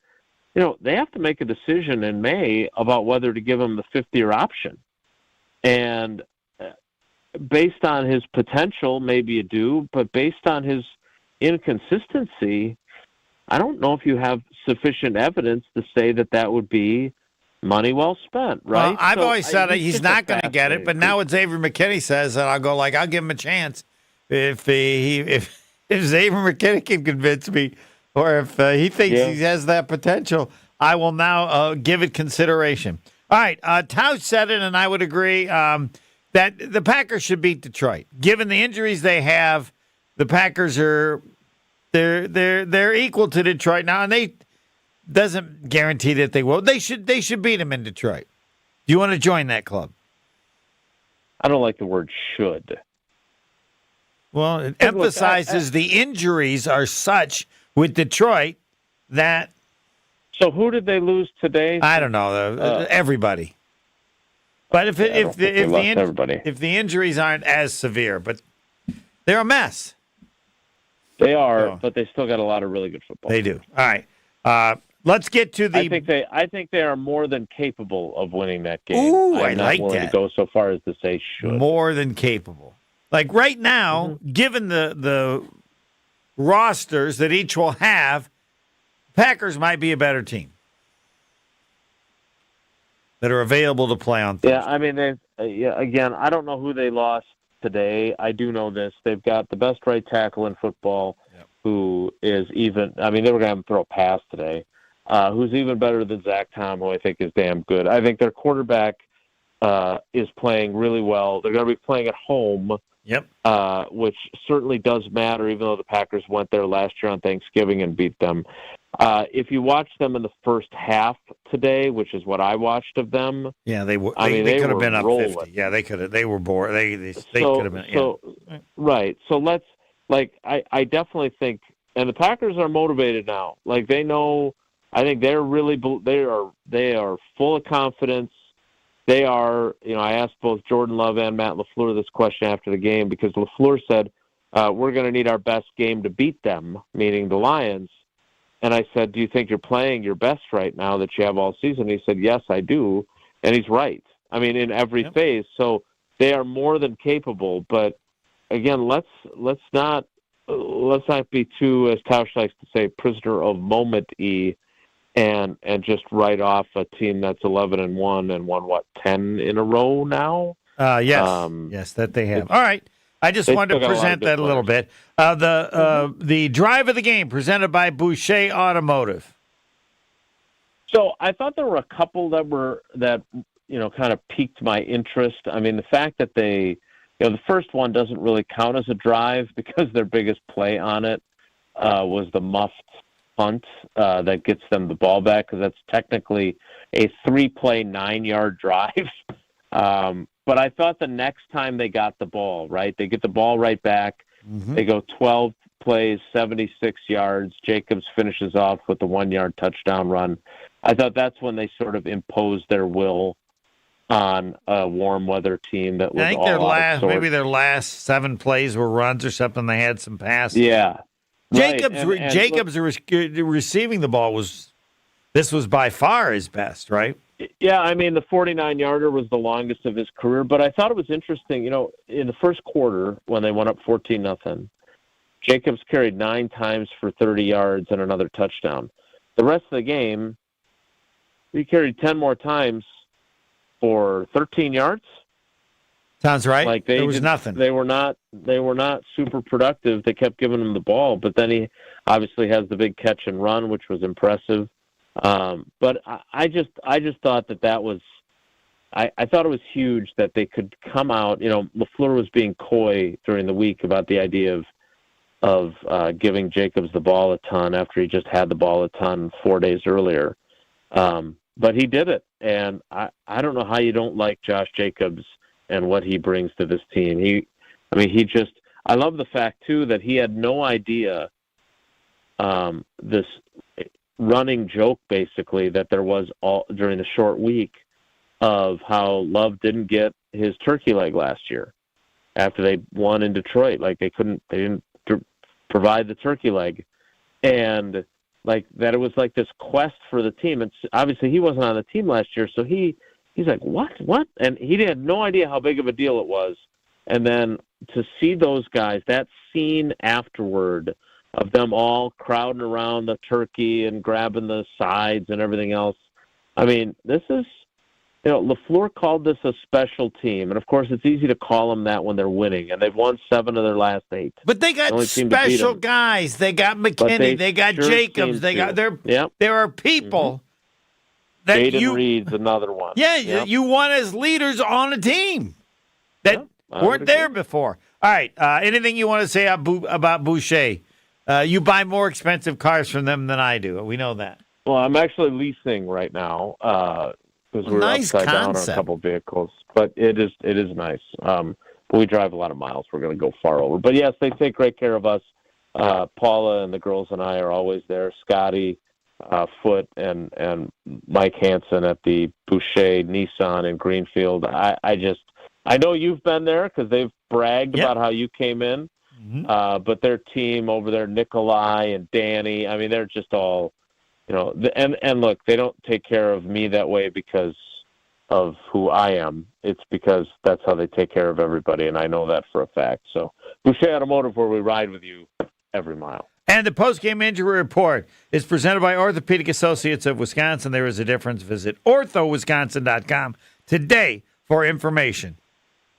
they have to make a decision in May about whether to give him the fifth-year option. And based on his potential, maybe you do, but based on his inconsistency, I don't know if you have sufficient evidence to say that would be money well spent, right?
Well, I've always said he's not going to get it, but now what Xavier McKinney says, and I'll go I'll give him a chance if Xavier McKinney can convince me, or if he thinks he has that potential, I will now give it consideration. All right, Tauscher said it, and I would agree that the Packers should beat Detroit. Given the injuries they have, the Packers are they're equal to Detroit now, and they doesn't guarantee that they will. They should beat them in Detroit. Do you want to join that club?
I don't like the word should.
Well, it emphasizes the injuries are such with Detroit that.
So who did they lose today?
I don't know. Everybody. But if the injuries aren't as severe, but they're a mess.
They are, but they still got a lot of really good football.
They do. All right. Let's get to the.
I think they are more than capable of winning that game.
Ooh,
I'm not willing to go so far as to say should.
More than capable. Like right now, given the rosters that each will have, Packers might be a better team that are available to play on Thursday.
Yeah, I mean, again, I don't know who they lost today. I do know this. They've got the best right tackle in football, who is even, I mean, they were going to have him throw a pass today, who's even better than Zach Tom, who I think is damn good. I think their quarterback is playing really well. They're going to be playing at home, which certainly does matter, even though the Packers went there last year on Thanksgiving and beat them. If you watch them in the first half today, which is what I watched of them,
they could have been up rolling. 50. Yeah, they could have. They were bored. They could have been. Yeah.
Right. So let's I definitely think, and the Packers are motivated now. Like they know. I think they're really they are full of confidence. They are. I asked both Jordan Love and Matt LaFleur this question after the game because LaFleur said we're going to need our best game to beat them, meaning the Lions. And I said, do you think you're playing your best right now that you have all season? He said, yes, I do. And he's right. I mean, in every phase. So they are more than capable. But again, let's not be too, as Tauscher likes to say, prisoner of moment-y and just write off a team that's 11-1 and won 10 in a row now.
Yes, that they have. All right. I just wanted to present that a little bit. The drive of the game presented by Boucher Automotive.
So I thought there were a couple that kind of piqued my interest. I mean, the fact that the first one doesn't really count as a drive because their biggest play on it was the muffed punt that gets them the ball back because that's technically a 3-play 9-yard drive. But I thought the next time they got the ball, right, they get the ball right back. Mm-hmm. They go 12 plays, 76 yards. Jacobs finishes off with the 1-yard touchdown run. I thought that's when they sort of imposed their will on a warm weather team that was
maybe their last 7 plays were runs or something. They had some passes.
Yeah.
Jacobs receiving the ball was by far his best, right?
Yeah, I mean, the 49-yarder was the longest of his career, but I thought it was interesting, in the first quarter when they went up 14-0, Jacobs carried 9 times for 30 yards and another touchdown. The rest of the game, he carried 10 more times for 13 yards.
Sounds right. There was nothing.
They were not super productive. They kept giving him the ball, but then he obviously has the big catch and run, which was impressive. But I just thought that was, I thought it was huge that they could come out. LaFleur was being coy during the week about the idea of giving Jacobs the ball a ton after he just had the ball a ton 4 days earlier. But he did it, and I don't know how you don't like Josh Jacobs and what he brings to this team. I love the fact too that he had no idea this running joke basically that there was all during the short week of how Love didn't get his turkey leg last year after they won in Detroit. Like they didn't provide the turkey leg. And like that it was like this quest for the team. And obviously he wasn't on the team last year, so he's like, what? And he had no idea how big of a deal it was. And then to see those guys, that scene afterward of them all crowding around the turkey and grabbing the sides and everything else. I mean, this is, LaFleur called this a special team. And, of course, it's easy to call them that when they're winning. And they've won 7 of their last 8.
But they got special guys. They got McKinney. They got Jacobs. There are people that
Jaden Reed's another one.
Yeah, you want as leaders on a team that weren't there before. All right, anything you want to say about Boucher? You buy more expensive cars from them than I do. We know that.
Well, I'm actually leasing right now because we're upside down on a couple of vehicles. But it is nice. But we drive a lot of miles. We're going to go far over. But, yes, they take great care of us. Paula and the girls and I are always there. Scotty, Foote, and Mike Hansen at the Boucher Nissan in Greenfield. I know you've been there because they've bragged about how you came in. Mm-hmm. But their team over there, Nikolai and Danny, I mean, they're just all, and look, they don't take care of me that way because of who I am. It's because that's how they take care of everybody, and I know that for a fact. So Boucher Automotive, where we ride with you every mile.
And the post-game injury report is presented by Orthopedic Associates of Wisconsin. There is a difference. Visit orthowisconsin.com today for information.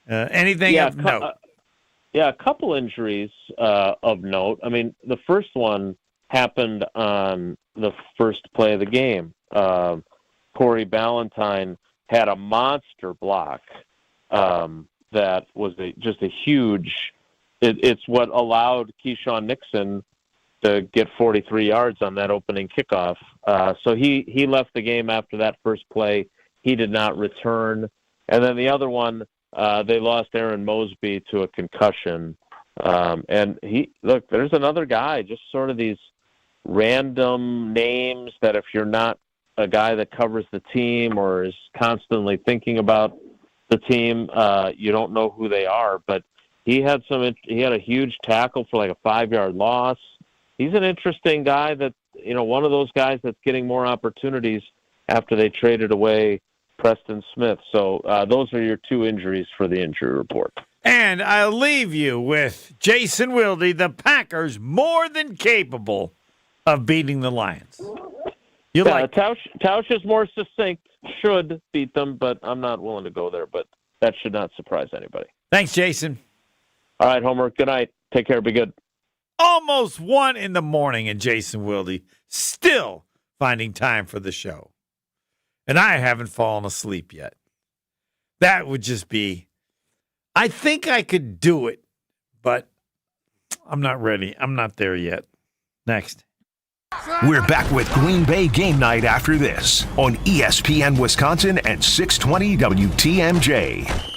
Anything of note?
A couple injuries of note. I mean, the first one happened on the first play of the game. Corey Ballantyne had a monster block that was just a huge – it's what allowed Keyshawn Nixon to get 43 yards on that opening kickoff. So he left the game after that first play. He did not return. And then the other one, they lost Aaron Mosby to a concussion. And there's another guy, just sort of these random names that if you're not a guy that covers the team or is constantly thinking about the team, you don't know who they are. But he had a huge tackle for like a 5-yard loss. He's an interesting guy that, one of those guys that's getting more opportunities after they traded away Preston Smith. So those are your 2 injuries for the injury report.
And I'll leave you with Jason Wilde, the Packers more than capable of beating the Lions.
Tausch is more succinct, should beat them, but I'm not willing to go there. But that should not surprise anybody.
Thanks, Jason.
All right, Homer. Good night. Take care. Be good.
Almost 1 a.m, and Jason Wilde still finding time for the show. And I haven't fallen asleep yet. That would just be, I think I could do it, but I'm not ready. I'm not there yet. Next.
We're back with Green Bay Game Night after this on ESPN Wisconsin and 620 WTMJ.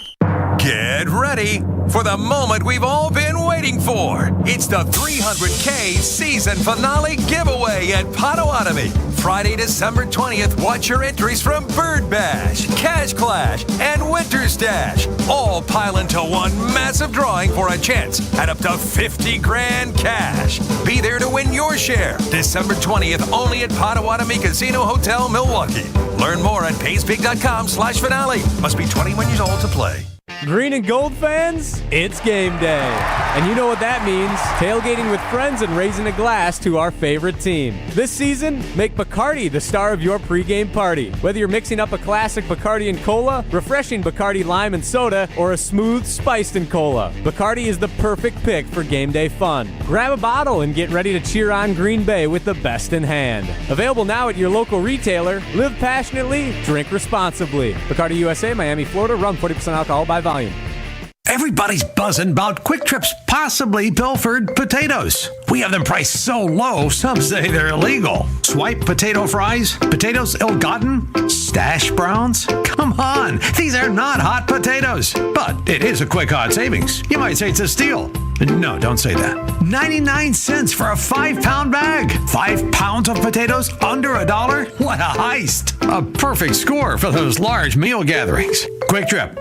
Get ready for the moment we've all been waiting for. It's the 300K season finale giveaway at Potawatomi. Friday, December 20th, watch your entries from Bird Bash, Cash Clash, and Winter Stash. All pile into one massive drawing for a chance at up to $50,000 cash. Be there to win your share. December 20th, only at Potawatomi Casino Hotel, Milwaukee. Learn more at payspig.com/finale. Must be 21 years old to play.
Green and gold fans, it's game day. And you know what that means. Tailgating with friends and raising a glass to our favorite team. This season, make Bacardi the star of your pregame party. Whether you're mixing up a classic Bacardi and Cola, refreshing Bacardi Lime and Soda, or a smooth spiced and Cola, Bacardi is the perfect pick for game day fun. Grab a bottle and get ready to cheer on Green Bay with the best in hand. Available now at your local retailer. Live passionately, drink responsibly. Bacardi USA, Miami, Florida. Rum 40% alcohol by volume.
Everybody's buzzing about Quick Trip's possibly pilfered potatoes. We have them priced so low, some say they're illegal. Swipe potato fries? Potatoes ill-gotten? Stash browns? Come on, these are not hot potatoes. But it is a quick hot savings. You might say it's a steal. No, don't say that. 99 cents for a 5-pound bag. 5 pounds of potatoes under $1? What a heist. A perfect score for those large meal gatherings. Quick Trip.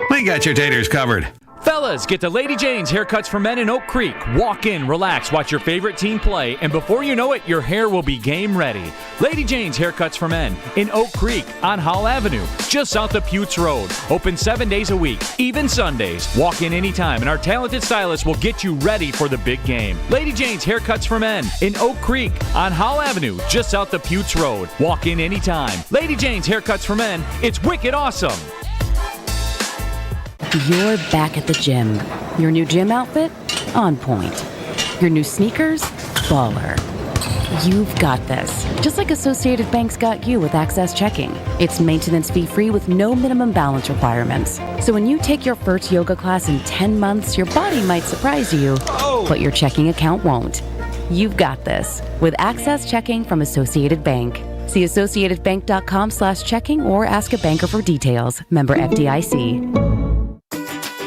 We got your taters covered.
Fellas, get to Lady Jane's Haircuts for Men in Oak Creek. Walk in, relax, watch your favorite team play, and before you know it, your hair will be game ready. Lady Jane's Haircuts for Men in Oak Creek on Howell Avenue, just south of Putes Road. Open 7 days a week, even Sundays. Walk in anytime, and our talented stylists will get you ready for the big game. Lady Jane's Haircuts for Men in Oak Creek on Howell Avenue, just south of Putes Road. Walk in anytime. Lady Jane's Haircuts for Men. It's wicked awesome.
You're back at the gym. Your new gym outfit? On point. Your new sneakers? Baller. You've got this. Just like Associated Bank's got you with Access Checking. It's maintenance fee-free with no minimum balance requirements. So when you take your first yoga class in 10 months, your body might surprise you, but your checking account won't. You've got this with Access Checking from Associated Bank. See associatedbank.com/checking or ask a banker for details. Member FDIC.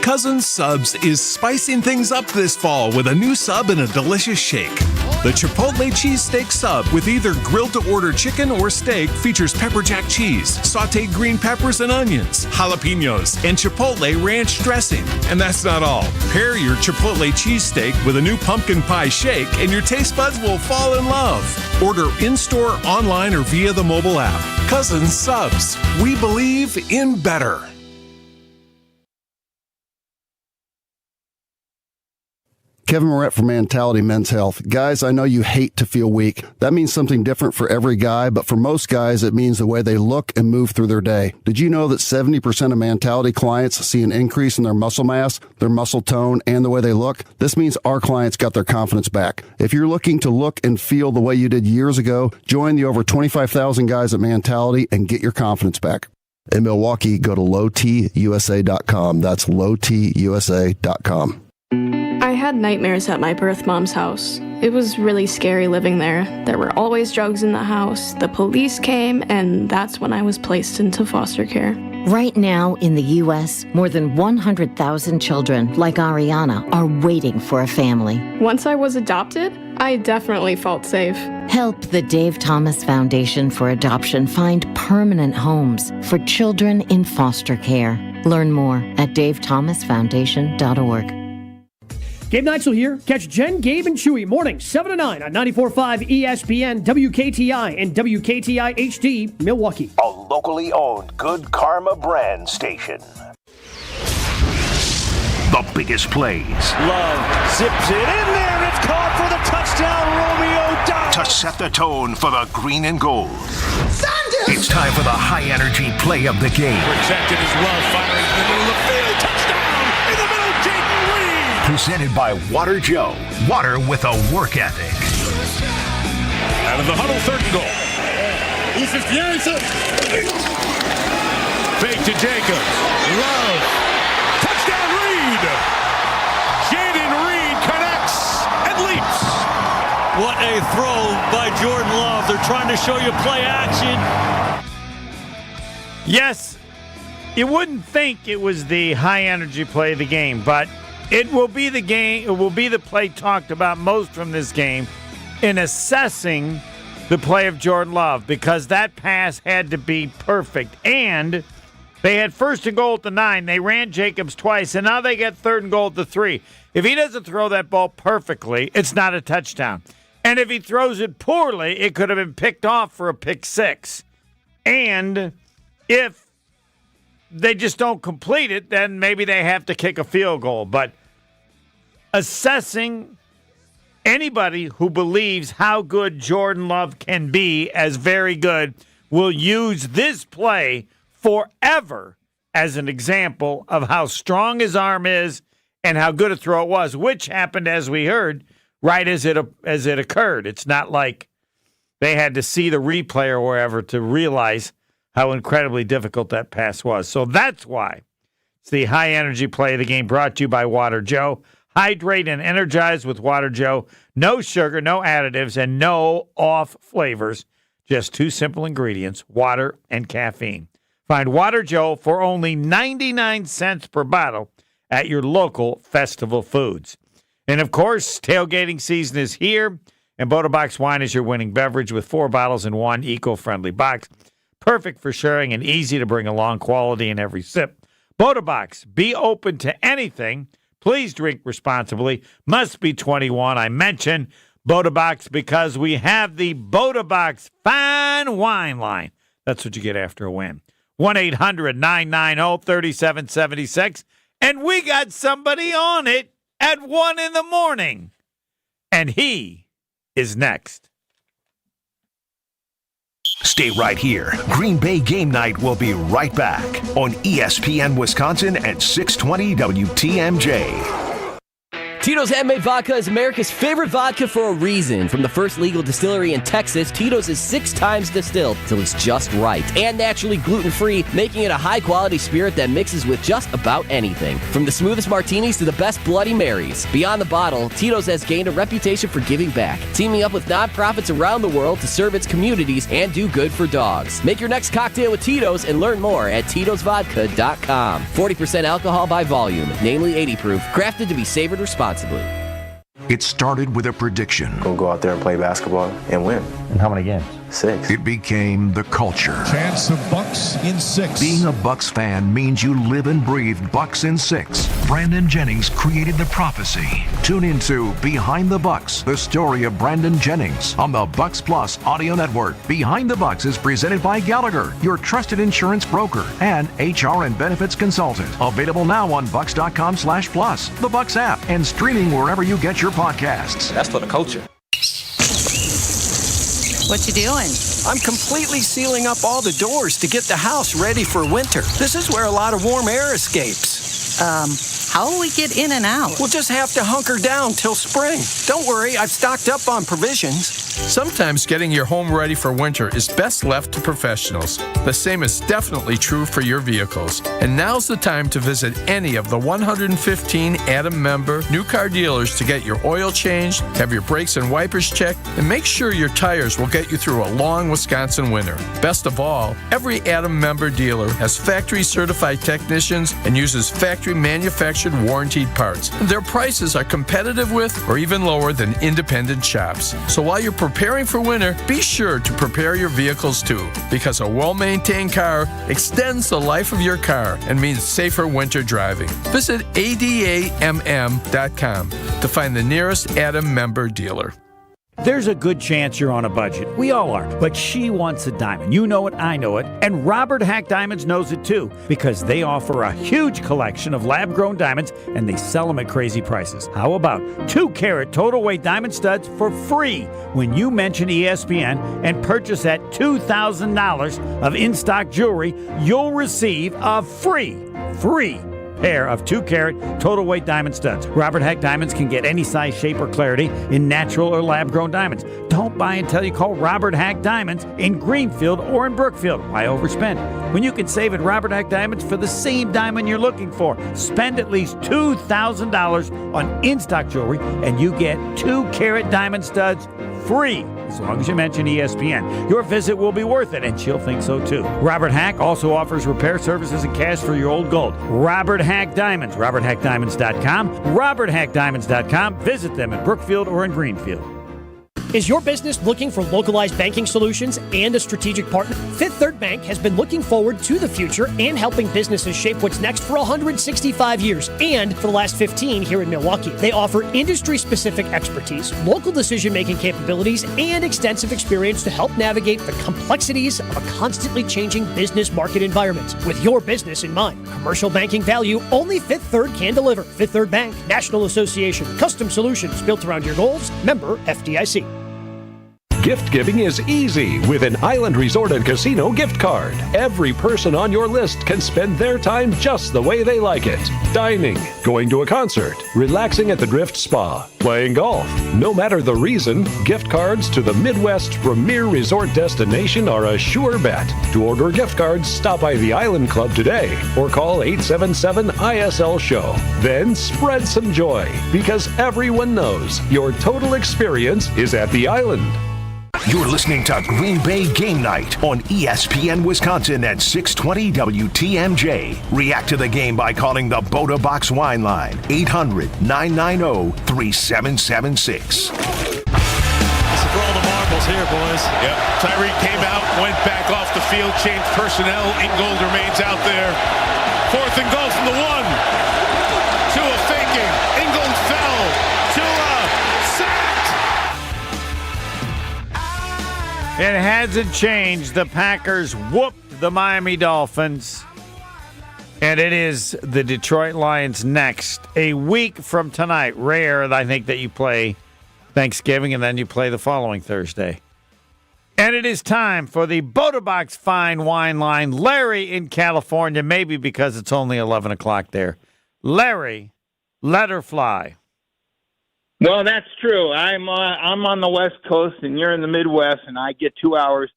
Cousins Subs is spicing things up this fall with a new sub and a delicious shake. The Chipotle Cheesesteak Sub with either grilled-to-order chicken or steak features pepper jack cheese, sautéed green peppers and onions, jalapenos, and Chipotle ranch dressing. And that's not all. Pair your Chipotle Cheesesteak with a new pumpkin pie shake and your taste buds will fall in love. Order in-store, online, or via the mobile app. Cousins Subs. We believe in better.
Kevin Moret for Mentality Men's Health. Guys, I know you hate to feel weak. That means something different for every guy, but for most guys, it means the way they look and move through their day. Did you know that 70% of Mentality clients see an increase in their muscle mass, their muscle tone, and the way they look? This means our clients got their confidence back. If you're looking to look and feel the way you did years ago, join the over 25,000 guys at Mentality and get your confidence back. In Milwaukee, go to lowtusa.com. That's lowtusa.com.
I had nightmares at my birth mom's house. It was really scary living there. There were always drugs in the house. The police came, and that's when I was placed into foster care.
Right now in the U.S., more than 100,000 children, like Ariana, are waiting for a family.
Once I was adopted, I definitely felt safe.
Help the Dave Thomas Foundation for Adoption find permanent homes for children in foster care. Learn more at davethomasfoundation.org.
Game Nights will here. Catch Jen, Gabe, and Chewy mornings 7 to 9 on 94.5 ESPN, WKTI, and WKTI HD, Milwaukee.
A locally owned Good Karma brand station. The biggest plays.
Love zips it in there, and it's caught for the touchdown, Romeo Doubs.
To set the tone for the green and gold. It's time for the high-energy play of the game.
Protected as well, firing in the middle of the field. Touchdown! In the middle, Jaden Reed.
Presented by Water Joe. Water with a work ethic.
Out of the huddle, 3rd and goal. Fake to Jacobs. Love. Touchdown, Reed. Jaden Reed connects and leaps.
What a throw by Jordan Love. They're trying to show you play action.
Yes, you wouldn't think it was the high-energy play of the game, but it will be the game. It will be the play talked about most from this game in assessing the play of Jordan Love, because that pass had to be perfect. And they had 1st and goal at the 9. They ran Jacobs twice, and now they get 3rd and goal at the 3. If he doesn't throw that ball perfectly, it's not a touchdown. And if he throws it poorly, it could have been picked off for a pick 6. And if they just don't complete it, then maybe they have to kick a field goal. But assessing anybody who believes how good Jordan Love can be as very good will use this play forever as an example of how strong his arm is and how good a throw it was, which happened, as we heard, right as it occurred. It's not like they had to see the replay or wherever to realize how incredibly difficult that pass was. So that's why it's the high-energy play of the game, brought to you by Water Joe. Hydrate and energize with Water Joe. No sugar, no additives, and no off flavors. Just 2 simple ingredients, water and caffeine. Find Water Joe for only 99 cents per bottle at your local Festival Foods. And, of course, tailgating season is here, and Boda Box Wine is your winning beverage with 4 bottles in one eco-friendly box. Perfect for sharing and easy to bring along, quality in every sip. Box. Be open to anything. Please drink responsibly. Must be 21. I mentioned Box because we have the Box Fine Wine Line. That's what you get after a win. 1-800-990-3776. And we got somebody on it at 1 in the morning. And he is next.
Stay right here. Green Bay Game Night will be right back on ESPN Wisconsin at 620 WTMJ.
Tito's Handmade Vodka is America's favorite vodka for a reason. From the first legal distillery in Texas, Tito's is 6 times distilled till it's just right. And naturally gluten-free, making it a high-quality spirit that mixes with just about anything. From the smoothest martinis to the best Bloody Marys. Beyond the bottle, Tito's has gained a reputation for giving back, teaming up with nonprofits around the world to serve its communities and do good for dogs. Make your next cocktail with Tito's and learn more at Tito'sVodka.com. 40% alcohol by volume, namely 80 proof, crafted to be savored responsibly.
It started with a prediction.
We'll go out there and play basketball and win.
And how many games?
6.
It became the culture.
Chance of Bucks in 6.
Being a Bucks fan means you live and breathe Bucks in 6. Brandon Jennings created the prophecy. Tune into Behind the Bucks, the story of Brandon Jennings on the Bucks Plus audio network. Behind the Bucks is presented by Gallagher, your trusted insurance broker and HR and benefits consultant. Available now on bucks.com/plus, the Bucks app, and streaming wherever you get your podcasts.
That's for the culture.
What you doing?
I'm completely sealing up all the doors to get the house ready for winter. This is where a lot of warm air escapes.
How will we get in and out?
We'll just have to hunker down till spring. Don't worry, I've stocked up on provisions.
Sometimes getting your home ready for winter is best left to professionals. The same is definitely true for your vehicles. And now's the time to visit any of the 115 Adam member new car dealers to get your oil changed, have your brakes and wipers checked, and make sure your tires will get you through a long Wisconsin winter. Best of all, every Adam member dealer has factory certified technicians and uses factory manufactured warranted parts. Their prices are competitive with or even lower than independent shops. So while you're preparing for winter, be sure to prepare your vehicles too, because a well-maintained car extends the life of your car and means safer winter driving. Visit adamm.com to find the nearest Adam member dealer.
There's a good chance you're on a budget. We all are. But she wants a diamond. You know it, I know it. And Robert Hack Diamonds knows it too, because they offer a huge collection of lab-grown diamonds and they sell them at crazy prices. How about 2-carat total weight diamond studs for free when you mention ESPN and purchase at $2,000 of in-stock jewelry? You'll receive a free pair of 2-carat total weight diamond studs. Robert Hack Diamonds can get any size, shape, or clarity in natural or lab-grown diamonds. Don't buy until you call Robert Hack Diamonds in Greenfield or in Brookfield. Why overspend when you can save at Robert Hack Diamonds for the same diamond you're looking for? Spend at least $2,000 on in-stock jewelry and you get 2-carat diamond studs free, as long as you mention ESPN. Your visit will be worth it, and she'll think so too. Robert Hack also offers repair services and cash for your old gold. Robert Hack Diamonds, RobertHackDiamonds.com, RobertHackDiamonds.com. Visit them in Brookfield or in Greenfield.
Is your business looking for localized banking solutions and a strategic partner? Fifth Third Bank has been looking forward to the future and helping businesses shape what's next for 165 years and for the last 15 here in Milwaukee. They offer industry-specific expertise, local decision-making capabilities, and extensive experience to help navigate the complexities of a constantly changing business market environment. With your business in mind, commercial banking value only Fifth Third can deliver. Fifth Third Bank, National Association, custom solutions built around your goals, member FDIC.
Gift giving is easy with an Island Resort and Casino gift card. Every person on your list can spend their time just the way they like it. Dining, going to a concert, relaxing at the Drift Spa, playing golf. No matter the reason, gift cards to the Midwest's premier resort destination are a sure bet. To order gift cards, stop by the Island Club today or call 877-ISL-SHOW. Then spread some joy, because everyone knows your total experience is at the Island.
You're listening to Green Bay Game Night on ESPN Wisconsin at 620 WTMJ. React to the game by calling the Box Wine Line, 800-990-3776.
For all the marbles here, boys.
Yep. Tyreek came out, went back off the field, changed personnel. Ingold remains out there 4th and goal from the 1. Tua faking. England fell. Tua sacked.
It hasn't changed. The Packers whooped the Miami Dolphins. And it is the Detroit Lions next. A week from tonight. Rare, I think, that you play Thanksgiving and then you play the following Thursday. And it is time for the Bodabox Fine Wine Line. Larry in California, maybe because it's only 11 o'clock there. Larry, let her fly.
Well, that's true. I'm on the West Coast, and you're in the Midwest, and I get 2 hours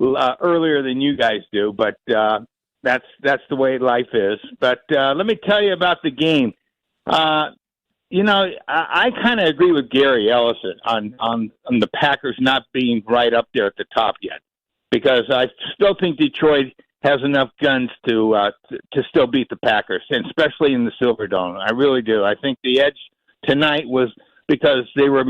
earlier than you guys do. But that's the way life is. But let me tell you about the game. I kind of agree with Gary Ellerson on the Packers not being right up there at the top yet, because I still think Detroit has enough guns to still beat the Packers, and especially in the Silverdome. I really do. I think the edge tonight was because they were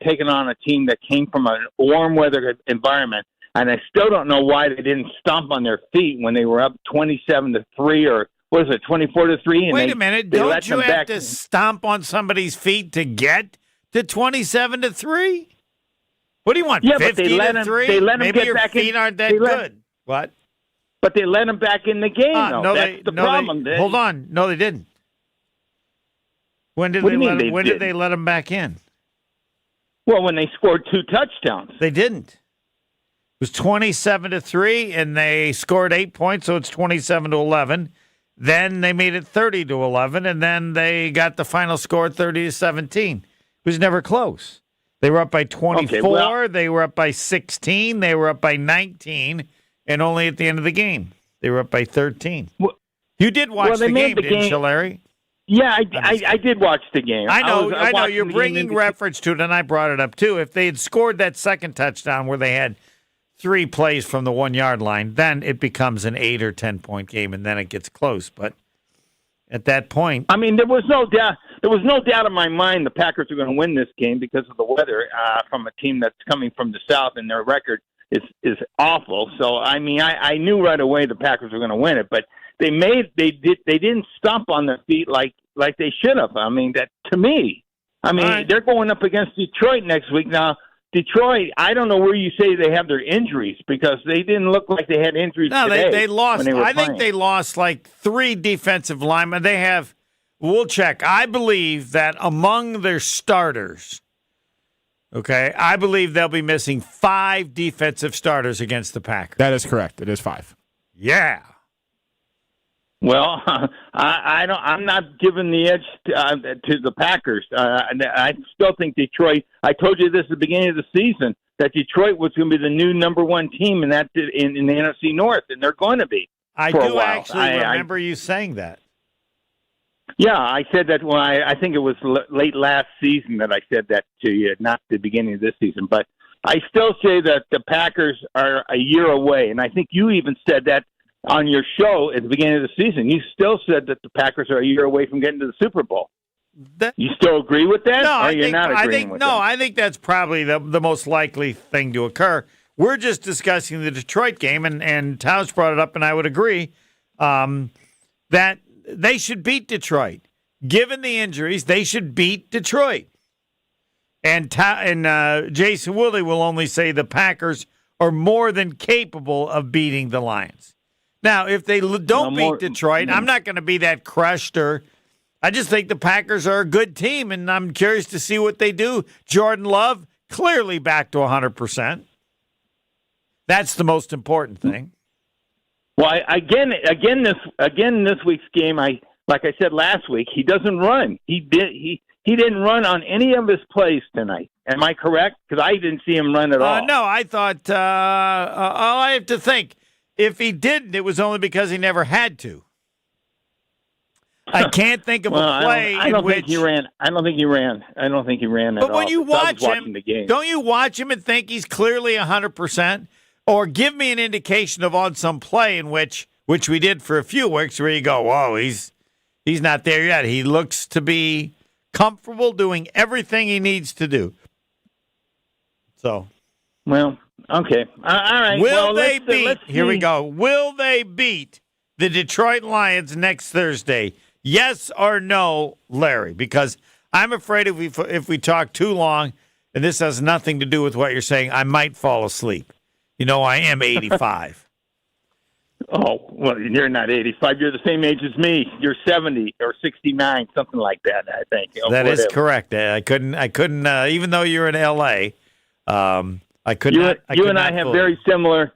taking on a team that came from a warm weather environment, and I still don't know why they didn't stomp on their feet when they were up 27-3 or. What is it, 24-3?
Wait a minute. Don't you have to stomp on somebody's feet to get to 27-3? What do you want, 50-3?
They let him
Maybe
get
your
back
feet
in,
aren't that good. What?
But they let him back in the game, though.
No,
That's the problem.
Hold on. No, they didn't. When did they let him back in?
Well, when they scored 2 touchdowns.
They didn't. It was 27-3, and they scored 8 points, so it's 27-11. Then they made it 30-11, and then they got the final score 30-17. It was never close. They were up by 24. They were up by 16. They were up by 19, and only at the end of the game they were up by 13. You did watch the game, didn't you, Larry?
Yeah, I did watch the game.
I know. You're bringing reference to it, and I brought it up too. If they had scored that second touchdown where they had 3 plays from the 1 yard line, then it becomes an 8 or 10 point game, and then it gets close. But at that point,
I mean, there was no doubt. There was no doubt in my mind the Packers are going to win this game because of the weather from a team that's coming from the South, and their record is awful. So I mean, I knew right away the Packers were going to win it, but they didn't stomp on their feet like they should have. I mean, that to me, they're going up against Detroit next week now. Detroit, I don't know where you say they have their injuries, because they didn't look like they had injuries today.
No, they lost.
I
think they lost like 3 defensive linemen. They have, we'll check. I believe that among their starters, I believe they'll be missing 5 defensive starters against the Packers.
That is correct. It is 5.
Yeah.
Well, I'm not giving the edge to the Packers. I still think Detroit. I told you this at the beginning of the season that Detroit was going to be the new number 1 team in the NFC North, and they're going to be.
I do actually remember you saying that.
Yeah, I said that when I think it was late last season that I said that to you, not the beginning of this season. But I still say that the Packers are a year away, and I think you even said that on your show at the beginning of the season. You still said that the Packers are a year away from getting to the Super Bowl. You still agree with that?
No,
No,
I think that's probably the most likely thing to occur. We're just discussing the Detroit game, and Tauscher brought it up, and I would agree that they should beat Detroit. Given the injuries, they should beat Detroit. And Jason Woolley will only say the Packers are more than capable of beating the Lions. Now, if they don't beat Detroit, I'm not going to be that crushed. I just think the Packers are a good team, and I'm curious to see what they do. Jordan Love, clearly back to 100%. That's the most important thing.
Well, again, this week's game, like I said last week, he doesn't run. He didn't run on any of his plays tonight. Am I correct? Because I didn't see him run at all.
No, I thought I have to think. If he didn't, it was only because he never had to. I can't think of a play
I don't think he ran.
But when you watch him, don't you watch him and think he's clearly 100%? Or give me an indication of on some play in which we did for a few weeks, where you go, whoa, he's not there yet. He looks to be comfortable doing everything he needs to do. So,
well, okay, all right.
Will they beat? Here we go. Will they beat the Detroit Lions next Thursday? Yes or no, Larry? Because I'm afraid if we talk too long, and this has nothing to do with what you're saying, I might fall asleep. You know, I am 85.
Oh, well, you're not 85. You're the same age as me. You're 70 or 69, something like that, I think.
That is correct. I couldn't. Even though you're in L.A., I could not.
You and I have very similar.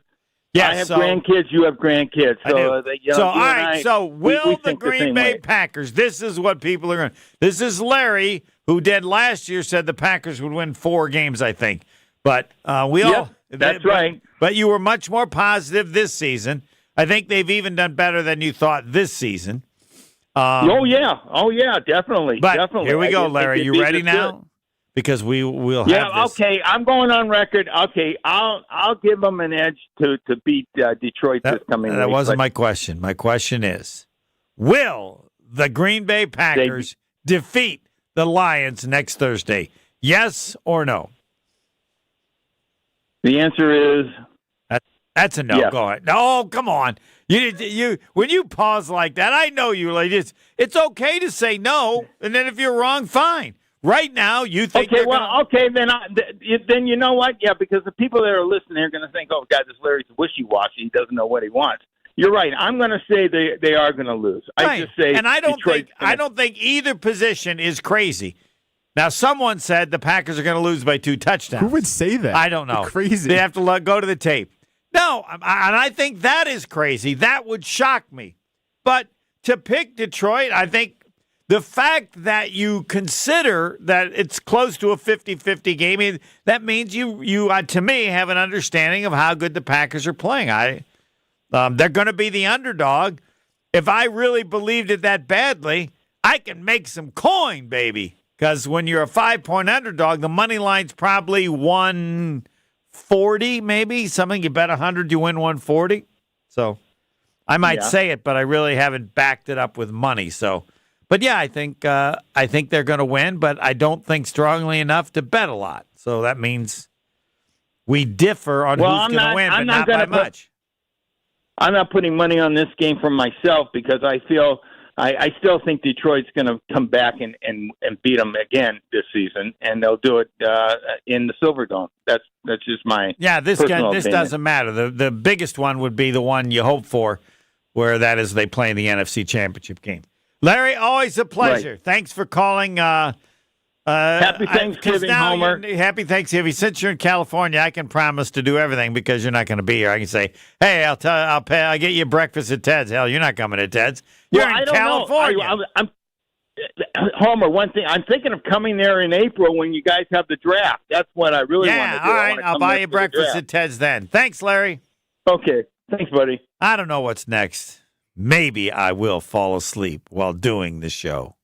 Yes,
I have grandkids. You have grandkids.
All right. So, will the Green Bay Packers? This is what people are going. This is Larry, who did last year, said the Packers would win 4 games. I think, but
that's right.
But you were much more positive this season. I think they've even done better than you thought this season.
Oh yeah, definitely.
But
definitely.
Here we go, Larry. You ready now? Good. Because we'll have this.
Yeah, okay. I'm going on record. Okay, I'll give them an edge to beat Detroit this coming week.
That wasn't my question. My question is, will the Green Bay Packers defeat the Lions next Thursday? Yes or no?
The answer is
that's a no.
Yes.
Go ahead. No, come on. You when you pause like that, I know you ladies. It's okay to say no, and then if you're wrong, fine. Right now, you think
then you know what? Yeah, because the people that are listening are going to think, "Oh, God, this Larry's wishy-washy. He doesn't know what he wants." You're right. I'm going to say they are going to lose.
Right.
I just say,
and I don't think either position is crazy. Now, someone said the Packers are going to lose by 2 touchdowns.
Who would say that?
I don't know.
Crazy.
They have to go to the tape. No, and I think that is crazy. That would shock me. But to pick Detroit, I think the fact that you consider that it's close to a 50-50 game, that means you to me, have an understanding of how good the Packers are playing. They're going to be the underdog. If I really believed it that badly, I can make some coin, baby. Because when you're a 5-point underdog, the money line's probably 140, maybe something. You bet 100, you win 140. So I might say it, but I really haven't backed it up with money. So, but yeah, I think they're going to win, but I don't think strongly enough to bet a lot. So that means we differ on who's going to win, but not by much.
I'm not putting money on this game for myself because I feel. I still think Detroit's going to come back and beat them again this season, and they'll do it in the Silverdome. That's just my
this doesn't matter. The biggest one would be the one you hope for, where that is they play in the NFC Championship game. Larry, always a pleasure. Right. Thanks for calling.
Happy Thanksgiving, Homer.
Happy Thanksgiving. Since you're in California, I can promise to do everything because you're not going to be here. I can say, "Hey, I'll get you breakfast at Ted's." Hell, you're not coming to Ted's. You're in California.
I'm Homer, one thing, I'm thinking of coming there in April when you guys have the draft. That's what I really want to do.
All right, I'll buy you breakfast at Ted's then. Thanks, Larry.
Okay. Thanks, buddy.
I don't know what's next. Maybe I will fall asleep while doing the show.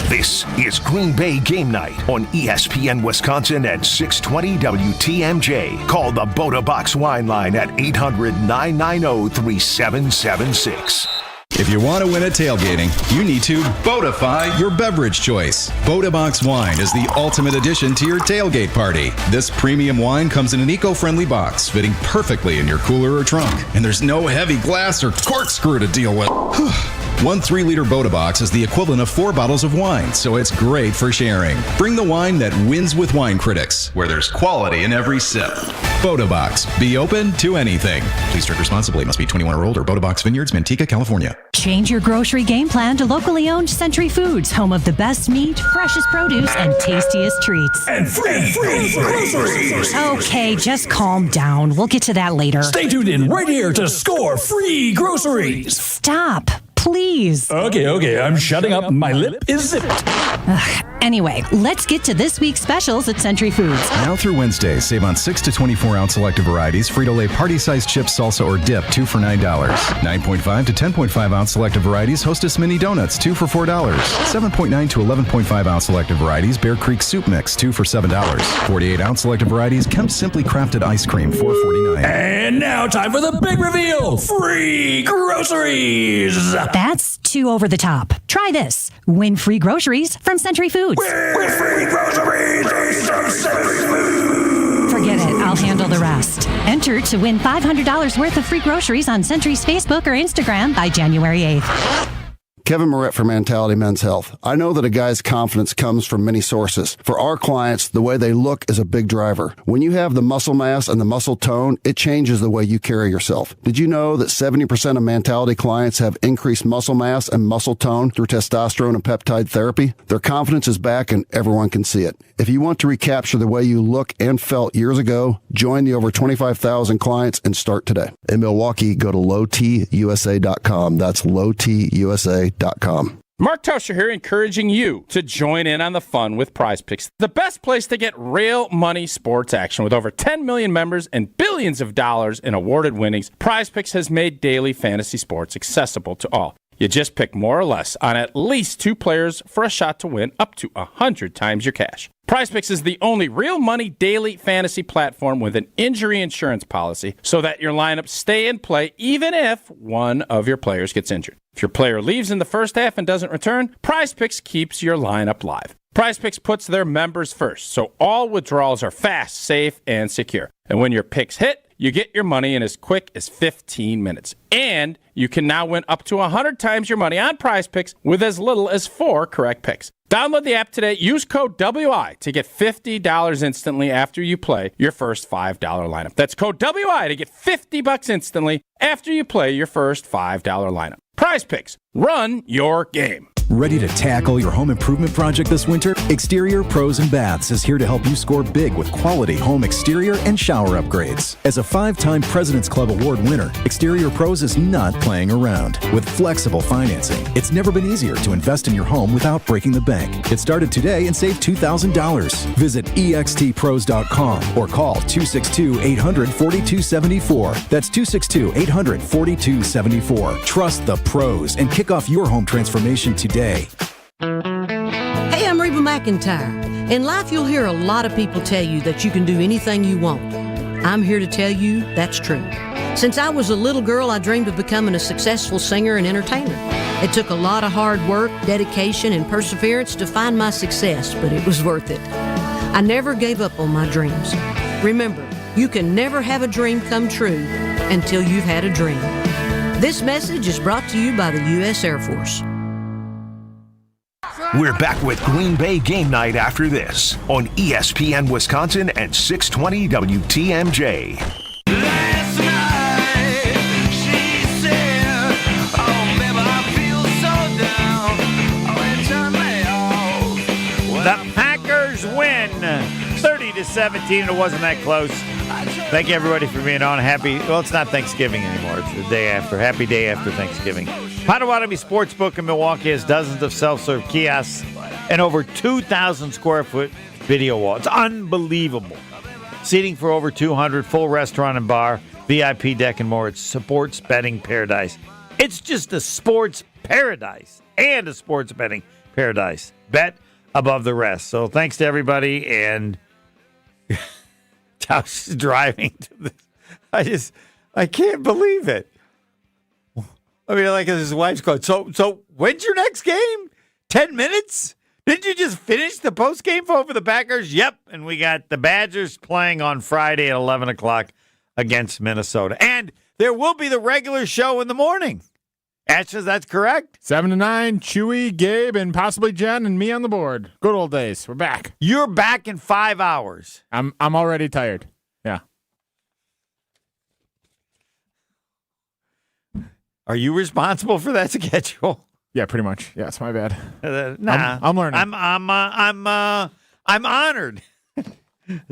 This is Green Bay Game Night on ESPN Wisconsin at 620 WTMJ. Call the Boda Box Wine Line at 800-990-3776.
If you want to win at tailgating, you need to Bodify your beverage choice. Boda Box Wine is the ultimate addition to your tailgate party. This premium wine comes in an eco-friendly box, fitting perfectly in your cooler or trunk. And there's no heavy glass or corkscrew to deal with. One 3-liter Boda Box is the equivalent of 4 bottles of wine, so it's great for sharing. Bring the wine that wins with wine critics, where there's quality in every sip. Boda Box. Be open to anything. Please drink responsibly. Must be 21 or older. Boda Box Vineyards, Manteca, California.
Change your grocery game plan to locally owned Century Foods, home of the best meat, freshest produce, and tastiest treats.
And free groceries.
Okay, just calm down. We'll get to that later.
Stay tuned in right here to score free groceries.
Stop, please.
Okay, I'm shutting up. My lip is zipped.
Anyway, let's get to this week's specials at Century Foods.
Now through Wednesday, save on 6 to 24-ounce selective varieties, Frito-Lay party-sized chips, salsa, or dip, 2 for $9. 9.5 to 10.5-ounce selective varieties, Hostess mini donuts, 2 for $4. 7.9 to 11.5-ounce selective varieties, Bear Creek soup mix, 2 for $7. 48-ounce selective varieties, Kemp Simply Crafted ice cream, $4.49.
And now time for the big reveal, free groceries.
That's too over the top. Try this. Win free groceries from Century Foods.
Win free groceries from Century Foods.
Forget it. I'll handle the rest. Enter to win $500 worth of free groceries on Century's Facebook or Instagram by January 8th.
Kevin Moret for Mentality Men's Health. I know that a guy's confidence comes from many sources. For our clients, the way they look is a big driver. When you have the muscle mass and the muscle tone, it changes the way you carry yourself. Did you know that 70% of Mentality clients have increased muscle mass and muscle tone through testosterone and peptide therapy? Their confidence is back and everyone can see it. If you want to recapture the way you look and felt years ago, join the over 25,000 clients and start today. In Milwaukee, go to lowtusa.com. That's lowtusa.com.
Mark Tauscher here, encouraging you to join in on the fun with PrizePicks, the best place to get real money sports action. With over 10 million members and billions of dollars in awarded winnings, PrizePicks has made daily fantasy sports accessible to all. You just pick more or less on at least 2 players for a shot to win up to 100 times your cash. PrizePicks is the only real money daily fantasy platform with an injury insurance policy so that your lineups stay in play even if one of your players gets injured. If your player leaves in the first half and doesn't return, PrizePicks keeps your lineup live. PrizePicks puts their members first, so all withdrawals are fast, safe, and secure. And when your picks hit, you get your money in as quick as 15 minutes. And you can now win up to 100 times your money on PrizePicks with as little as 4 correct picks. Download the app today. Use code WI to get $50 instantly after you play your first $5 lineup. That's code WI to get $50 instantly after you play your first $5 lineup. PrizePicks. Run your game.
Ready to tackle your home improvement project this winter? Exterior Pros and Baths is here to help you score big with quality home exterior and shower upgrades. As a 5-time President's Club Award winner, Exterior Pros is not playing around. With flexible financing, it's never been easier to invest in your home without breaking the bank. Get started today and save $2,000. Visit extpros.com or call 262-800-4274. That's 262-800-4274. Trust the pros and kick off your home transformation today.
Hey, I'm Reba McEntire. In life, you'll hear a lot of people tell you that you can do anything you want. I'm here to tell you that's true. Since I was a little girl, I dreamed of becoming a successful singer and entertainer. It took a lot of hard work, dedication, and perseverance to find my success, but it was worth it. I never gave up on my dreams. Remember, you can never have a dream come true until you've had a dream. This message is brought to you by the U.S. Air Force.
We're back with Green Bay Game Night after this on ESPN Wisconsin and 620 WTMJ.
The Packers win 30-17. It wasn't that close. Thank you, everybody, for being on. It's not Thanksgiving anymore. It's the day after. Happy day after Thanksgiving. Potawatomi Sportsbook in Milwaukee has dozens of self-serve kiosks and over 2,000 square foot video wall. It's unbelievable. Seating for over 200, full restaurant and bar, VIP deck and more. It's sports betting paradise. It's just a sports paradise and a sports betting paradise. Bet above the rest. So thanks to everybody, and Tauscher's driving to this. I can't believe it. I mean, like his wife's going, so when's your next game? 10 minutes? Didn't you just finish the postgame vote for the Packers? Yep. And we got the Badgers playing on Friday at 11 o'clock against Minnesota. And there will be the regular show in the morning. Ashes, that's correct.
7 to 9, Chewy, Gabe, and possibly Jen and me on the board. Good old days. We're back.
You're back in 5 hours.
I'm already tired. Yeah.
Are you responsible for that schedule?
Yeah, pretty much. Yeah, it's my bad.
Nah,
I'm learning.
I'm honored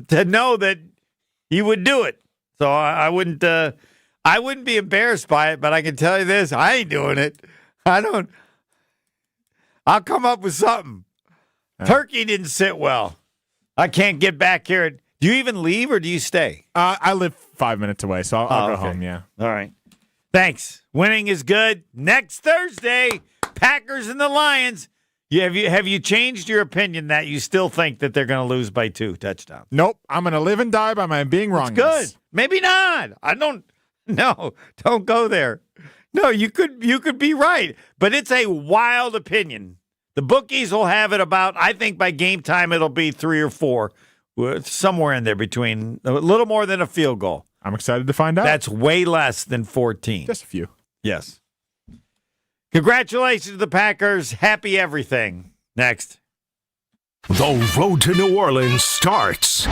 to know that you would do it. So I wouldn't be embarrassed by it, but I can tell you this: I ain't doing it. I'll come up with something. Turkey didn't sit well. I can't get back here. Do you even leave or do you stay?
I live 5 minutes away, so I'll go home. Yeah.
All right. Thanks. Winning is good. Next Thursday, Packers and the Lions. Have you changed your opinion that you still think that they're going to lose by 2 touchdowns?
Nope. I'm going to live and die by my being wrong.
Good. Maybe not. No, don't go there. No, you could be right, but it's a wild opinion. The bookies will have it about, I think by game time it'll be 3 or 4 Somewhere in there between a little more than a field goal.
I'm excited to find out.
That's way less than 14.
Just a few.
Yes. Congratulations to the Packers. Happy everything. Next.
The road to New Orleans starts